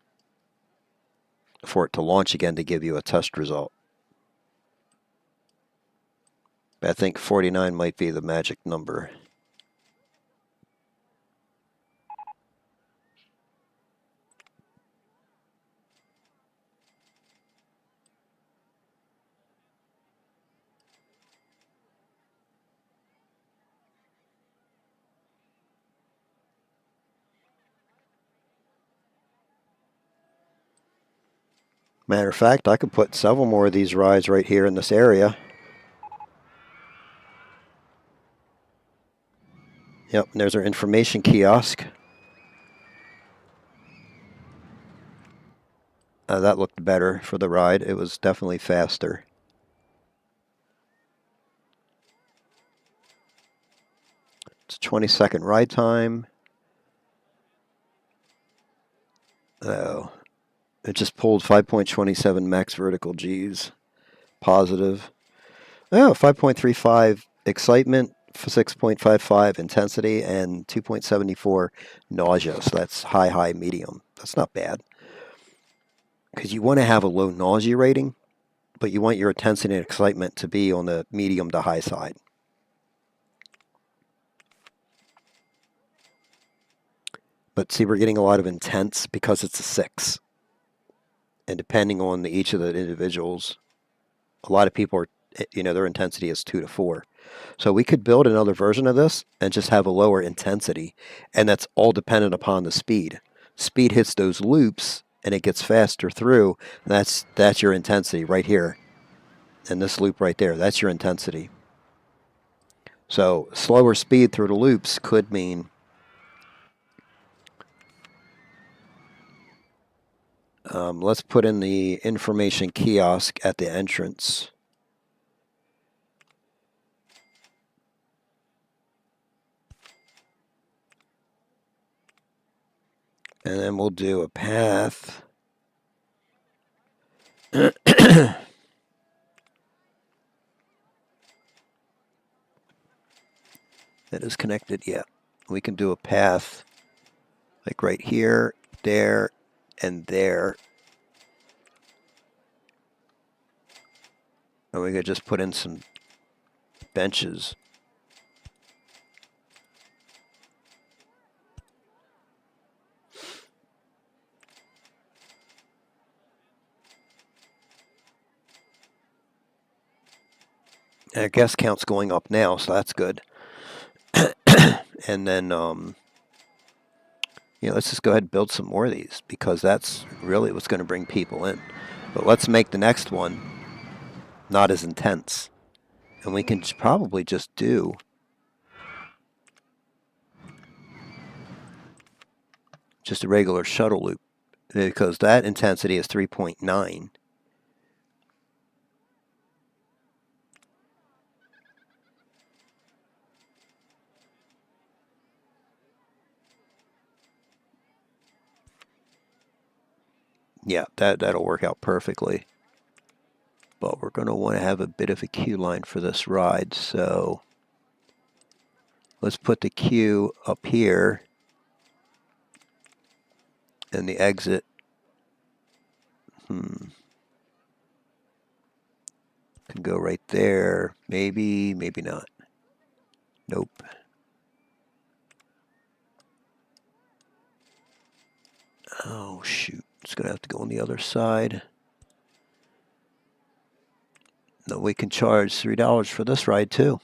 for it to launch again to give you a test result. But I think 49 might be the magic number. Matter of fact, I could put several more of these rides right here in this area. Yep, and there's our information kiosk. That looked better for the ride. It was definitely faster. It's a 20-second ride time. Oh, it just pulled 5.27 max vertical G's. Positive. Oh, 5.35 excitement, 6.55 intensity, and 2.74 nausea. So that's high, high, medium. That's not bad. Because you want to have a low nausea rating, but you want your intensity and excitement to be on the medium to high side. But see, we're getting a lot of intense because it's a 6. And depending on each of the individuals, a lot of people are, their intensity is 2 to 4. So we could build another version of this and just have a lower intensity, and that's all dependent upon the speed. Speed hits those loops, and it gets faster through. That's your intensity right here. And this loop right there, that's your intensity. So slower speed through the loops could mean let's put in the information kiosk at the entrance. And then we'll do a path. That is connected, yeah. We can do a path like right here, there, and there. And we could just put in some benches. Our guest count's going up now, so that's good. And then, let's just go ahead and build some more of these because that's really what's going to bring people in. But let's make the next one not as intense. And we can probably just do just a regular shuttle loop because that intensity is 3.9. Yeah, that'll work out perfectly. But we're going to want to have a bit of a queue line for this ride, so Let's put the queue up here and the exit. Can go right there. Maybe, maybe not. Nope. Oh, shoot. It's going to have to go on the other side. No, we can charge $3 for this ride, too.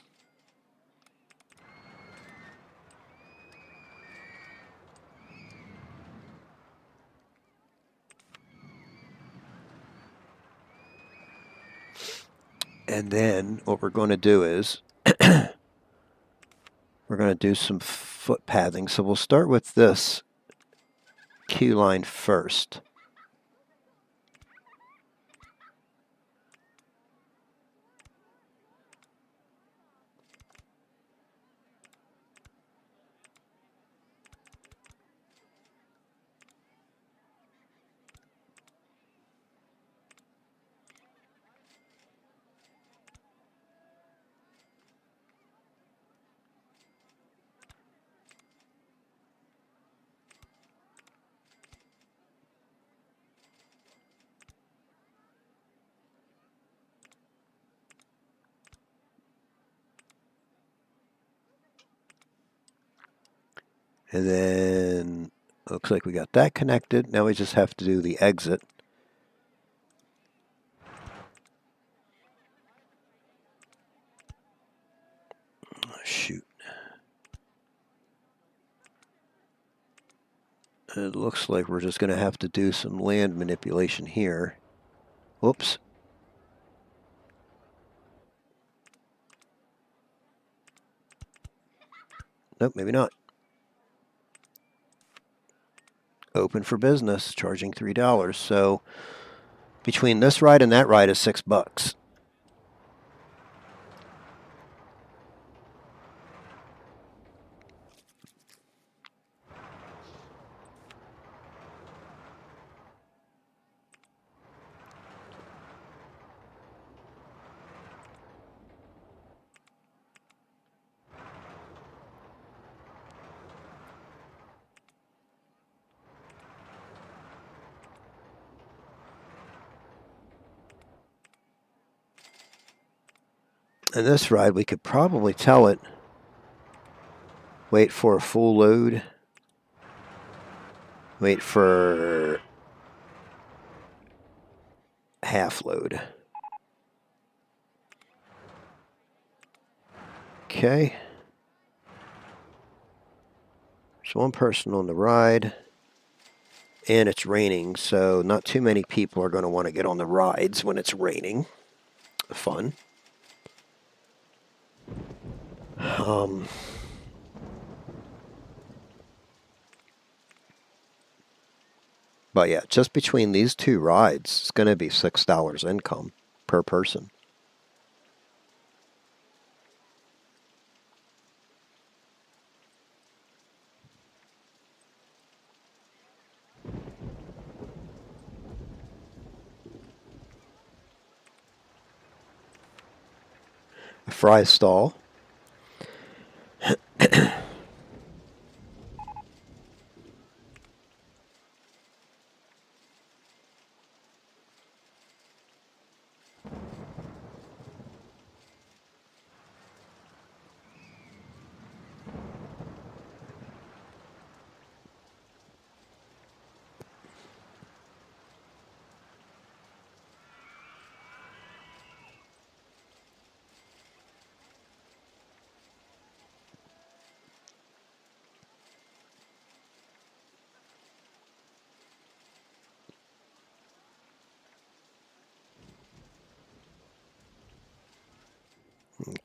And then what we're going to do is we're going to do some footpathing. So we'll start with this queue line first. And then looks like we got that connected. Now we just have to do the exit. Oh, shoot. It looks like we're just going to have to do some land manipulation here. Whoops. Nope, maybe not. Open for business, charging $3. So between this ride and that ride is $6. And this ride, we could probably tell it, wait for a full load, wait for half load. Okay. There's one person on the ride, and it's raining, so not too many people are going to want to get on the rides when it's raining. Fun. But yeah, just between these two rides, it's going to be $6 income per person. A fry stall.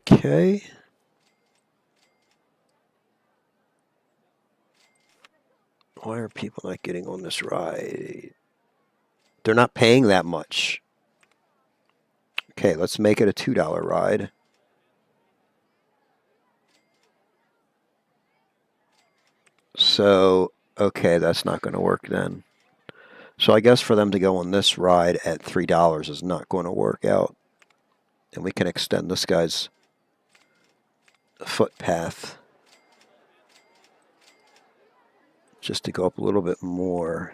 Okay. Why are people not getting on this ride? They're not paying that much. Okay, let's make it a $2 ride. So, okay, that's not going to work then. So I guess for them to go on this ride at $3 is not going to work out. And we can extend this guy's footpath. just to go up a little bit more.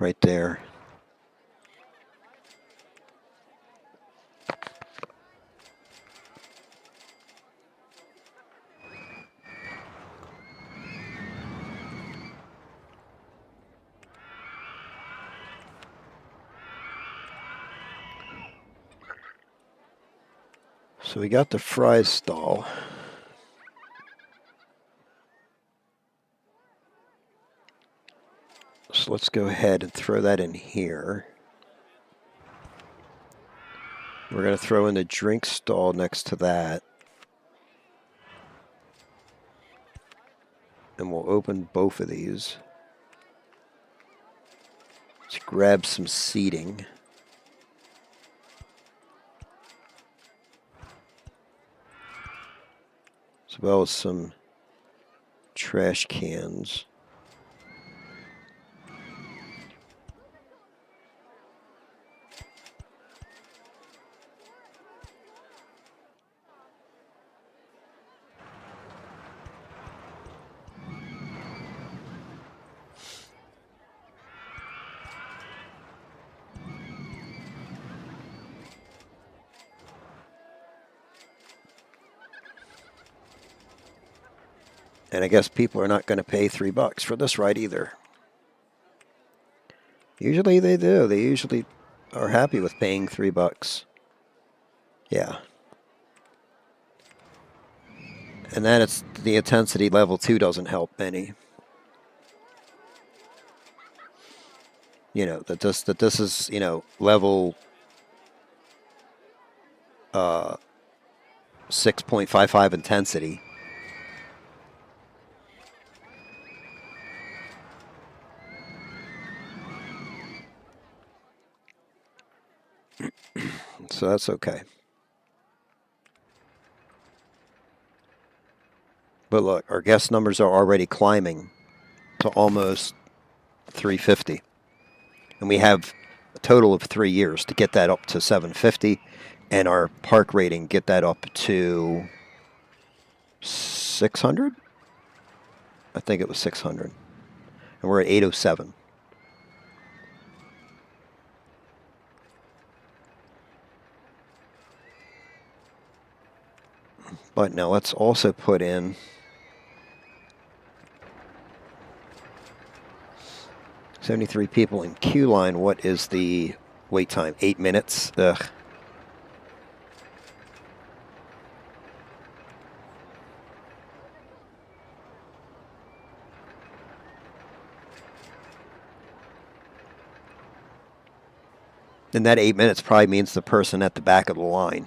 Right there. So we got the fry stall. So let's go ahead and throw that in here. We're going to throw in the drink stall next to that. And we'll open both of these. Let's grab some seating. As well as some trash cans. And I guess people are not going to pay $3 for this ride either. Usually they do. They usually are happy with paying $3. Yeah. And then it's the intensity level 2 doesn't help any. You know, that this is, you know, level 6.55 intensity. So that's okay. But look, our guest numbers are already climbing to almost 350. And we have a total of 3 years to get that up to 750. And our park rating, get that up to 600? I think it was 600. And we're at 807. But now let's also put in 73 people in queue line. What is the wait time? 8 minutes? Ugh. And that 8 minutes probably means the person at the back of the line.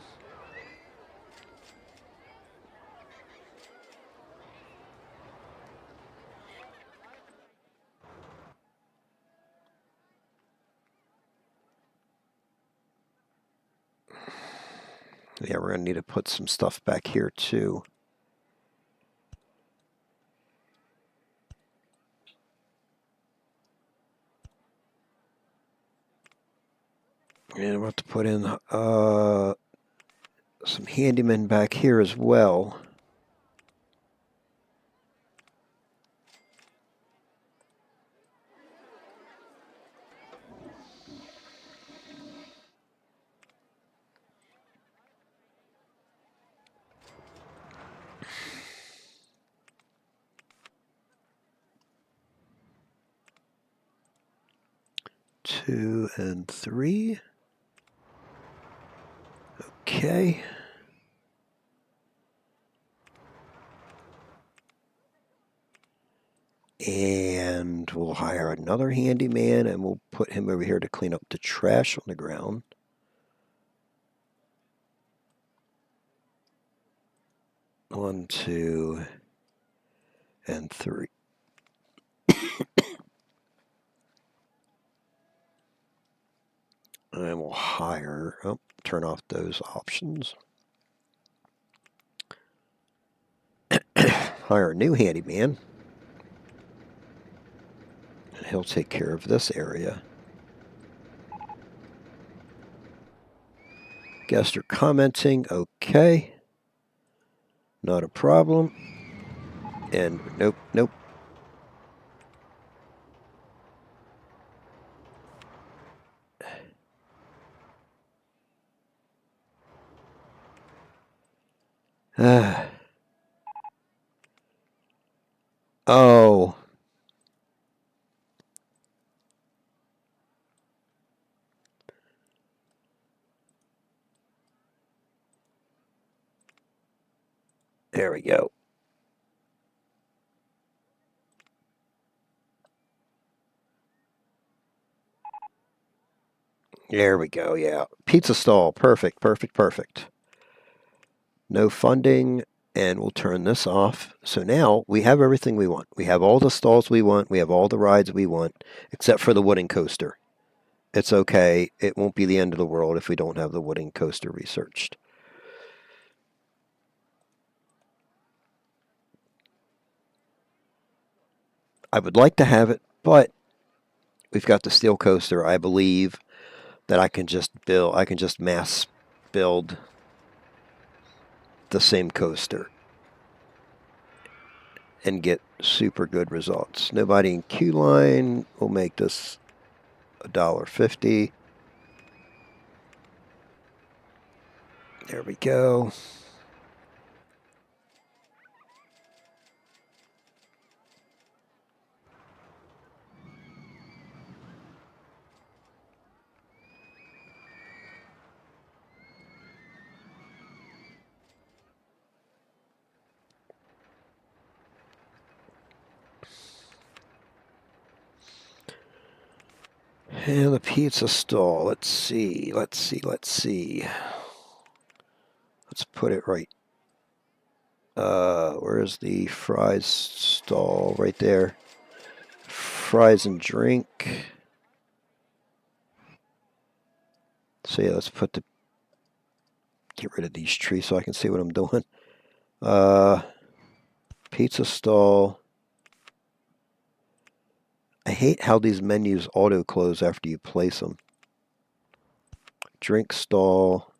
Yeah, we're going to need to put some stuff back here too. And we'll have to put in some handymen back here as well. Two and three. Okay. And we'll hire another handyman and we'll put him over here to clean up the trash on the ground. One, two, and three. And we'll hire, turn off those options. Hire a new handyman. And he'll take care of this area. Guests are commenting, okay. Not a problem. And nope. Oh. There we go. There we go, yeah. Pizza stall. Perfect, perfect, perfect. No funding, and we'll turn this off. So now we have everything we want. We have all the stalls we want. We have all the rides we want, except for the wooden coaster. It's okay. It won't be the end of the world if we don't have the wooden coaster researched. I would like to have it, but we've got the steel coaster. I believe that I can just mass build the same coaster and get super good results. Nobody in queue line will make this $1.50. There we go. And the pizza stall. Let's see. Let's put it right. Where's the fries stall? Right there. Fries and drink. So yeah, let's get rid of these trees so I can see what I'm doing. Pizza stall. I hate how these menus auto close after you place them. Drink stall.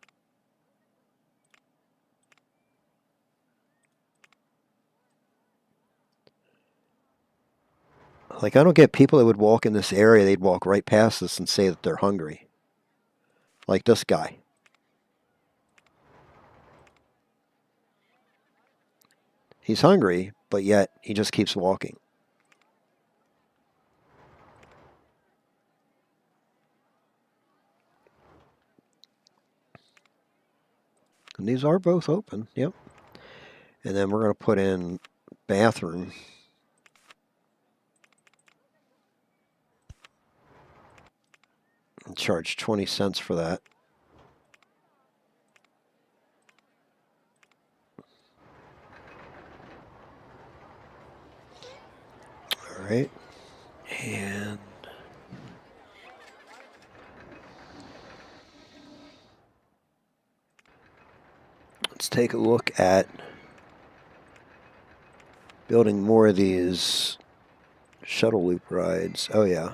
Like, I don't get people that would walk in this area, they'd walk right past us and say that they're hungry. Like this guy. He's hungry, but yet he just keeps walking. And these are both open, yep. And then we're going to put in bathroom. And charge 20 cents for that. All right. And let's take a look at building more of these shuttle loop rides. Oh, yeah.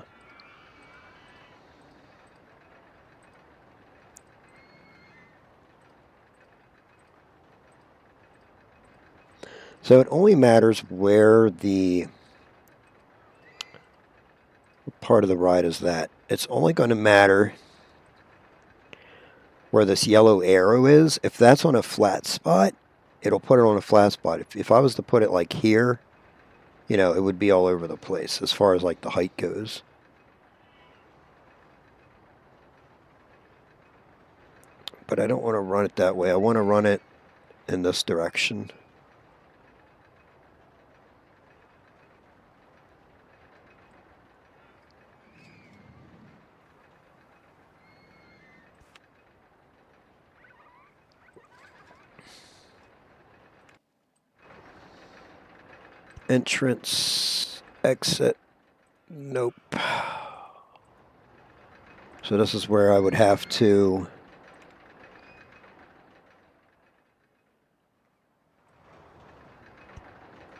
So it only matters where the part of the ride is that. It's only going to matter where this yellow arrow is. If that's on a flat spot, it'll put it on a flat spot. If I was to put it like here, you know, it would be all over the place as far as like the height goes. But I don't want to run it that way. I want to run it in this direction. Entrance, exit, nope. So this is where I would have to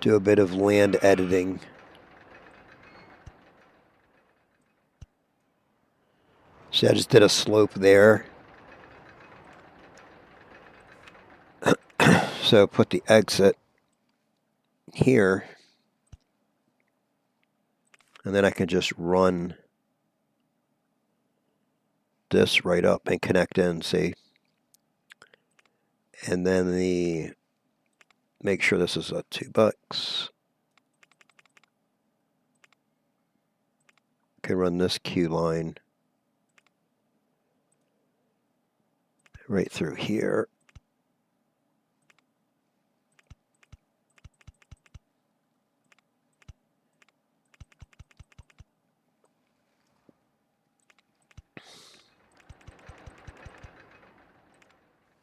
do a bit of land editing. See, I just did a slope there. So put the exit here. And then I can just run this right up and connect in, see? And then make sure this is $2. can run this queue line right through here.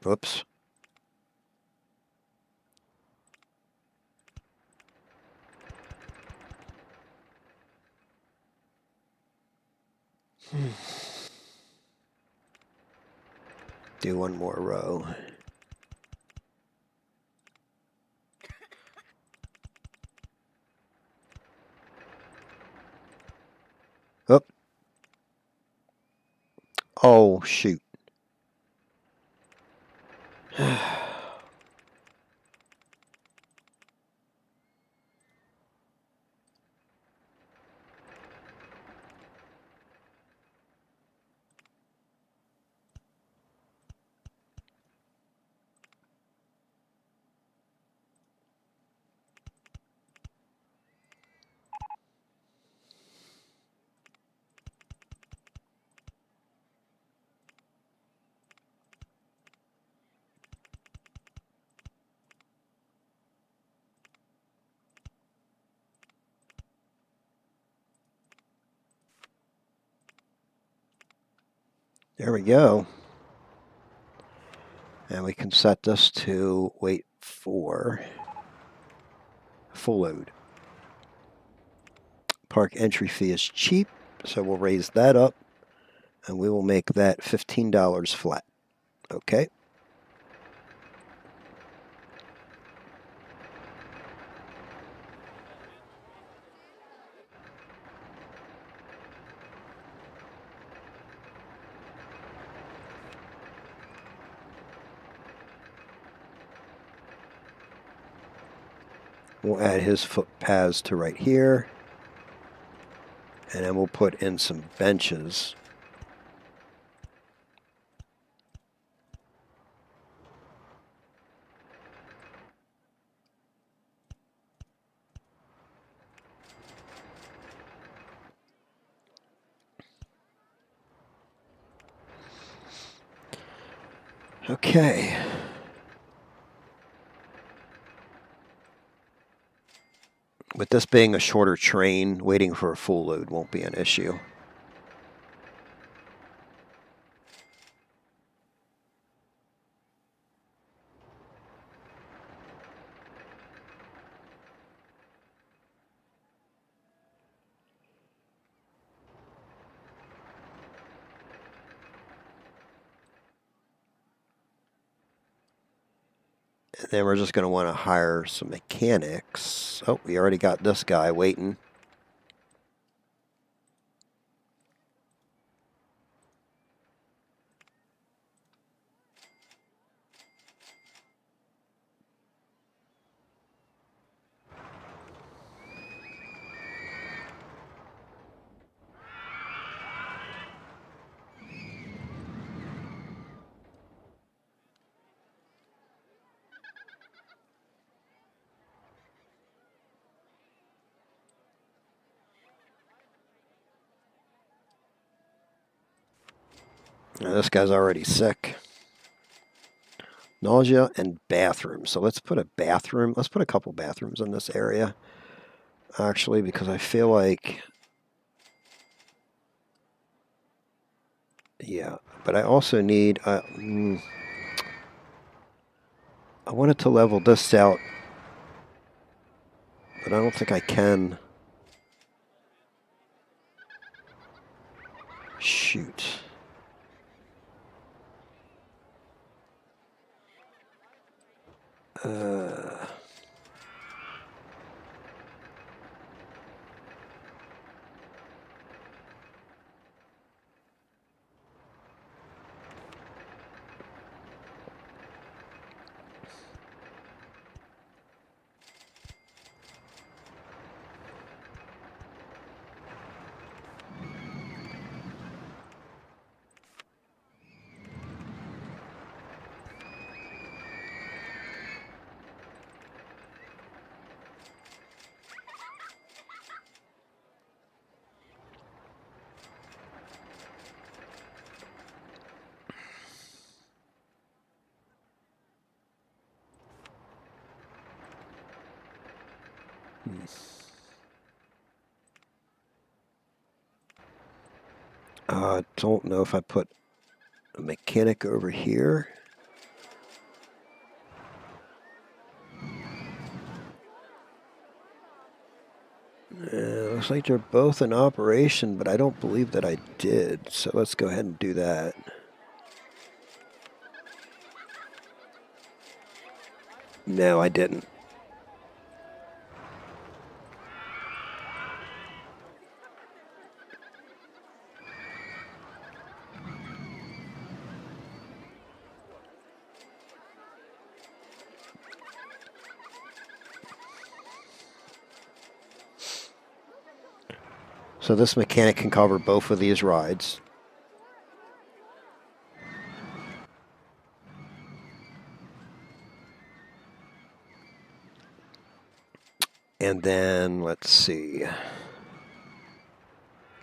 Whoops. Do one more row. Oh. Oh, shoot. There we go. And we can set this to wait for full load. Park entry fee is cheap, so we'll raise that up, and we will make that $15 flat. Okay. We'll add his footpaths to right here. And then we'll put in some benches. Okay. With this being a shorter train, waiting for a full load won't be an issue. And then we're just going to want to hire some mechanics. Oh, we already got this guy waiting. Now, this guy's already sick. Nausea and bathroom. So let's put a bathroom. Let's put a couple bathrooms in this area. Actually, because I feel like... Yeah, but I also need... I wanted to level this out, but I don't think I can. Shoot. I don't know if I put a mechanic over here. Looks like they're both in operation, but I don't believe that I did. So let's go ahead and do that. No, I didn't. So this mechanic can cover both of these rides. And then, let's see.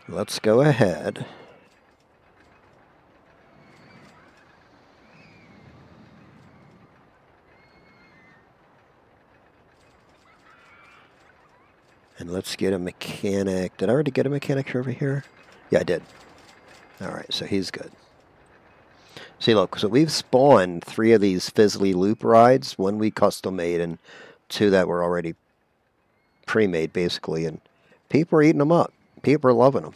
Let's go ahead. And let's get a mechanic. Did I already get a mechanic over here? Yeah, I did. All right, so he's good. See, look, so we've spawned 3 of these Fizzly Loop rides, 1 we custom made and 2 that were already pre-made, basically, and people are eating them up. People are loving them.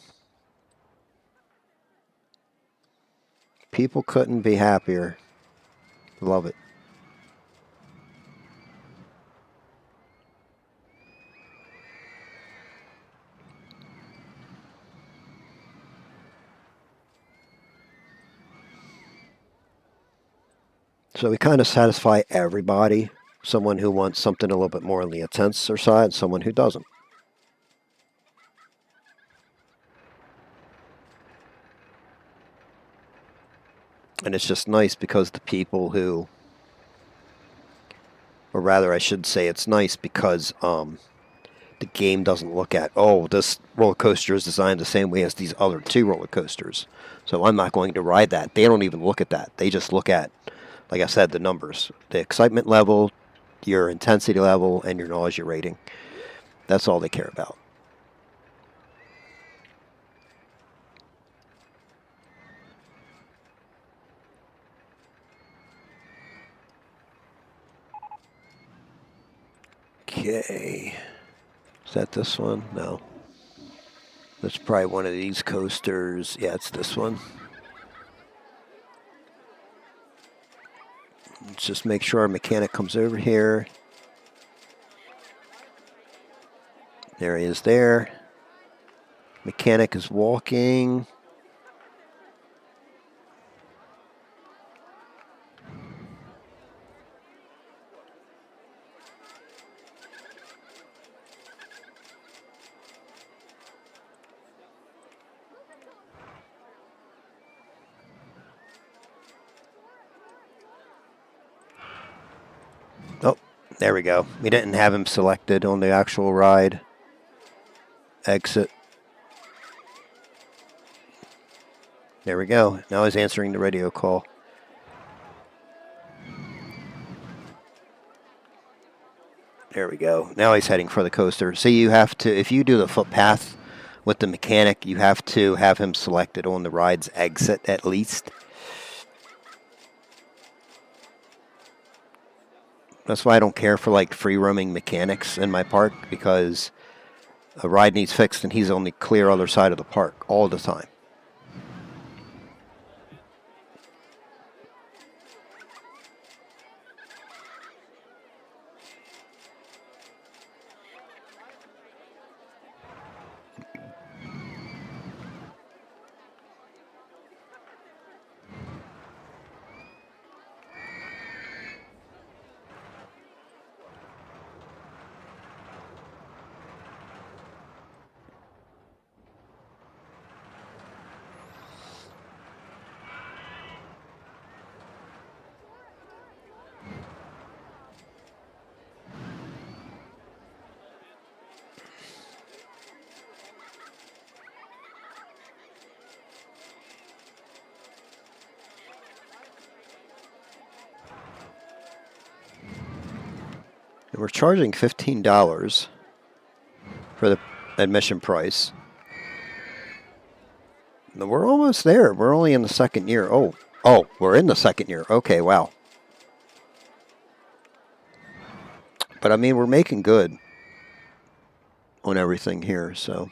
People couldn't be happier. Love it. So we kind of satisfy everybody. Someone who wants something a little bit more on the intenser side, someone who doesn't. And it's just nice because the people who, or rather I should say it's nice because the game doesn't look at, oh, this roller coaster is designed the same way as these other 2 roller coasters, so I'm not going to ride that. They don't even look at that. They just look at, like I said, the numbers, the excitement level, your intensity level, and your nausea rating. That's all they care about. Okay. Is that this one? No. That's probably one of these coasters. Yeah, it's this one. Let's just make sure our mechanic comes over here. There he is there. Mechanic is walking. Oh, there we go. We didn't have him selected on the actual ride. Exit. There we go. Now he's answering the radio call. There we go. Now he's heading for the coaster. See, you have to, if you do the footpath with the mechanic, you have to have him selected on the ride's exit at least. That's why I don't care for like free roaming mechanics in my park, because a ride needs fixed and he's on the clear other side of the park all the time. And we're charging $15. for the admission price. We're almost there. We're only in the second year. Oh, we're in the second year. Okay, wow. But I mean, we're making good on everything here, so.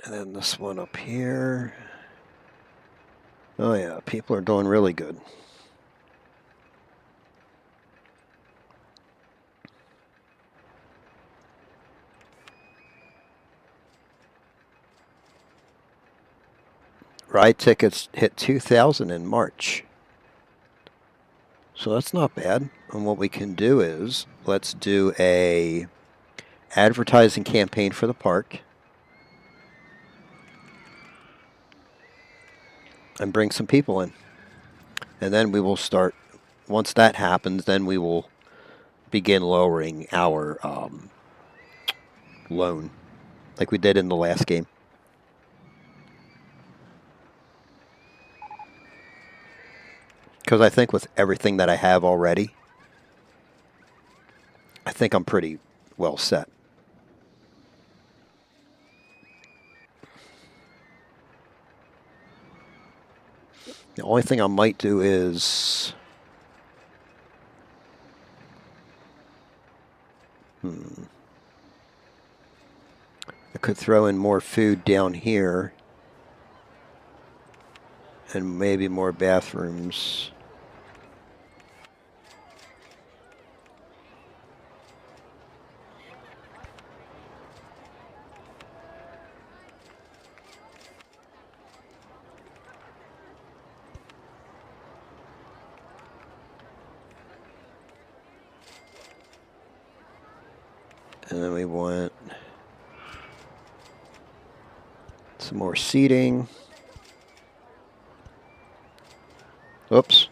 And then this one up here. Oh yeah, people are doing really good. Ride tickets hit 2,000 in March. So that's not bad. And what we can do is, let's do a advertising campaign for the park. And bring some people in. And then we will start, once that happens, then we will begin lowering our loan, like we did in the last game. Because I think with everything that I have already, I think I'm pretty well set. The only thing I might do is... I could throw in more food down here. And maybe more bathrooms. And then we want some more seating. Oops.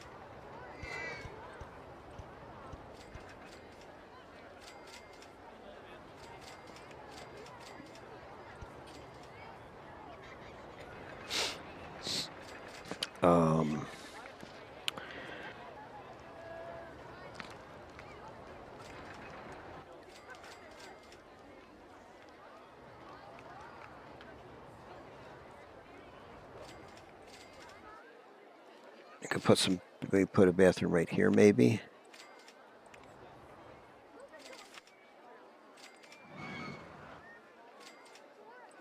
I could put some, we put a bathroom right here maybe.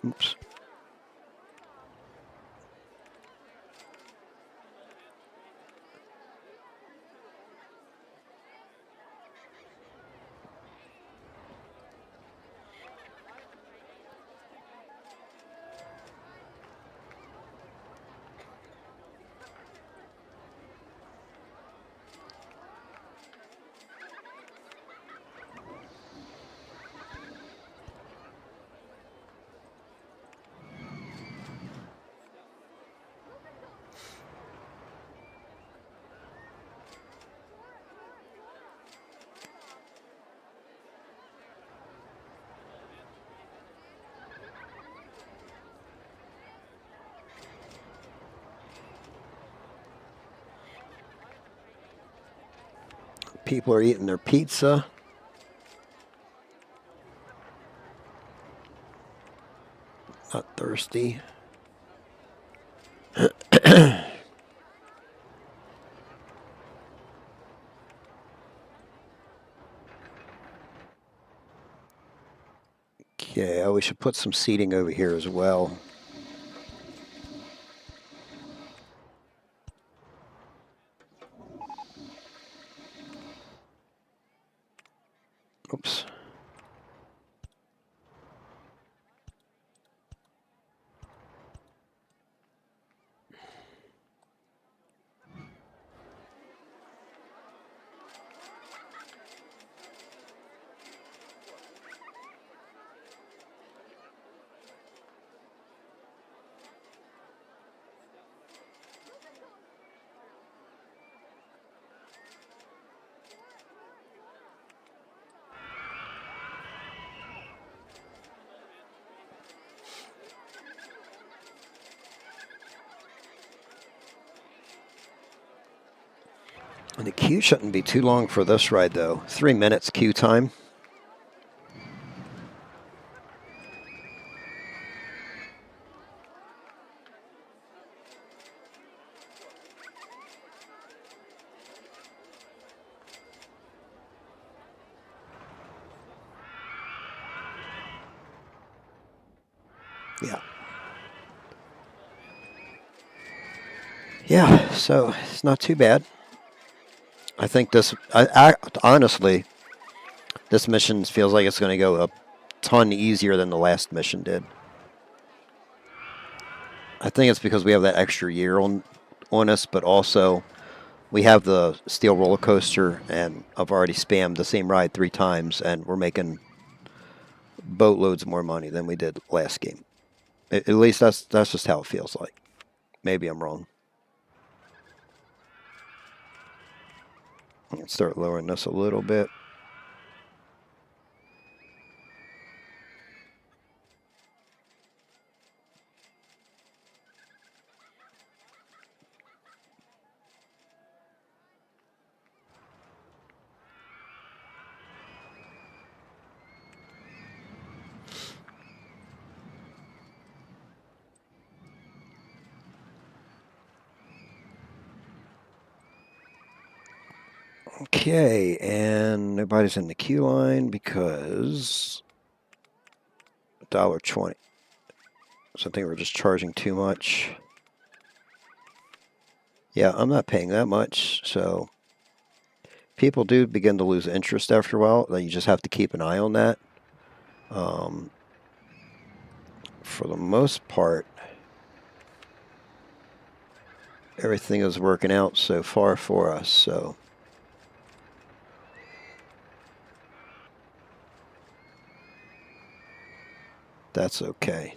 Oops. People are eating their pizza. Not thirsty. Okay, we should put some seating over here as well. Oops. And the queue shouldn't be too long for this ride, though. 3 minutes queue time. Yeah. Yeah, so it's not too bad. I think this, honestly, this mission feels like it's going to go a ton easier than the last mission did. I think it's because we have that extra year on us, but also we have the steel roller coaster, and I've already spammed the same ride 3 times, and we're making boatloads more money than we did last game. At least that's just how it feels like. Maybe I'm wrong. Let's start lowering this a little bit. Okay, and nobody's in the queue line because $1.20. So I think we're just charging too much. Yeah, I'm not paying that much, so people do begin to lose interest after a while. You just have to keep an eye on that. For the most part, everything is working out so far for us, so that's okay.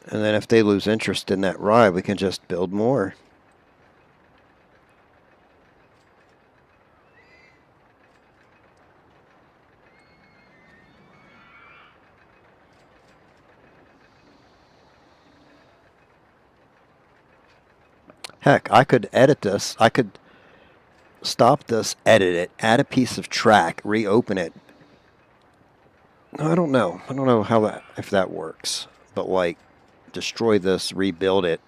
And then if they lose interest in that ride, we can just build more. Heck, I could edit this. I could stop this, edit it, add a piece of track, reopen it. I don't know. I don't know how that, if that works. But like, destroy this, rebuild it,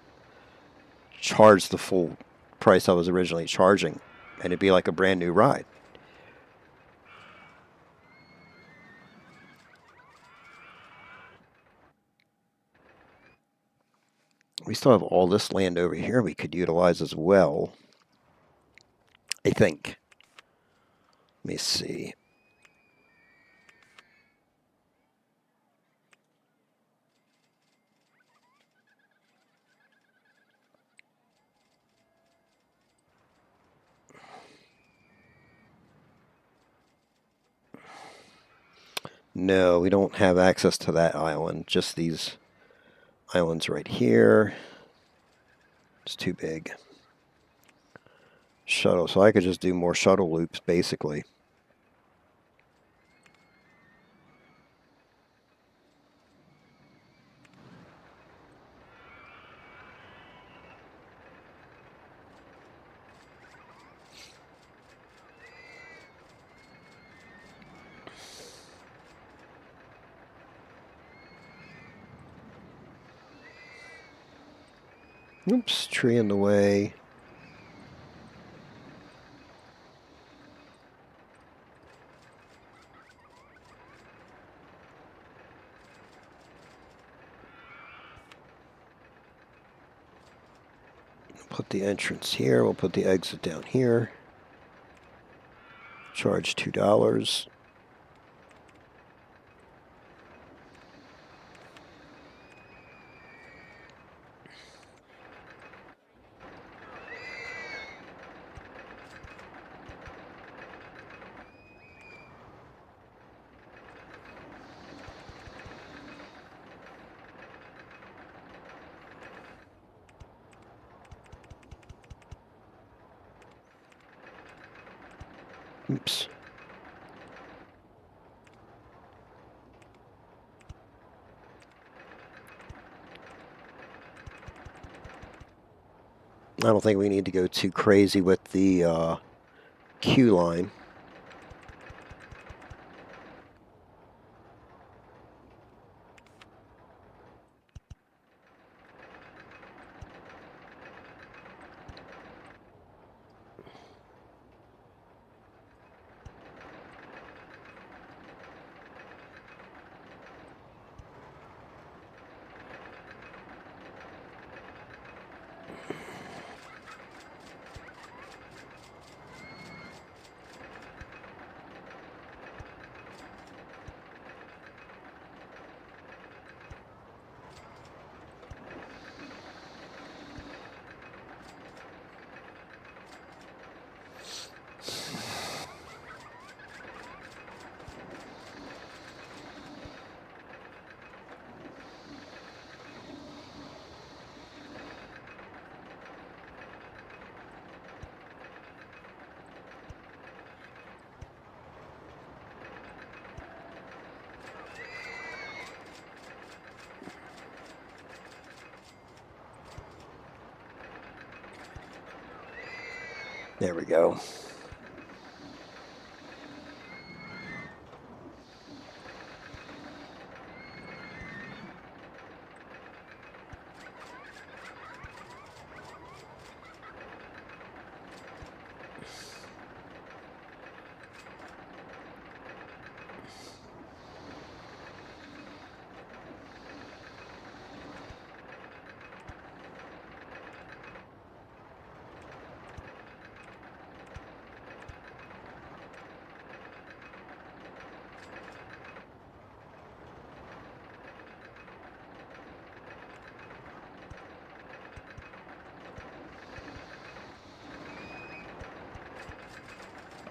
charge the full price I was originally charging, and it'd be like a brand new ride. We still have all this land over here we could utilize as well, I think. Let me see. No, we don't have access to that island. Just these islands right here. It's too big. Shuttle. So I could just do more shuttle loops, basically. Oops, tree in the way. Put the entrance here. We'll put the exit down here. Charge $2. Oops. I don't think we need to go too crazy with the queue line. There we go.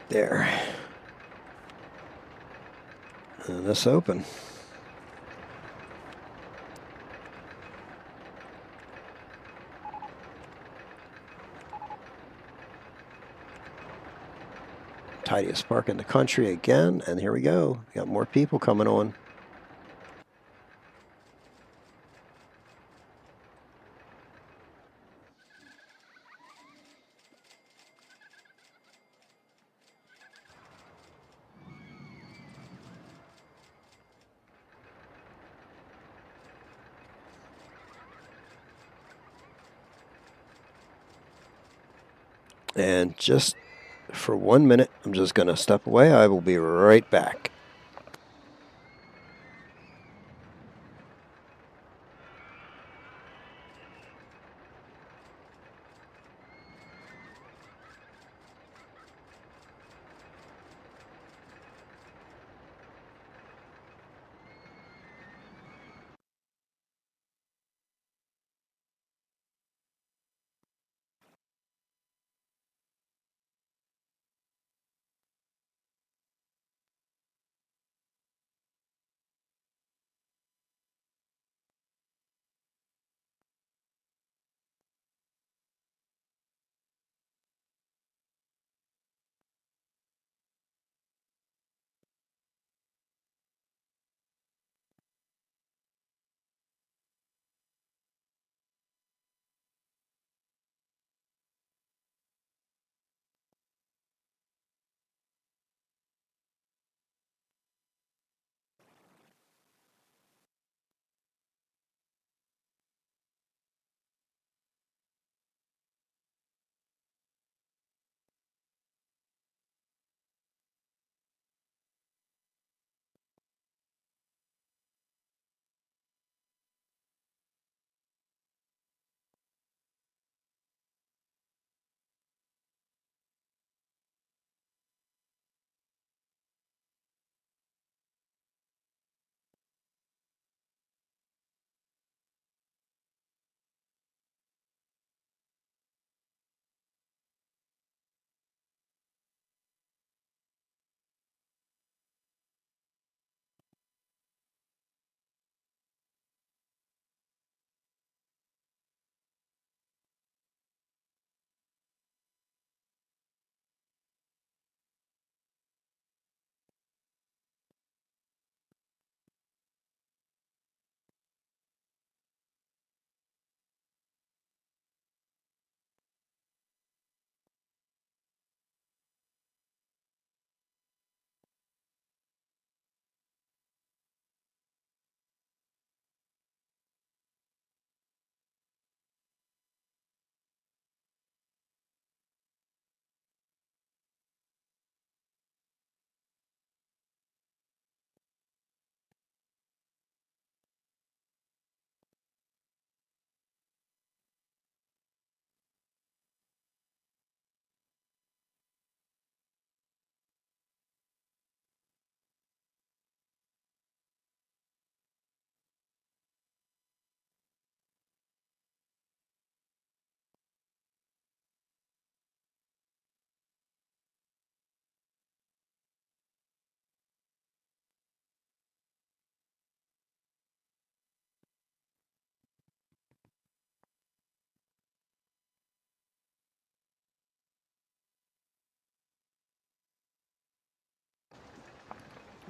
There. And this open. Tidiest park in the country again, and here we go. We got more people coming on. And just for 1 minute, I'm just going to step away. I will be right back.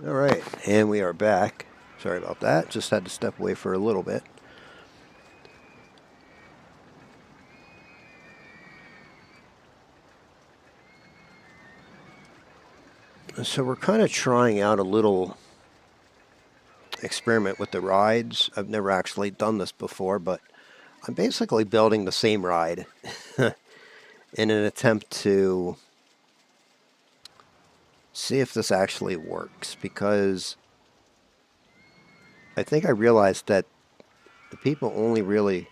All right, and we are back. Sorry about that. Just had to step away for a little bit. So we're kind of trying out a little experiment with the rides. I've never actually done this before, but I'm basically building the same ride in an attempt to see if this actually works, because I think I realized that the people only really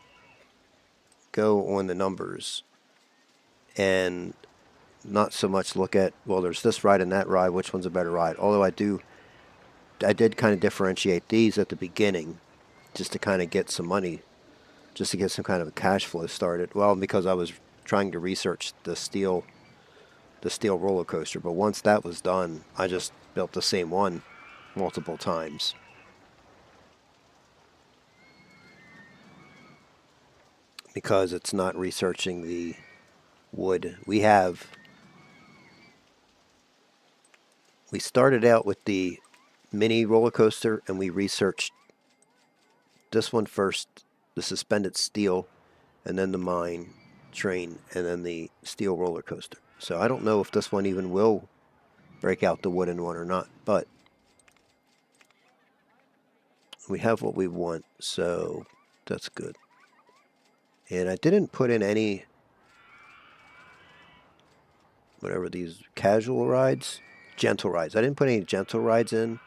go on the numbers and not so much look at, well, there's this ride and that ride, which one's a better ride. Although I did kind of differentiate these at the beginning just to kind of get some money, just to get some kind of a cash flow started. Well, because I was trying to research the steel roller coaster. But once that was done, I just built the same one multiple times. Because it's not researching the wood. We started out with the mini roller coaster and we researched this one first, the suspended steel, and then the mine train, and then the steel roller coaster. So I don't know if this one even will break out the wooden one or not, but we have what we want, so that's good. And I didn't put in any, whatever these casual rides, gentle rides. I didn't put any gentle rides in,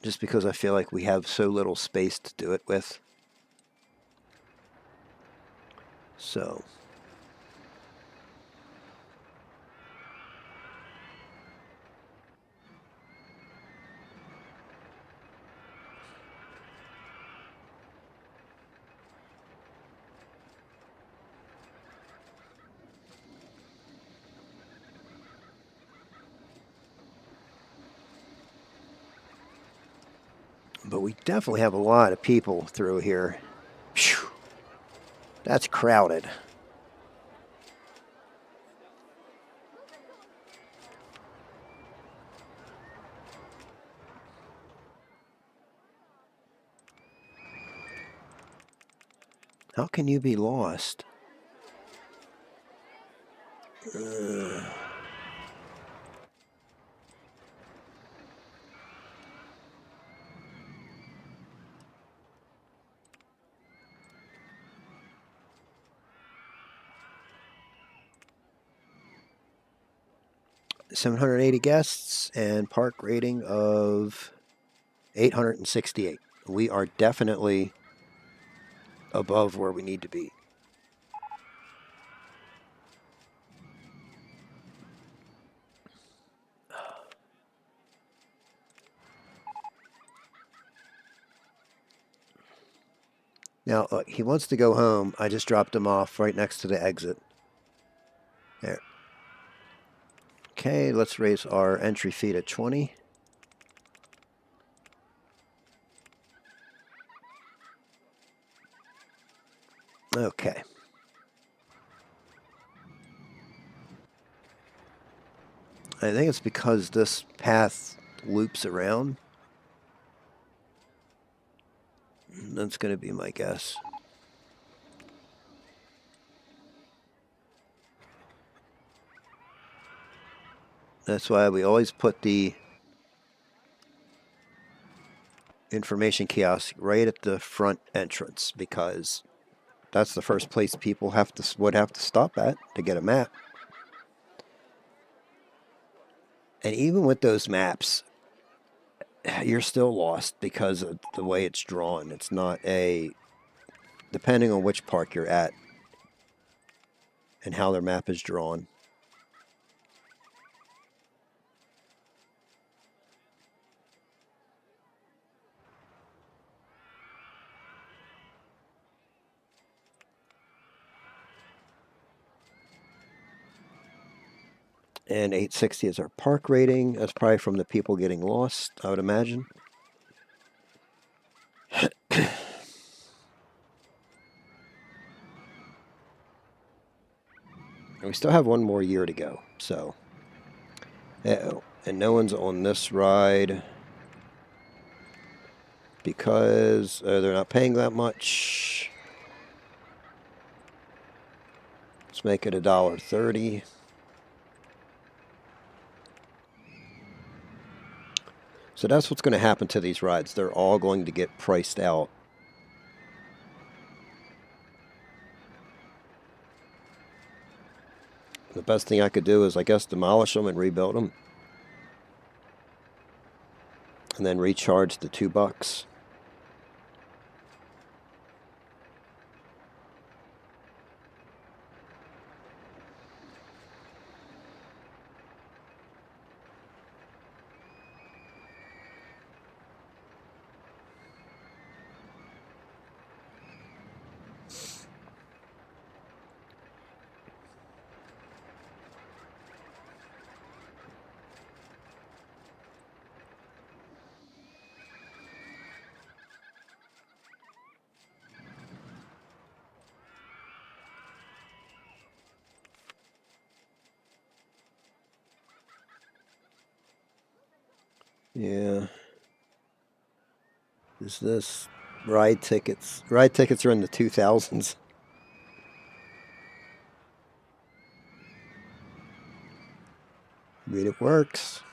just because I feel like we have so little space to do it with. So, but we definitely have a lot of people through here. Phew, that's crowded. How can you be lost? 780 guests and park rating of 868. We are definitely above where we need to be. Now, he wants to go home. I just dropped him off right next to the exit. There. Okay, let's raise our entry fee to 20. Okay. I think it's because this path loops around. That's going to be my guess. That's why we always put the information kiosk right at the front entrance, because that's the first place people would have to stop at to get a map. And even with those maps, you're still lost because of the way it's drawn. It's not depending on which park you're at and how their map is drawn. And 860 is our park rating. That's probably from the people getting lost, I would imagine. And we still have one more year to go, so Uh-oh. And no one's on this ride because they're not paying that much. Let's make it $1.30. So that's what's going to happen to these rides. They're all going to get priced out. The best thing I could do is, I guess, demolish them and rebuild them. And then recharge the $2. Yeah. Is this ride tickets? Ride tickets are in the 2000s. I mean, it works.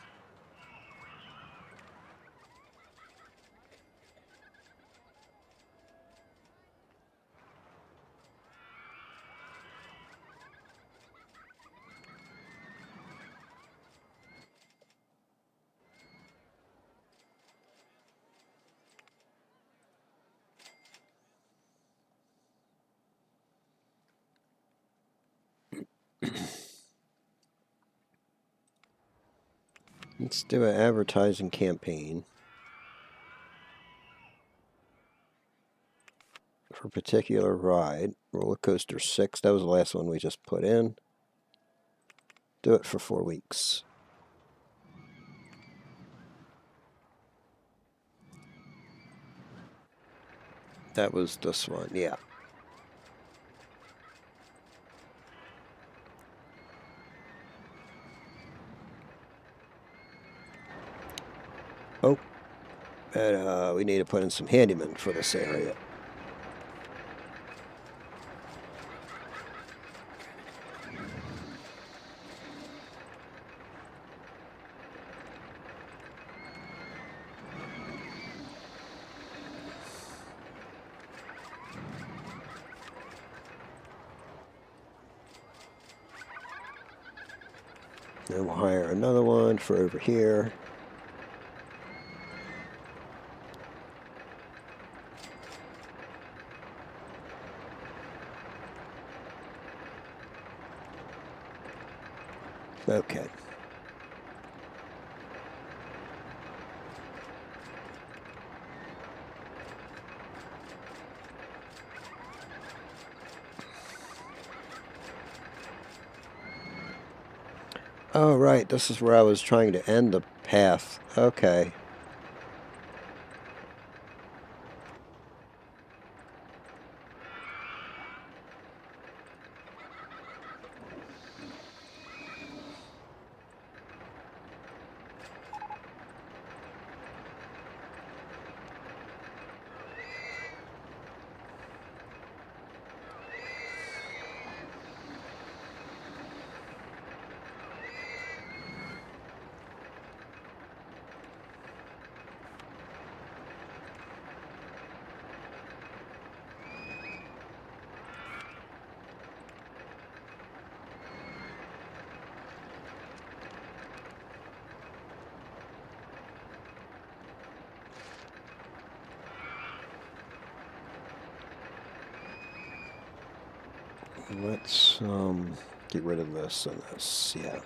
Let's do an advertising campaign for a particular ride. Roller Coaster 6, that was the last one we just put in. Do it for 4 weeks. That was this one, yeah. Oh, and we need to put in some handymen for this area. Then we'll hire another one for over here. Okay. Oh, right. This is where I was trying to end the path. Okay. Let's get rid of this and this, yeah.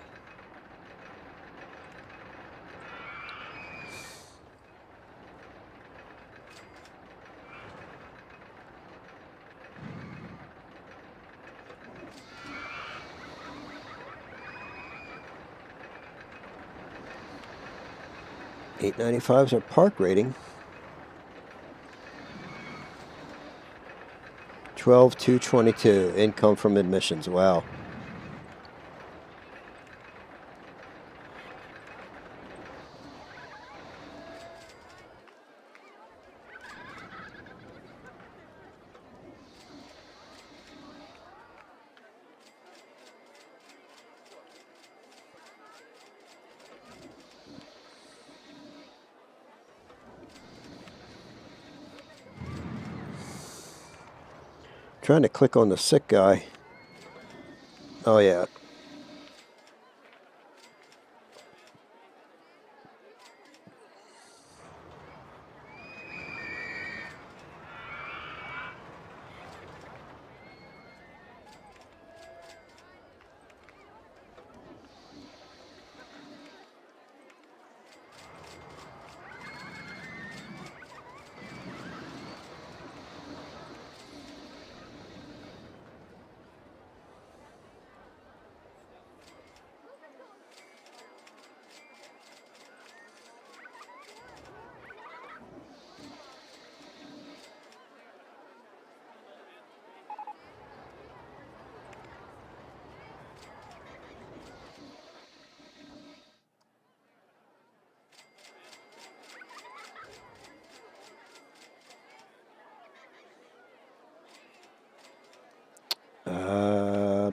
$8.95 is our park rating. 12,222 income from admissions. Wow. Trying to click on the sick guy. Oh, yeah.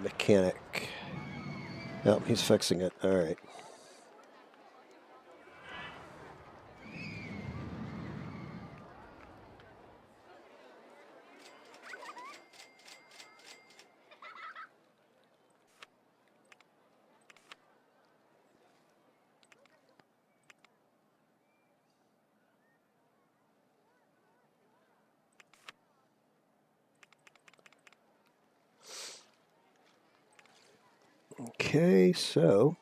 Mechanic. Yep, he's fixing it. All right. Okay, so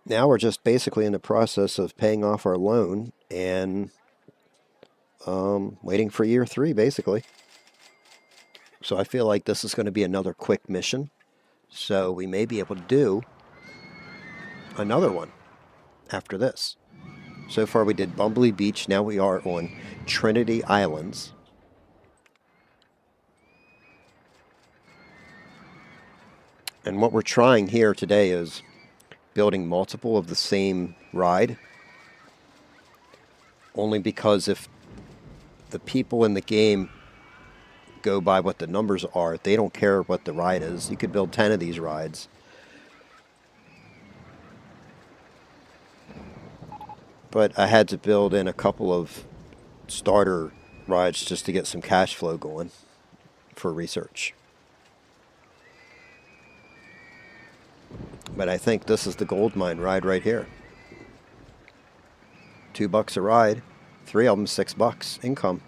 now we're just basically in the process of paying off our loan and waiting for year 3, basically. So I feel like this is going to be another quick mission. So we may be able to do another one after this. So far we did Bumblebee Beach. Now we are on Trinity Islands. And what we're trying here today is building multiple of the same ride. Only because if the people in the game go by what the numbers are, they don't care what the ride is. You could build 10 of these rides. But I had to build in a couple of starter rides just to get some cash flow going for research. But I think this is the gold mine ride right here. $2 a ride, 3 of them $6 income.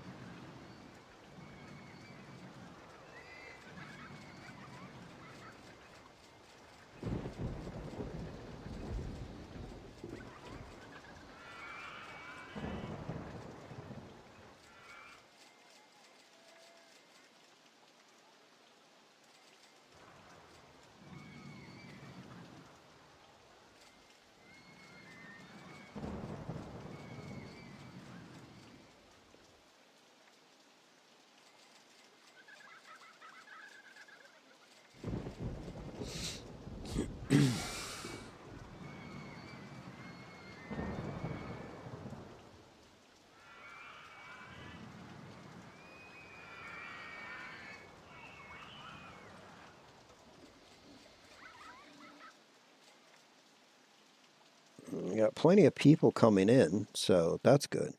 We got plenty of people coming in, so that's good.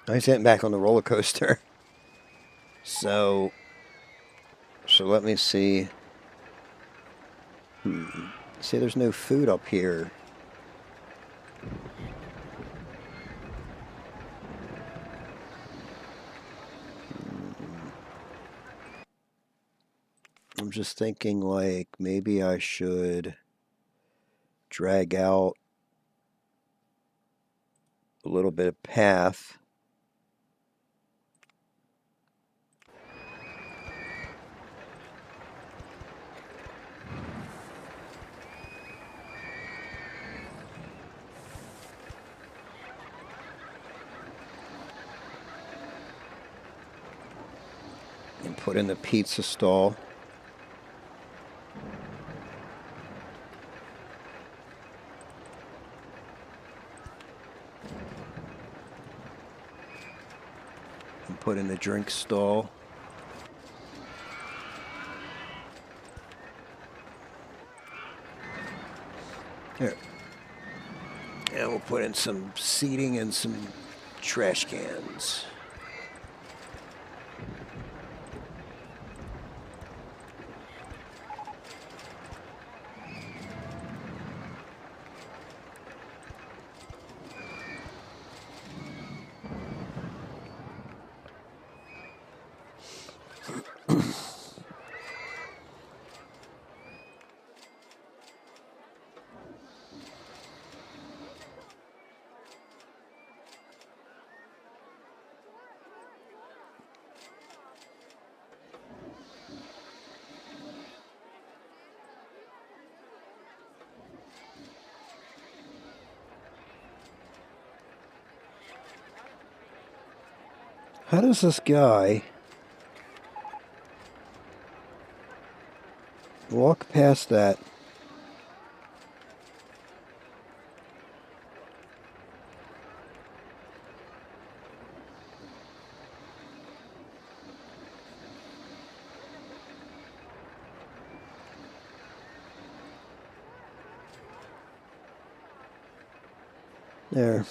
He's getting back on the roller coaster. So let me see. See, there's no food up here. I'm just thinking, like, maybe I should drag out a little bit of path. And put in the pizza stall. And put in the drink stall. There. And we'll put in some seating and some trash cans. How does this guy walk past that? There.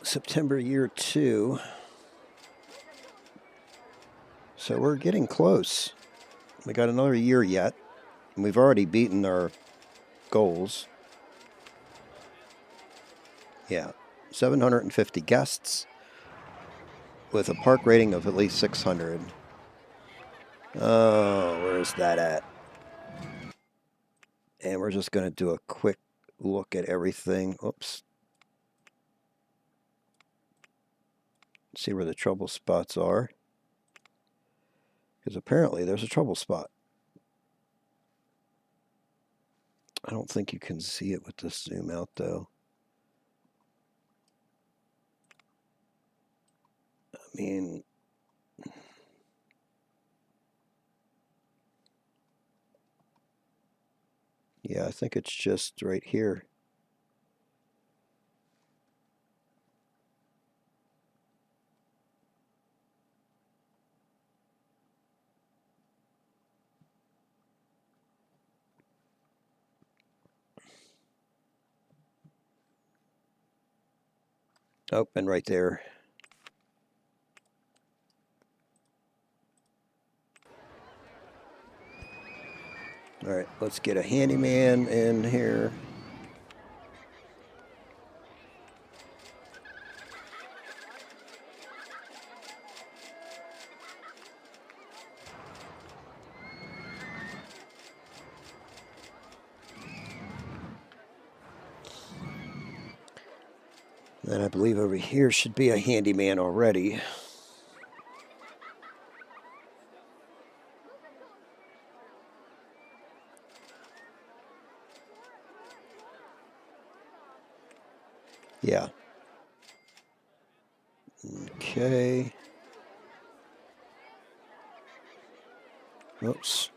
September year 2. So we're getting close. We got another year yet. And we've already beaten our goals. Yeah. 750 guests with a park rating of at least 600. Oh, where's that at? And we're just going to do a quick look at everything. Oops. See where the trouble spots are. Because apparently there's a trouble spot. I don't think you can see it with this zoom out, though. I mean, yeah, I think it's just right here. Oh, and right there. All right, let's get a handyman in here. Then I believe over here should be a handyman already. Yeah. Okay. Oops.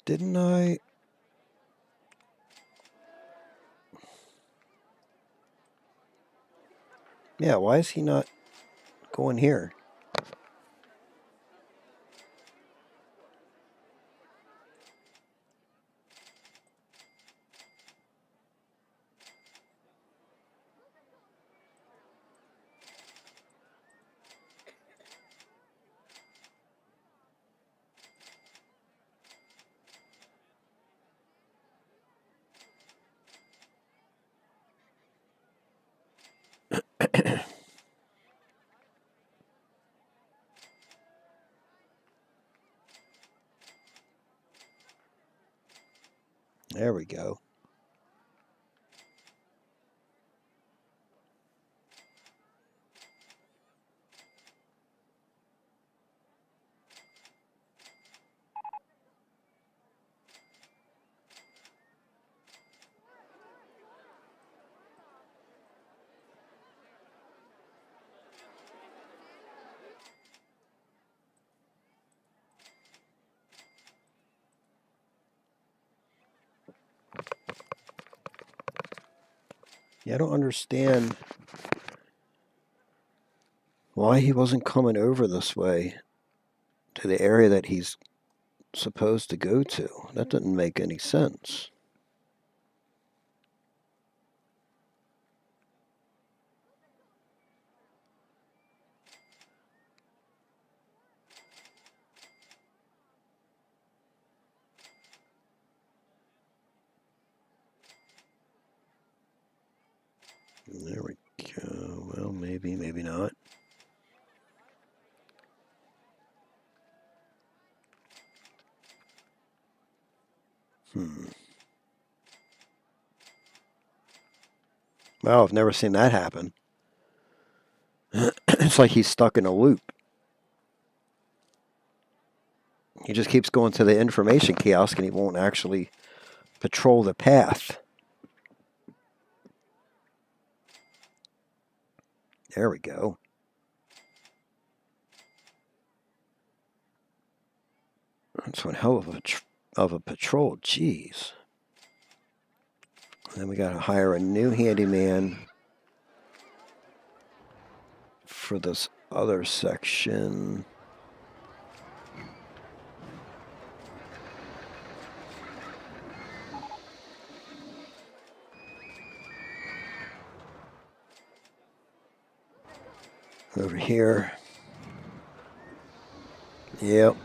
Didn't I? Yeah, why is he not going here? There we go. Yeah, I don't understand why he wasn't coming over this way to the area that he's supposed to go to. That doesn't make any sense. There we go. Well, maybe, maybe not. Well, I've never seen that happen. It's like he's stuck in a loop. He just keeps going to the information kiosk and he won't actually patrol the path. There we go. That's one hell of a patrol. Jeez. Then we got to hire a new handyman for this other section. Over here. Yep.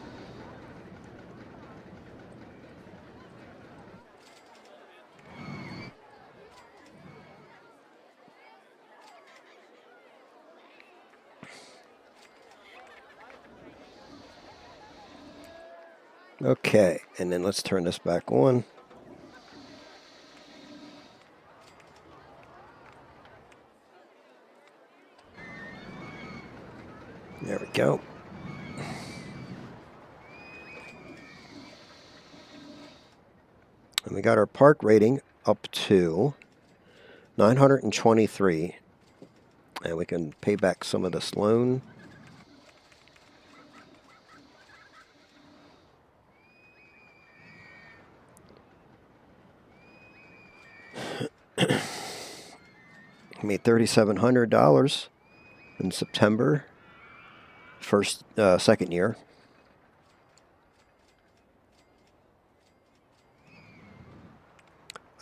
Okay, and then let's turn this back on. There we go. And we got our park rating up to 923. And we can pay back some of this loan. Made $3,700 in September, second year.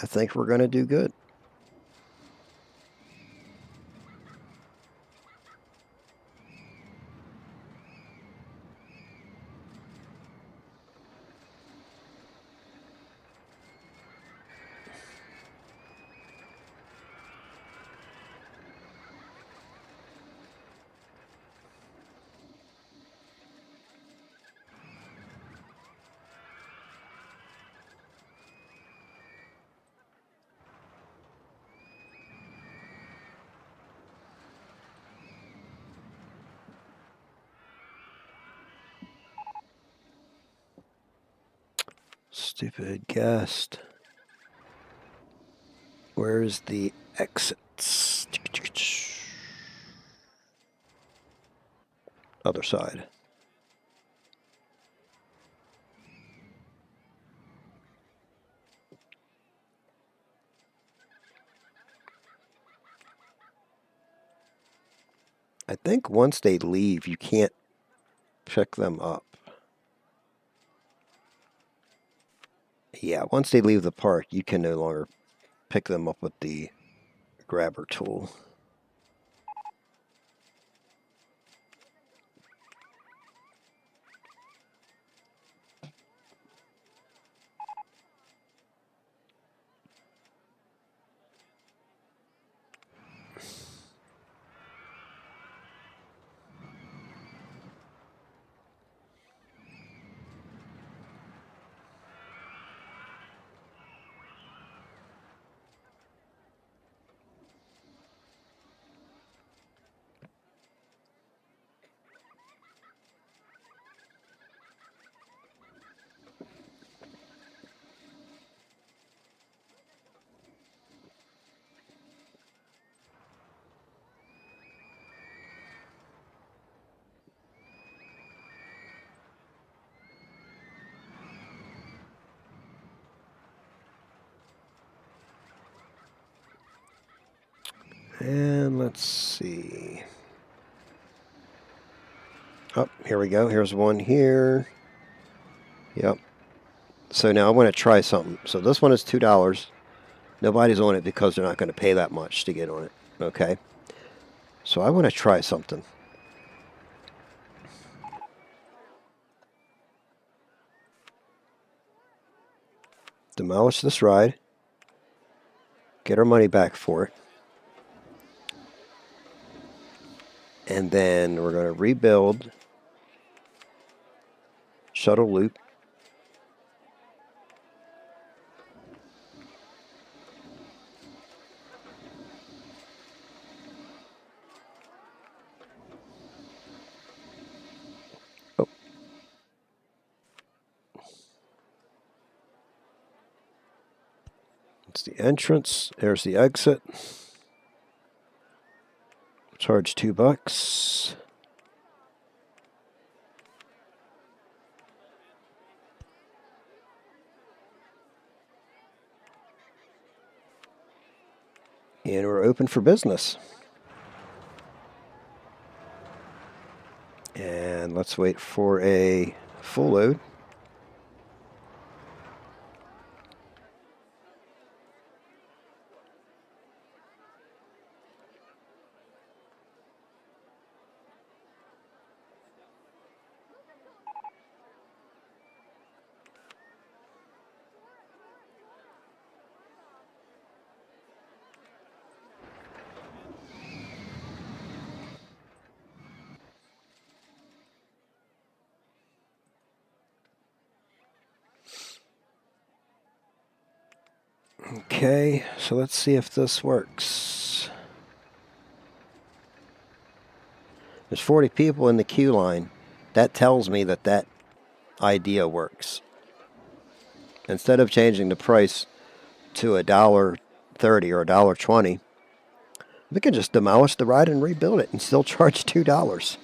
I think we're going to do good. Stupid guest. Where's the exits? Other side. I think once they leave, you can't pick them up. Yeah, once they leave the park, you can no longer pick them up with the grabber tool. And let's see. Oh, here we go. Here's one here. Yep. So now I want to try something. So this one is $2. Nobody's on it because they're not going to pay that much to get on it. Okay. So I want to try something. Demolish this ride. Get our money back for it. And then we're going to rebuild shuttle loop. Oh. It's the entrance. There's the exit. Charge $2. And we're open for business. And let's wait for a full load. Okay, so let's see if this works. There's 40 people in the queue line. That tells me that that idea works. Instead of changing the price to $1.30 or $1.20, We could just demolish the ride and rebuild it and still charge $2.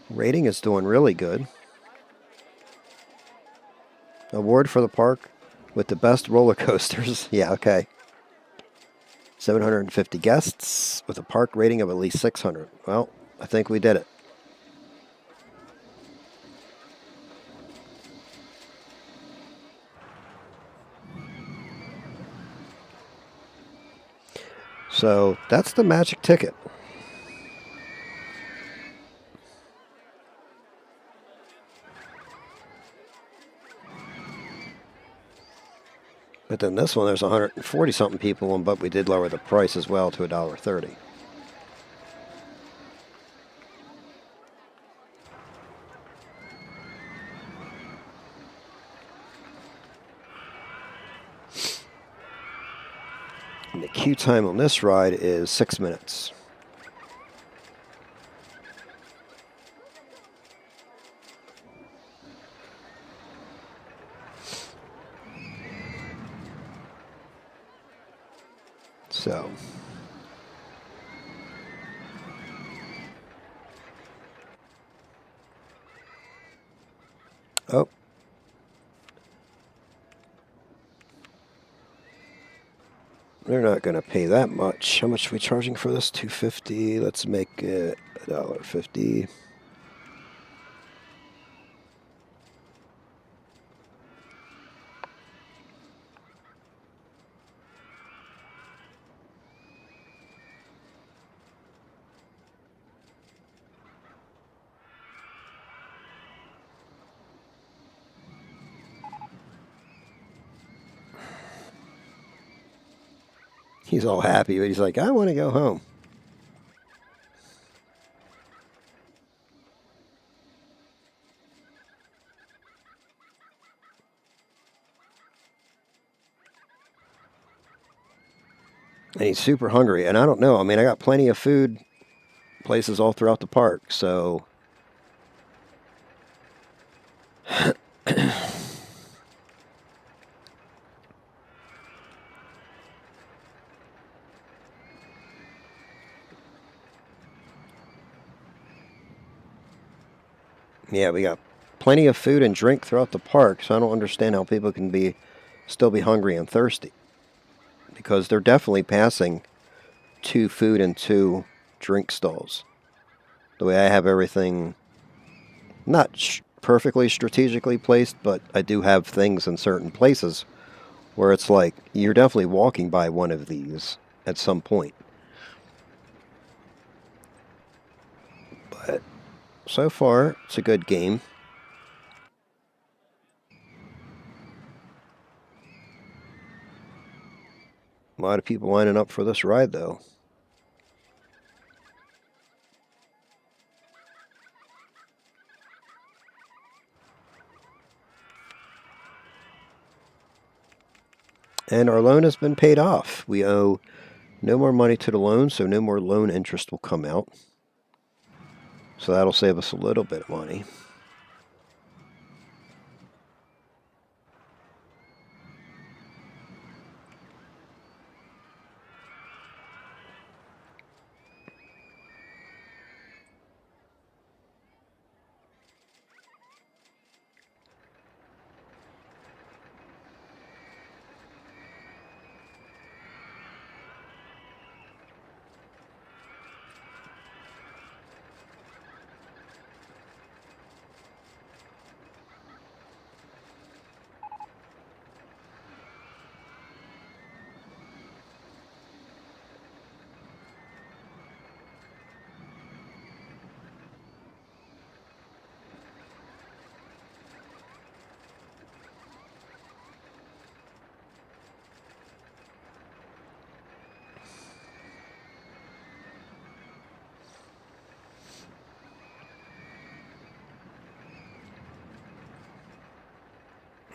Rating is doing really good. Award for the park with the best roller coasters. Yeah, okay. 750 guests with a park rating of at least 600. Well, I think we did it. So that's the magic ticket. But then this one, there's 140 something people, but we did lower the price as well to $1.30. And the queue time on this ride is 6 minutes. So, oh, they're not going to pay that much. How much are we charging for this? $2.50. Let's make it $1.50. He's all happy, but he's like, I want to go home. And he's super hungry. And I don't know. I mean, I got plenty of food places all throughout the park. So, yeah, we got plenty of food and drink throughout the park. So I don't understand how people can still be hungry and thirsty. Because they're definitely passing 2 food and 2 drink stalls. The way I have everything not perfectly strategically placed, but I do have things in certain places where it's like you're definitely walking by one of these at some point. But so far, it's a good game. A lot of people lining up for this ride, though. And our loan has been paid off. We owe no more money to the loan, so no more loan interest will come out. So that'll save us a little bit of money.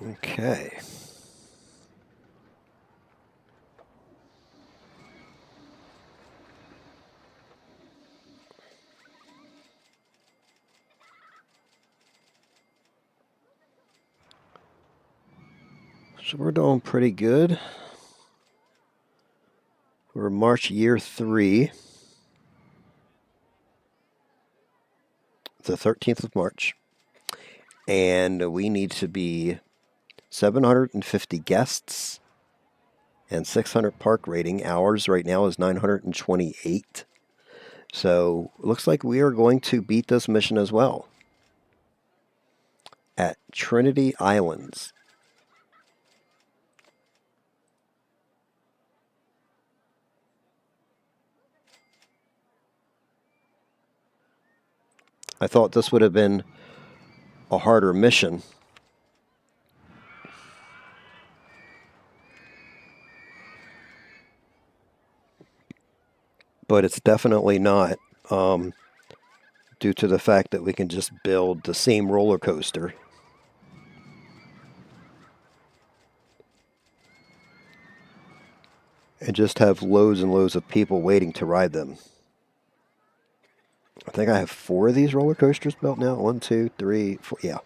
Okay. So we're doing pretty good. We're March year 3, the 13th of March. And we need to be 750 guests and 600 park rating. Ours right now is 928. So looks like we are going to beat this mission as well. At Trinity Islands. I thought this would have been a harder mission. But it's definitely not, due to the fact that we can just build the same roller coaster. And just have loads and loads of people waiting to ride them. I think I have 4 of these roller coasters built now. 1, 2, 3, 4. Yeah.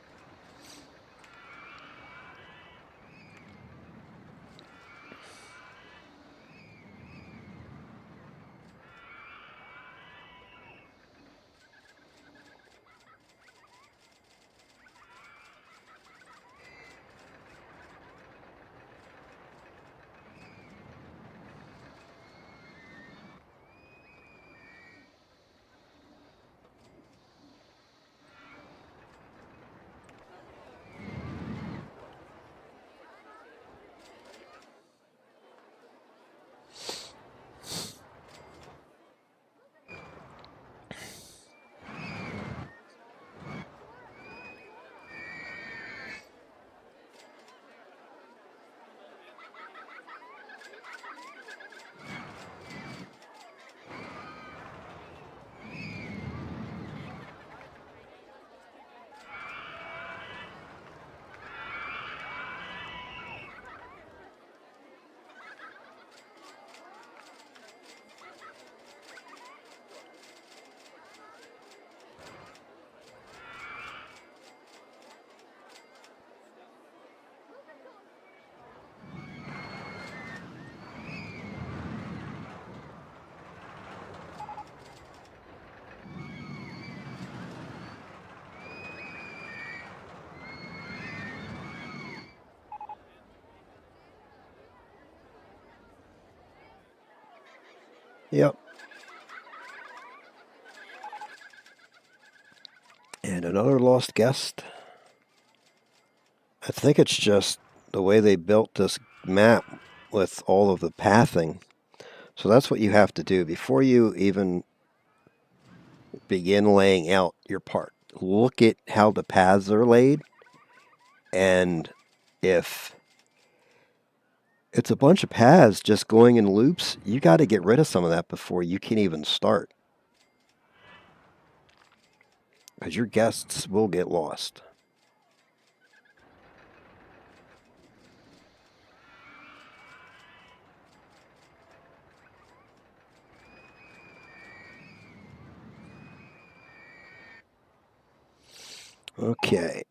Yep. And another lost guest. I think it's just the way they built this map with all of the pathing. So that's what you have to do before you even begin laying out your park. Look at how the paths are laid, and if it's a bunch of paths just going in loops, you got to get rid of some of that before you can even start, because your guests will get lost. Okay.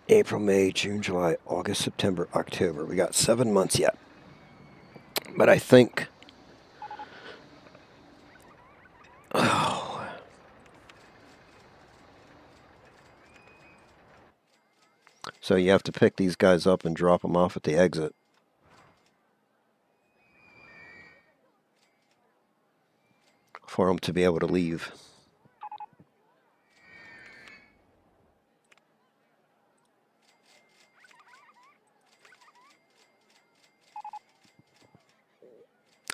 April, May, June, July, August, September, October. We got 7 months yet. But I think... Oh. So you have to pick these guys up and drop them off at the exit. For them to be able to leave.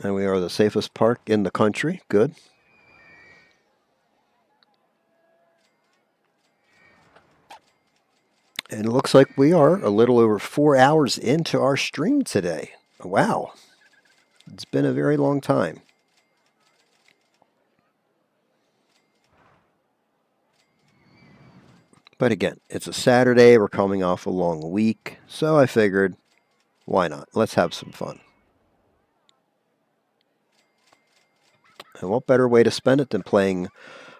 And we are the safest park in the country. Good. And it looks like we are a little over 4 hours into our stream today. Wow. It's been a very long time. But again, it's a Saturday. We're coming off a long week. So I figured, why not? Let's have some fun. And what better way to spend it than playing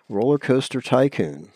Roller Coaster Tycoon?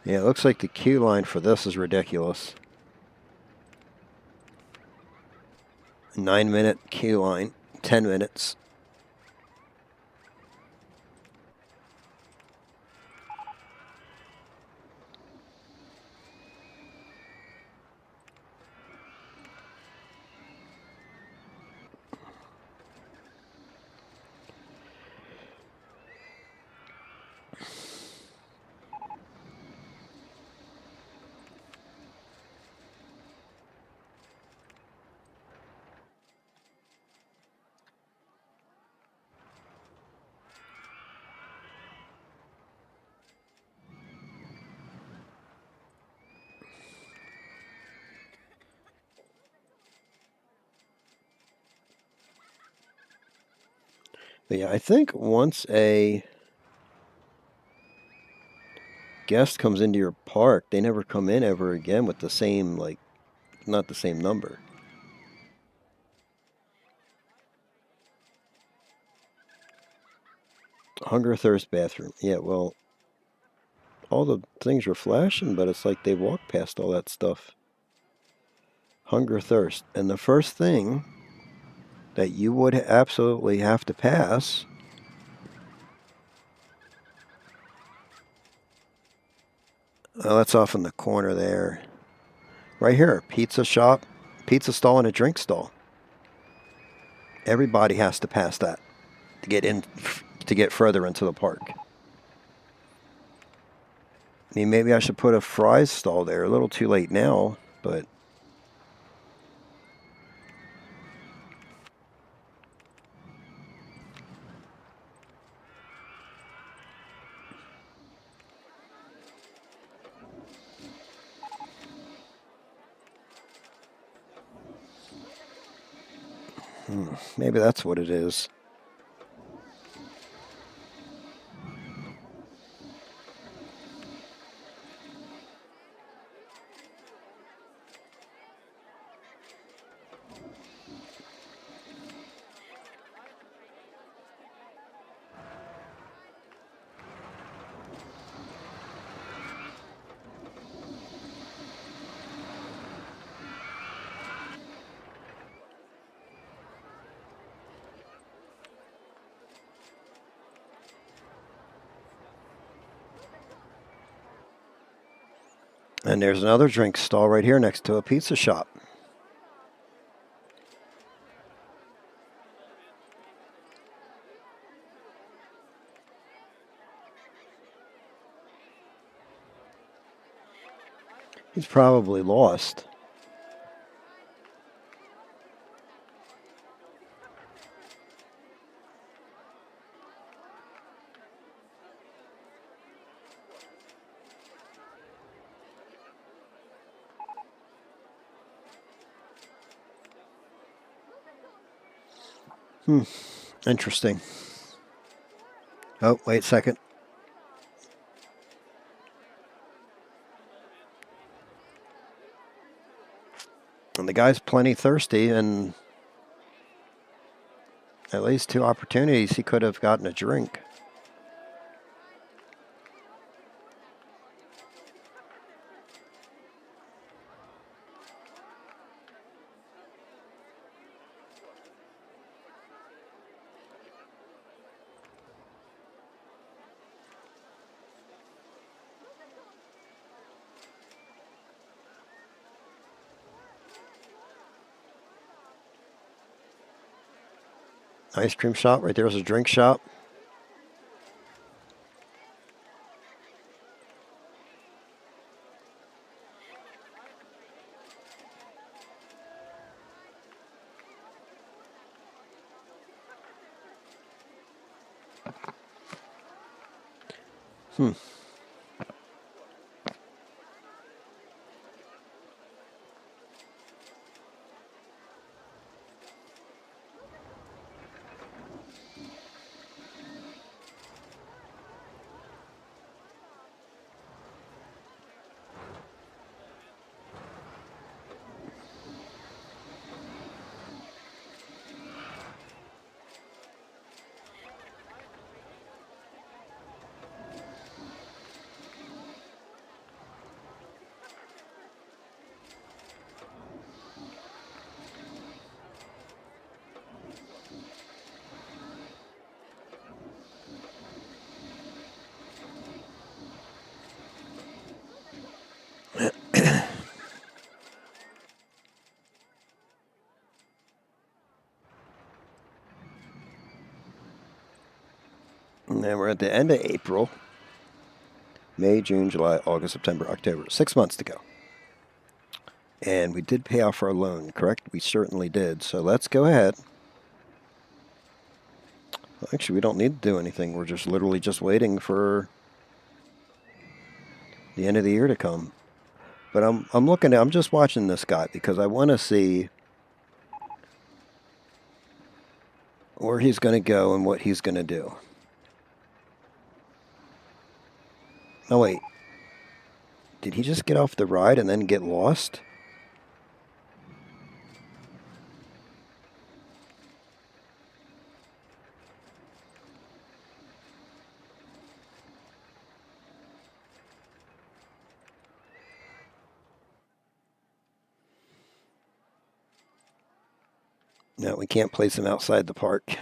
Yeah, it looks like the queue line for this is ridiculous. 9-minute queue line, 10 minutes. But yeah, I think once a guest comes into your park, they never come in ever again with the same, like, not the same number. Hunger, thirst, bathroom. Yeah, well, all the things were flashing, but it's like they walked past all that stuff. Hunger, thirst. And the first thing that you would absolutely have to pass, oh, that's off in the corner there. Right here, pizza shop, pizza stall, and a drink stall. Everybody has to pass that to get in, to get further into the park. I mean, maybe I should put a fries stall there. A little too late now, but maybe that's what it is. And there's another drink stall right here next to a pizza shop. He's probably lost. Interesting. Oh, wait a second. And the guy's plenty thirsty, and at least 2 opportunities he could have gotten a drink. Ice cream shop. Right there's a drink shop. Hmm. And then we're at the end of April. May, June, July, August, September, October. 6 months to go. And we did pay off our loan, correct? We certainly did. So let's go ahead. Well, actually, we don't need to do anything. We're just literally just waiting for the end of the year to come. But I'm just watching this guy because I want to see where he's going to go and what he's going to do. Oh, wait. Did he just get off the ride and then get lost? No, we can't place him outside the park.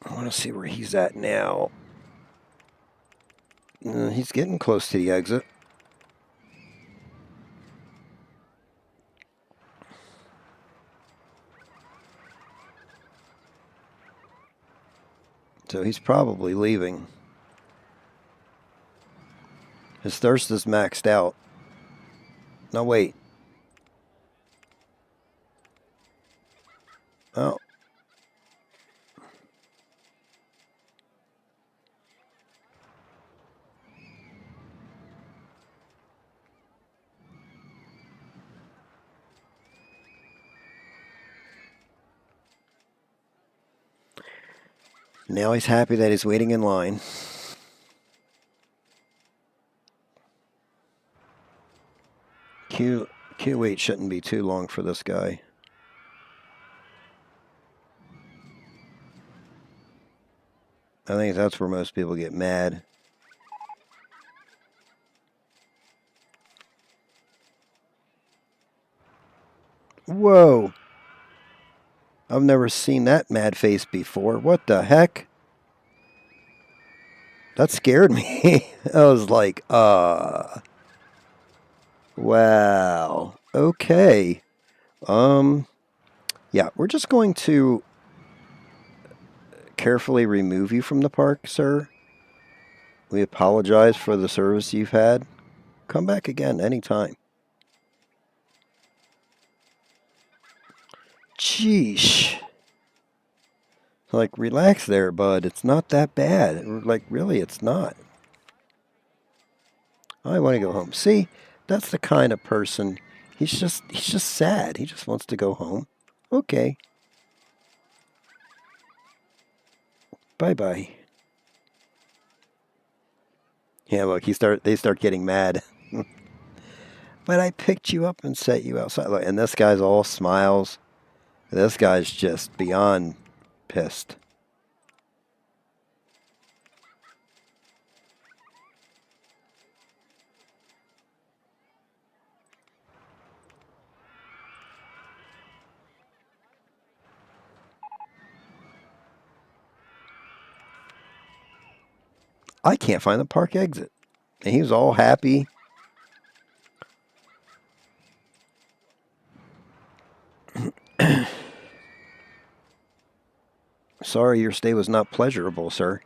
I want to see where he's at now. He's getting close to the exit. So he's probably leaving. His thirst is maxed out. No, wait. Oh. Now he's happy that he's waiting in line. Queue wait shouldn't be too long for this guy. I think that's where most people get mad. Whoa! I've never seen that mad face before. What the heck? That scared me. I was like, wow. Okay. Yeah, we're just going to carefully remove you from the park, sir. We apologize for the service you've had. Come back again anytime. Sheesh. Like, relax there, bud. It's not that bad. Like, really, it's not. I want to go home. See, that's the kind of person. He's just sad. He just wants to go home. Okay. Bye-bye. Yeah, look, they start getting mad. But I picked you up and set you outside. Look, and this guy's all smiles. This guy's just beyond pissed. I can't find the park exit. And he was all happy. Sorry, your stay was not pleasurable, sir.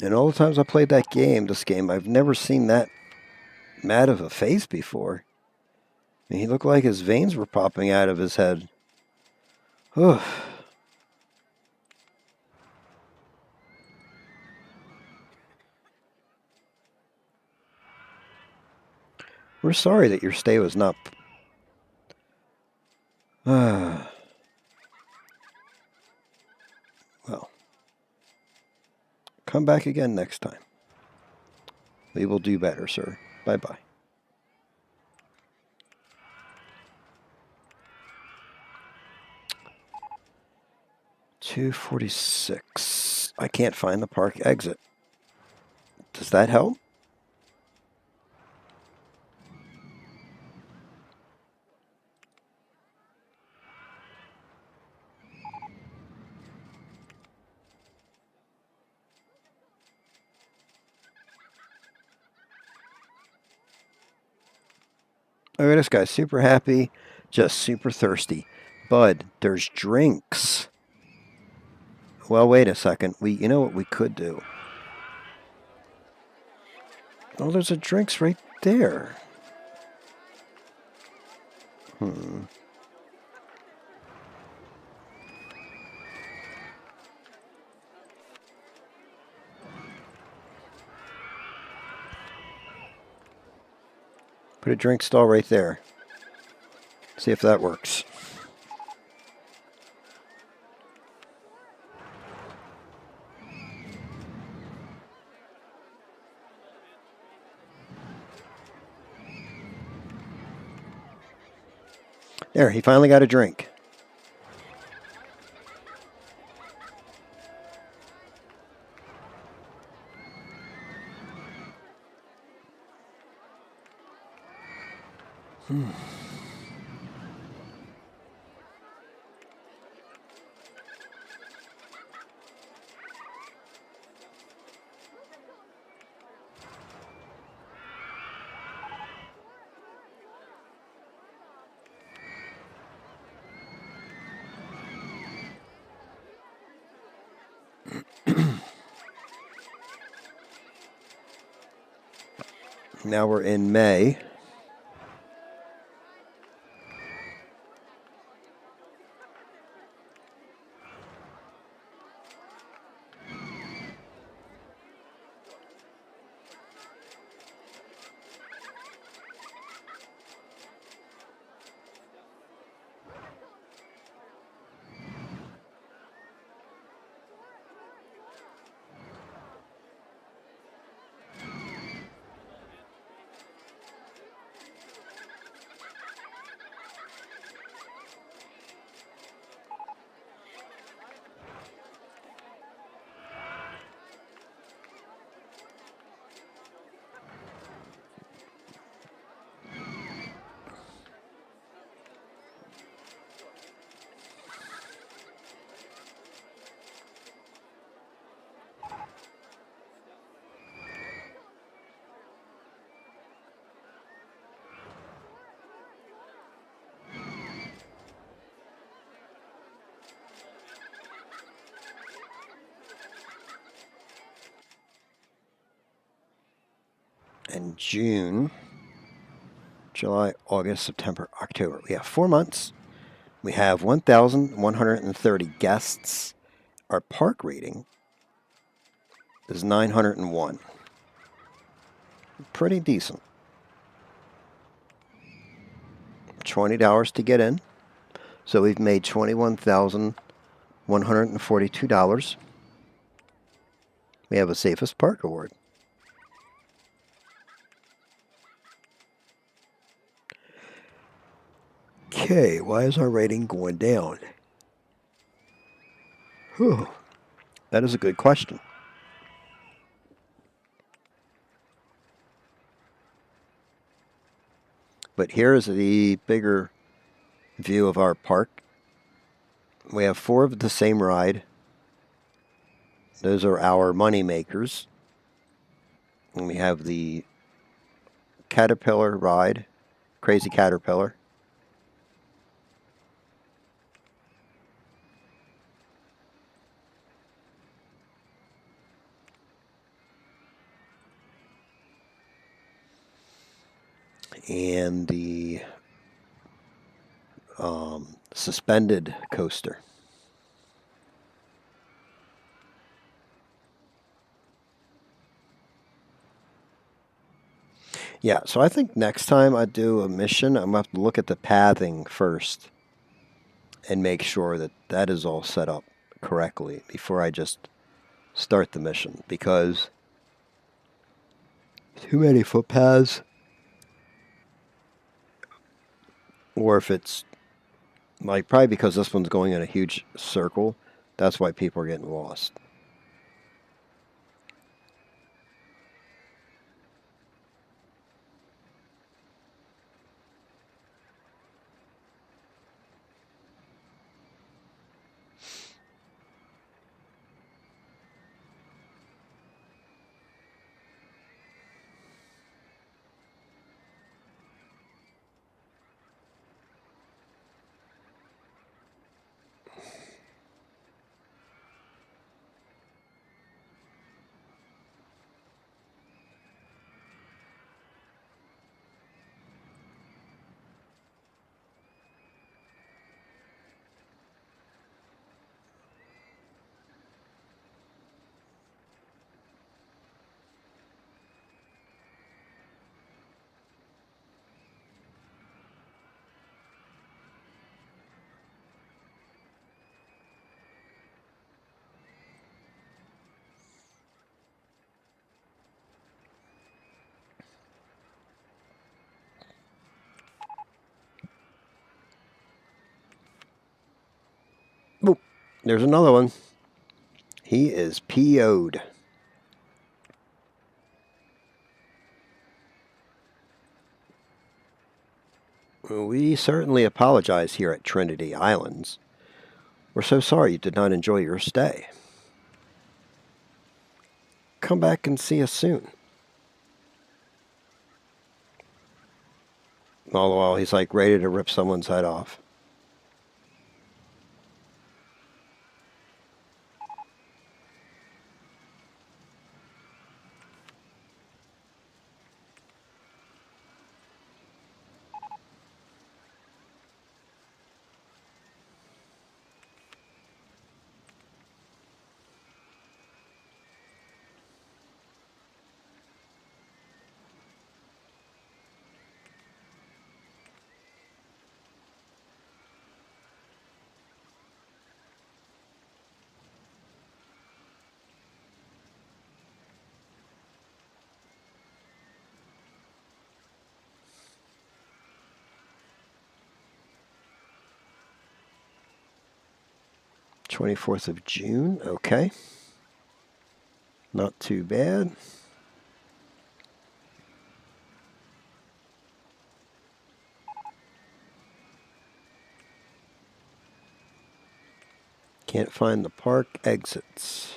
And all the times I played this game, I've never seen that mad of a face before. And he looked like his veins were popping out of his head. We're sorry that your stay was not... well, come back again next time. We will do better, sir. Bye-bye. $2.46. I can't find the park exit. Does that help? Okay, this guy's super happy, just super thirsty. Bud, there's drinks. Well, wait a second. You know what we could do? Oh, there's a drinks right there. Put a drink stall right there. See if that works. There, he finally got a drink. Now we're in May. And June, July, August, September, October. We have 4 months. We have 1,130 guests. Our park rating is 901. Pretty decent. $20 to get in. So we've made $21,000 $142. We have a Safest Park Award. Okay, why is our rating going down? Whew, that is a good question. But here is the bigger view of our park. We have 4 of the same ride. Those are our money makers. And we have the Caterpillar ride, Crazy Caterpillar. And the suspended coaster. Yeah, so I think next time I do a mission, I'm going to have to look at the pathing first and make sure that that is all set up correctly before I just start the mission, because too many footpaths, or if it's like, probably because this one's going in a huge circle, that's why people are getting lost. Oh, there's another one. He is PO'd. We certainly apologize here at Trinity Islands. We're so sorry you did not enjoy your stay. Come back and see us soon. All the while he's like ready to rip someone's head off. June 24th. Okay. Not too bad. Can't find the park exits.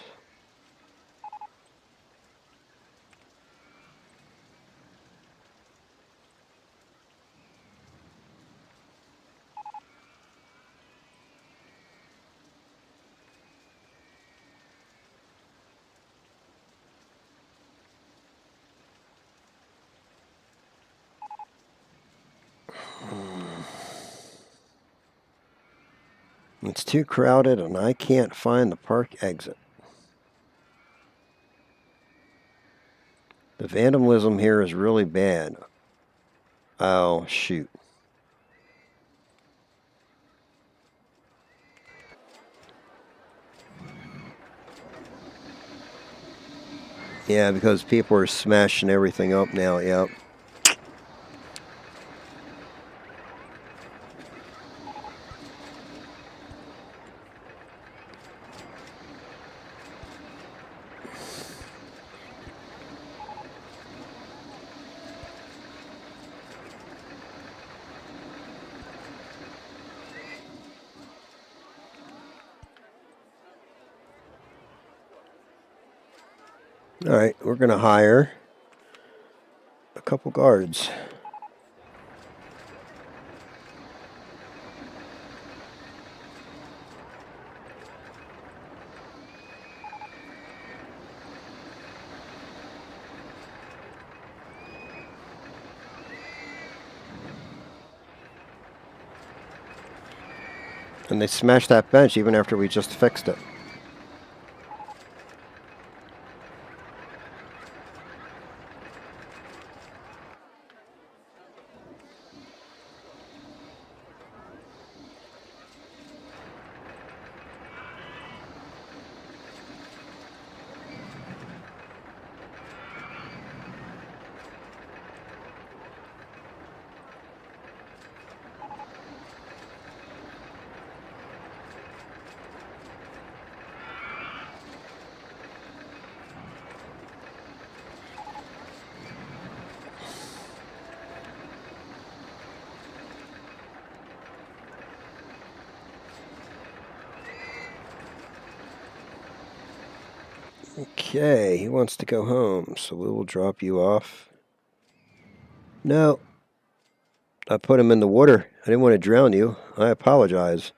It's too crowded and I can't find the park exit. The vandalism here is really bad. Oh, shoot. Yeah, because people are smashing everything up now, yep. Alright, we're going to hire a couple guards. And they smashed that bench even after we just fixed it. Okay, he wants to go home, so we will drop you off. No, I put him in the water. I didn't want to drown you. I apologize.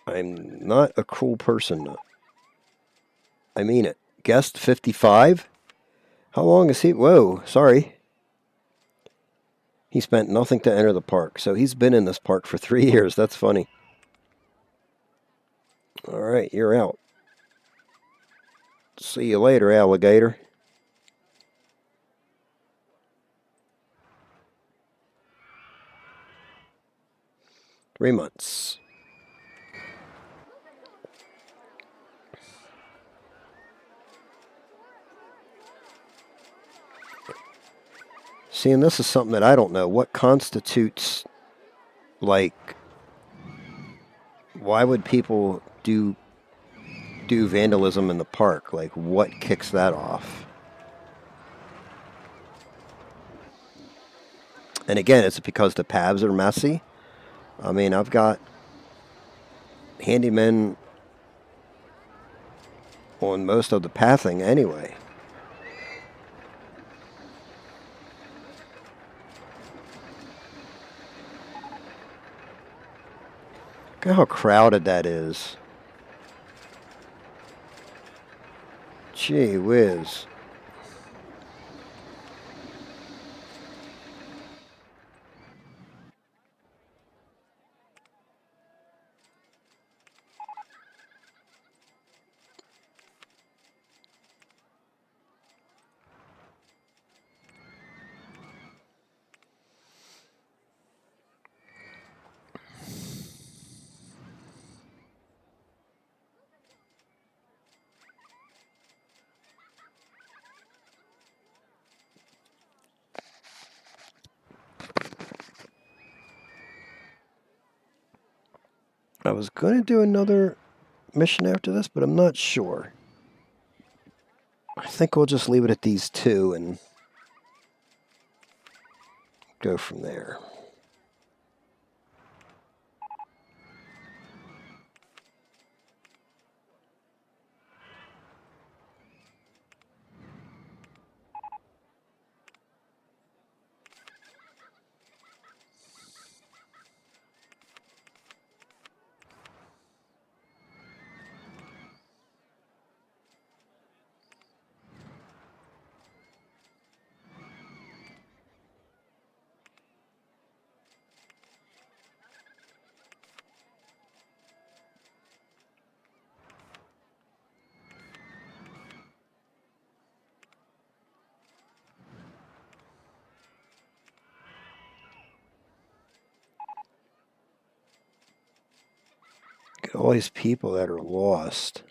I'm not a cruel person. I mean it. Guest 55? How long is he? Whoa, sorry. He spent nothing to enter the park, so he's been in this park for 3 years. That's funny. Alright, you're out. See you later, alligator. 3 months. See, and this is something that I don't know. What constitutes, like, why would people do vandalism in the park? Like, what kicks that off? And again, is it because the paths are messy? I mean, I've got handymen on most of the pathing anyway. Look at how crowded that is. Gee whiz. I was going to do another mission after this, but I'm not sure. I think we'll just leave it at these two and go from there. Look at all these people that are lost.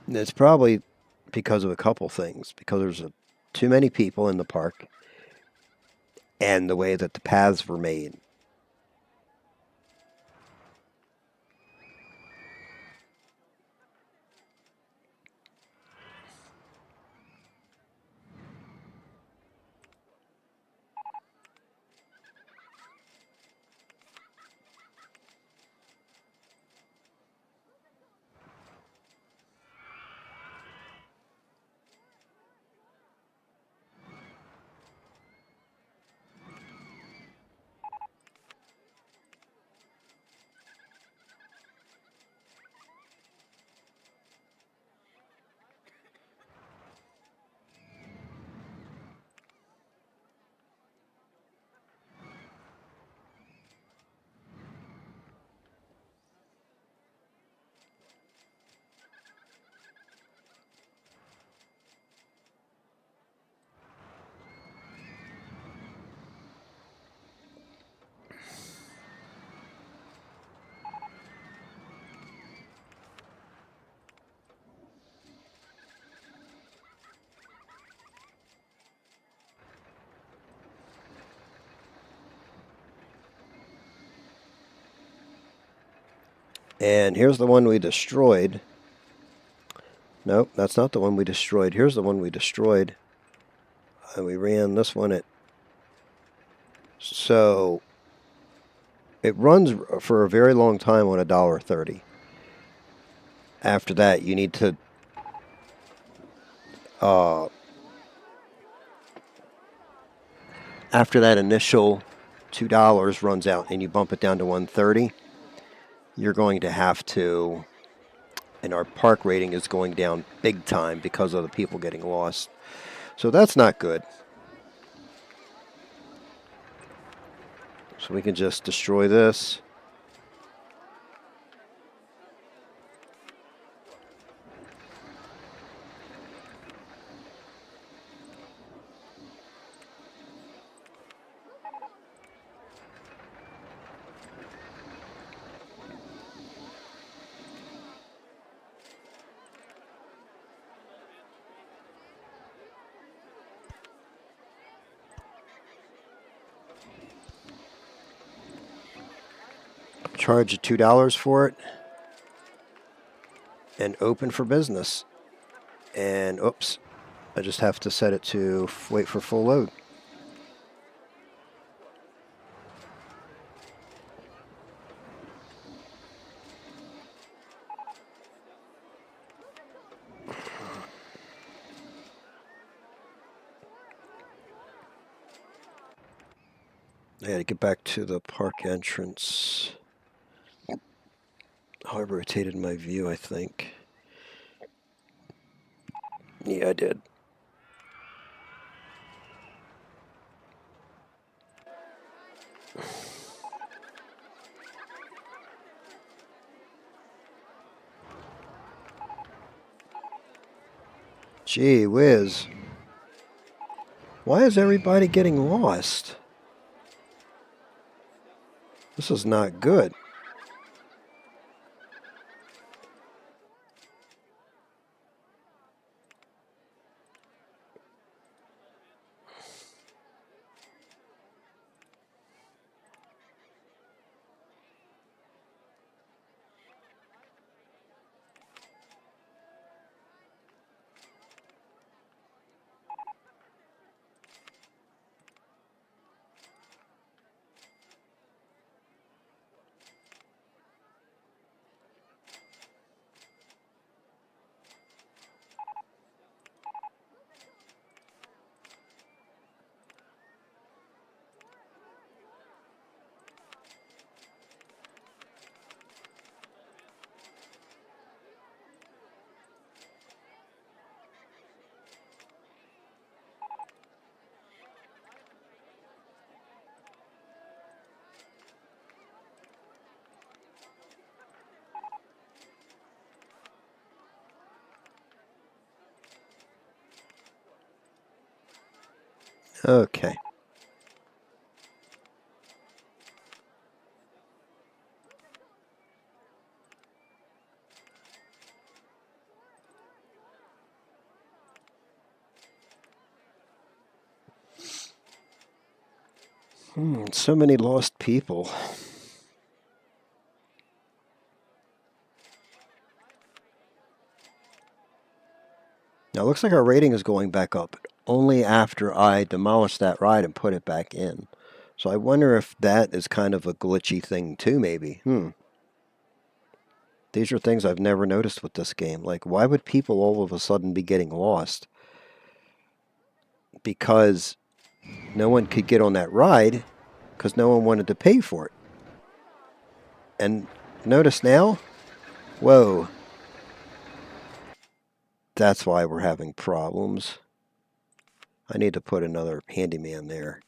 And it's probably because of a couple things. Because there's too many people in the park and the way that the paths were made. And here's the one we destroyed. Nope, that's not the one we destroyed. Here's the one we destroyed. And we ran this one at... So it runs for a very long time on $1.30. After that, you need to... after that initial $2 runs out and you bump it down to $1.30, you're going to have to... And our park rating is going down big time because of the people getting lost. So that's not good. So we can just destroy this. Charge you $2 for it. And open for business. And oops, I just have to set it to wait for full load. I had to get back to the park entrance. Oh, I rotated my view, I think. Yeah, I did. Gee whiz. Why is everybody getting lost? This is not good. Okay. So many lost people. Now, it looks like our rating is going back up only after I demolish that ride and put it back in. So I wonder if that is kind of a glitchy thing too, maybe. These are things I've never noticed with this game. Like, why would people all of a sudden be getting lost? Because no one could get on that ride because no one wanted to pay for it. And notice now, whoa, that's why we're having problems. I need to put another handyman there.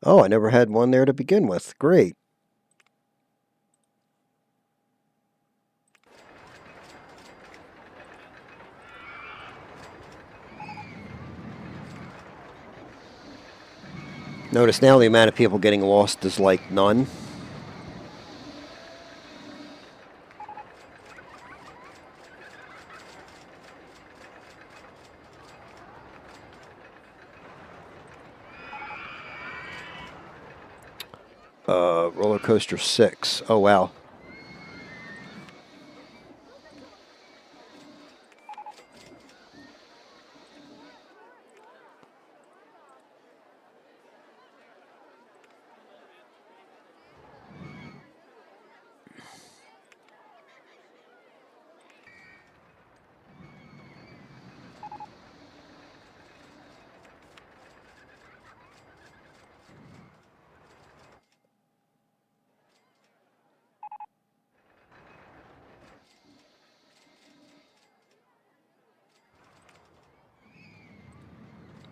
Oh, I never had one there to begin with. Great. Notice now the amount of people getting lost is like none. Roller coaster 6. Oh, wow.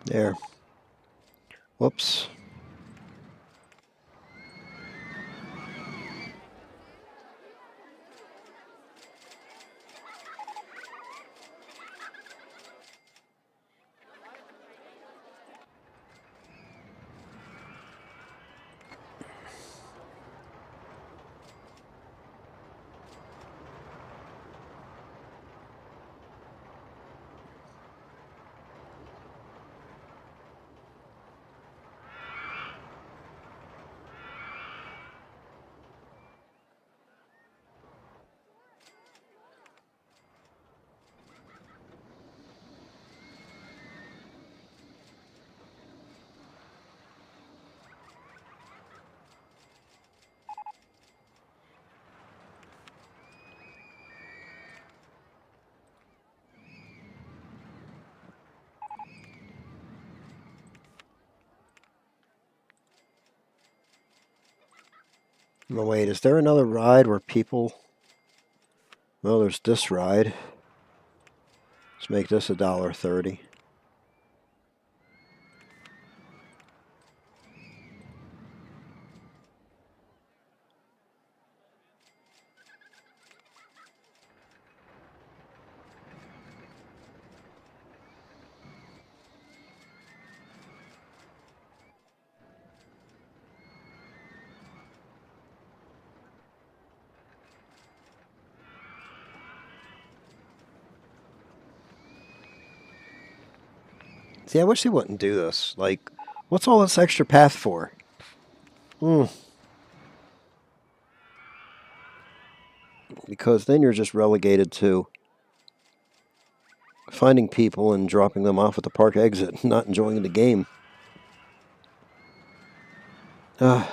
There. Whoops. No, wait, is there another ride where people... Well, there's this ride. Let's make this $1.30. See, I wish they wouldn't do this. Like, what's all this extra path for? Because then you're just relegated to finding people and dropping them off at the park exit, not enjoying the game. Uh,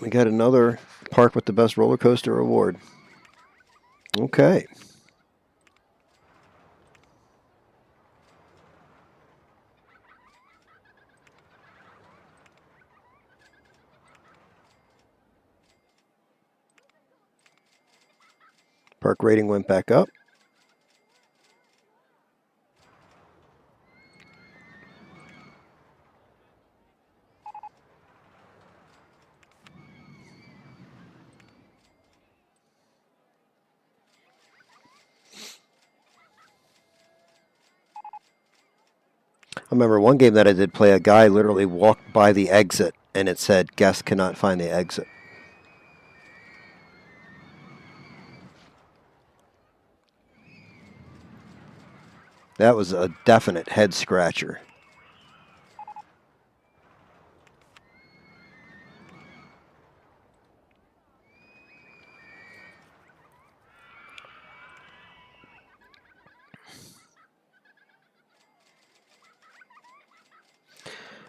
We got another park with the best roller coaster award. Okay. Park rating went back up. I remember one game that I did play, a guy literally walked by the exit and it said, guests cannot find the exit. That was a definite head scratcher.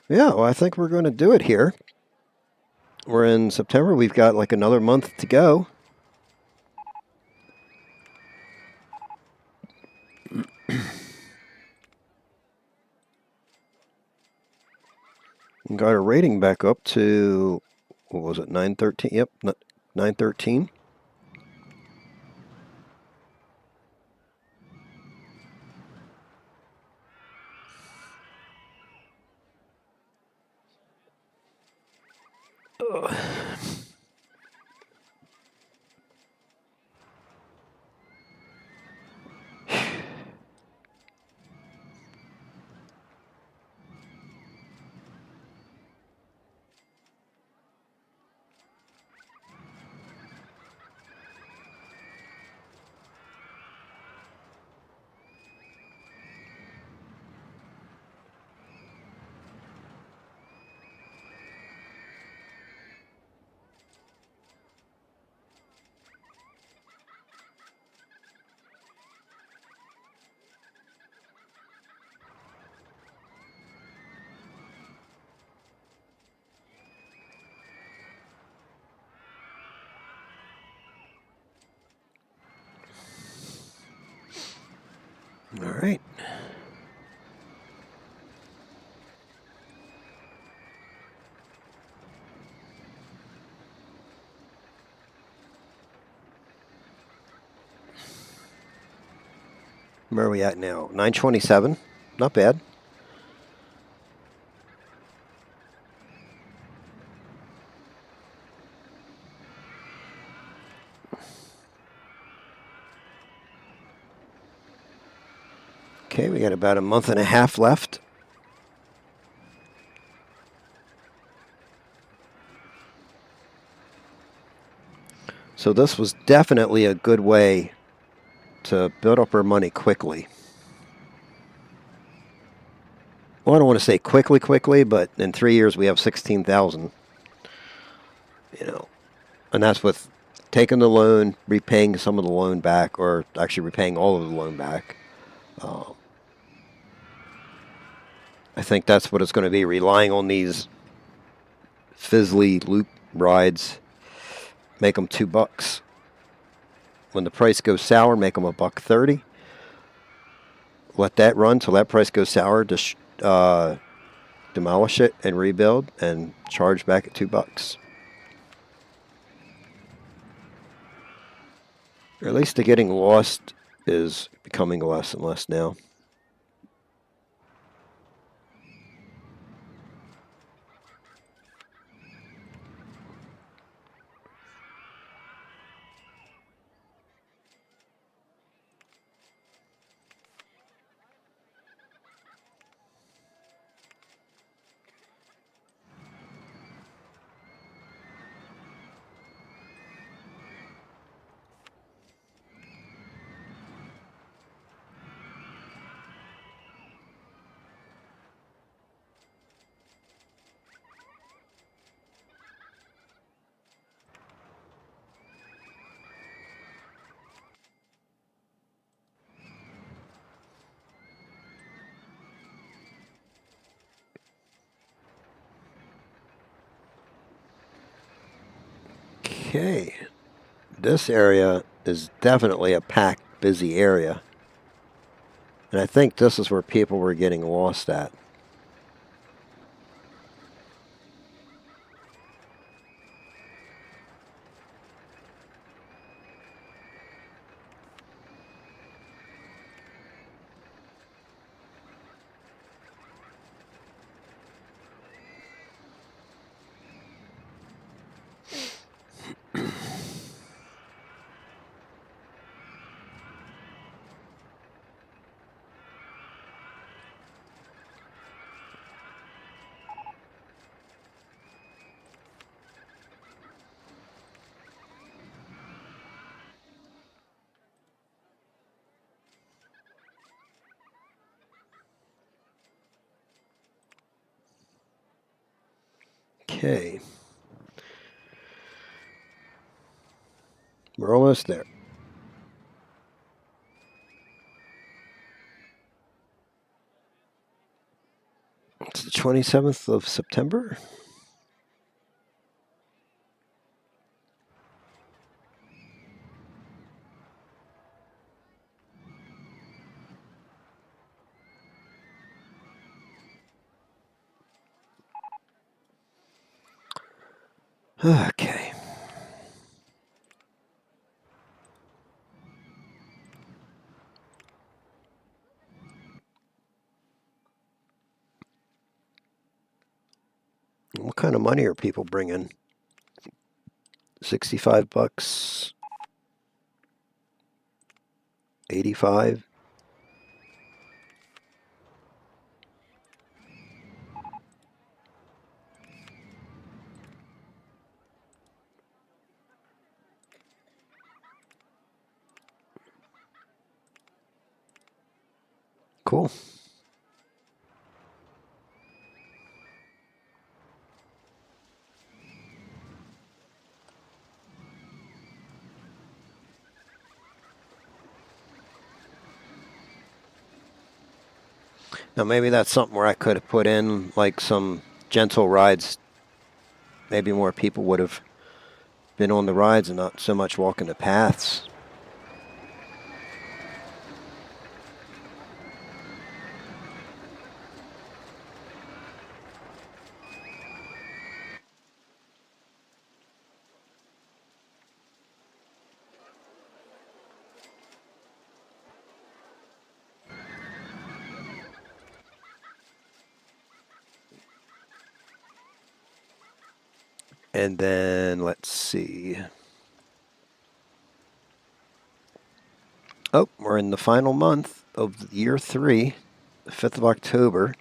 Yeah, well, I think we're going to do it here. We're in September. We've got like another month to go. We got our rating back up to, what was it, 913? Yep, 913. All right. Where are we at now? 927. Not bad. Okay, we got about a month and a half left. So this was definitely a good way to build up our money quickly. Well, I don't want to say quickly, but in 3 years we have 16,000. You know, and that's with taking the loan, repaying some of the loan back, or actually repaying all of the loan back. I think that's what it's going to be, relying on these fizzly loop rides. Make them $2. When the price goes sour, make them $1.30. Let that run till that price goes sour. Demolish it and rebuild, and charge back at $2. Or at least the getting lost is becoming less and less now. Okay. This area is definitely a packed, busy area. And I think this is where people were getting lost at. Okay. We're almost there. It's the 27th of September. Okay. What kind of money are people bringing? 65 bucks, 85. Cool. Now maybe that's something where I could have put in like some gentle rides. Maybe more people would have been on the rides and not so much walking the paths. And then let's see. Oh, we're in the final month of year 3, the 5th of October.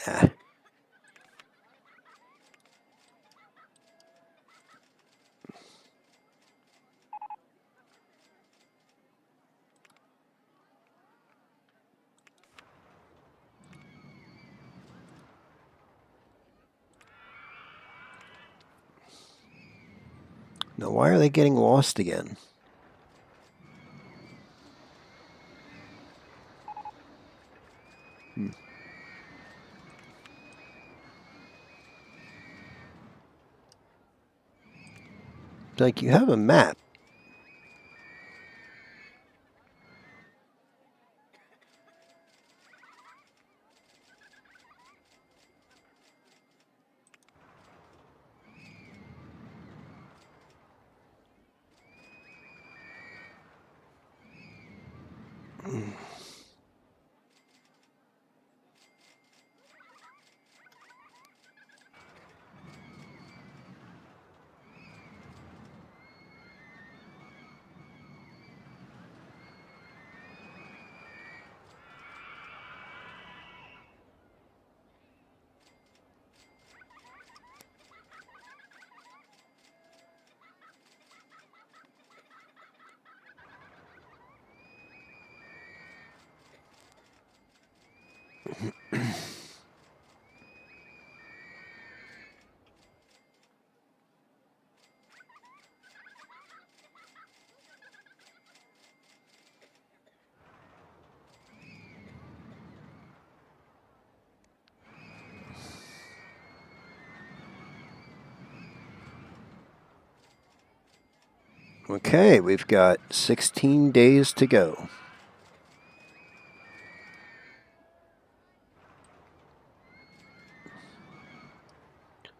Nah. Now, why are they getting lost again? Like, you have a map. Okay, we've got 16 days to go.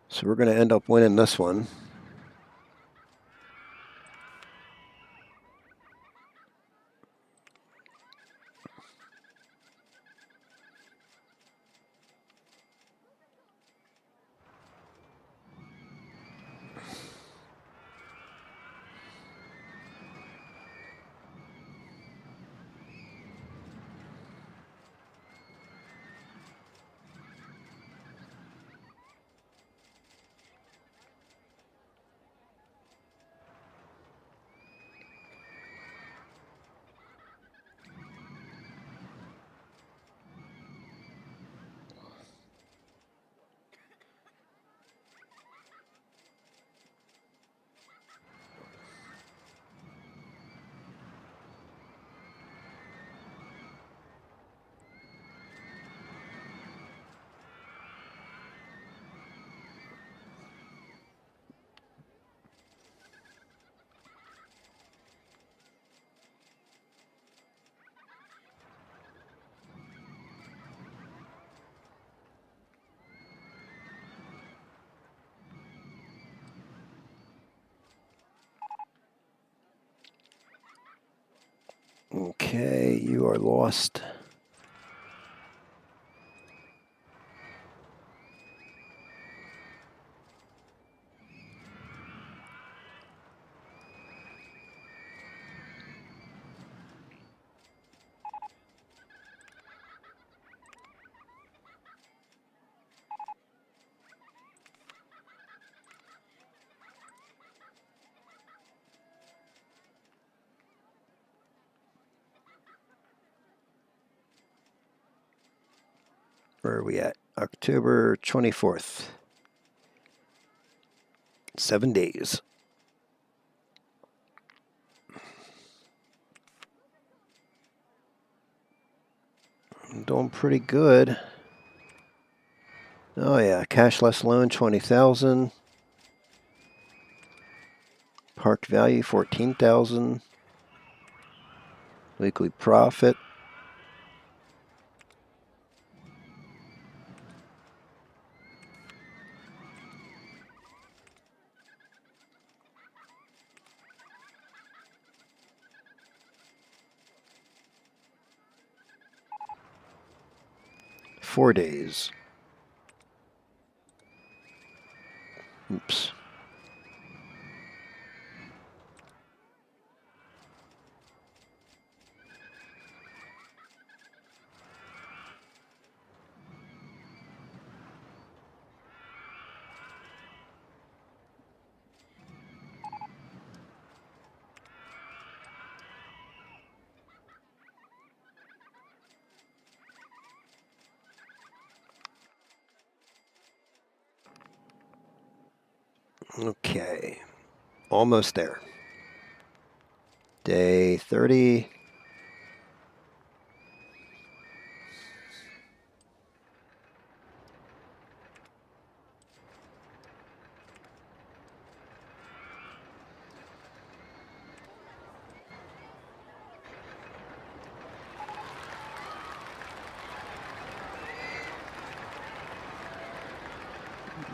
So we're going to end up winning this one. Okay, you are lost. Where are we at? October 24th. 7 days. I'm doing pretty good. Oh yeah, cashless loan 20,000. Park value 14,000. Weekly profit. Four days. Oops. Okay. Almost there. Day 30.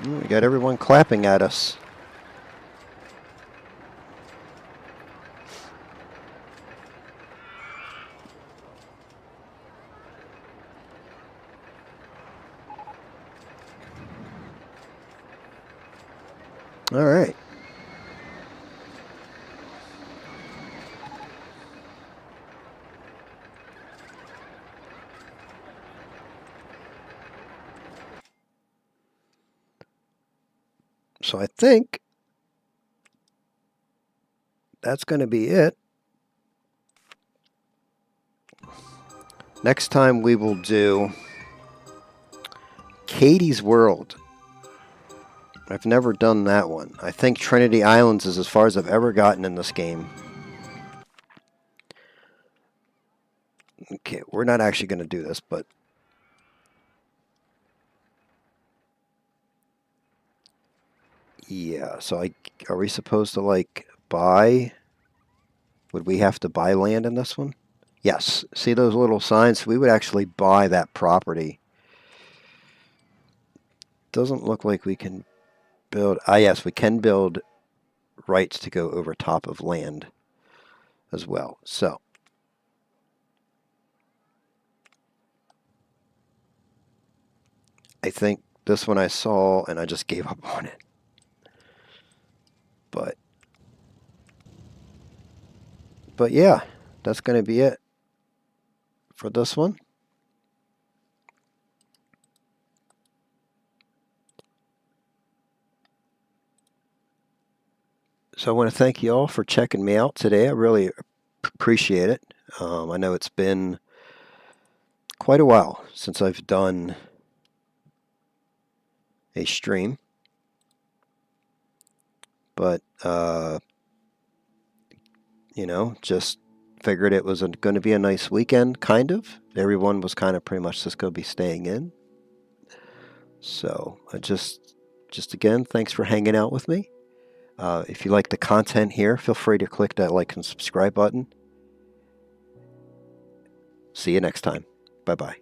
We got everyone clapping at us. All right. So I think that's going to be it. Next time we will do Katie's World. I've never done that one. I think Trinity Islands is as far as I've ever gotten in this game. Okay, we're not actually going to do this, but yeah. So are we supposed to like buy Would we have to buy land in this one? Yes. See those little signs? We would actually buy that property. Doesn't look like we can build. Ah, yes, we can build rights to go over top of land as well. So, I think this one I saw and I just gave up on it. But yeah, that's going to be it for this one. So I want to thank you all for checking me out today. I really appreciate it. I know it's been quite a while since I've done a stream, but just figured it was going to be a nice weekend, kind of. Everyone was kind of pretty much just going to be staying in. So I just again, thanks for hanging out with me. If you like the content here, feel free to click that like and subscribe button. See you next time. Bye-bye.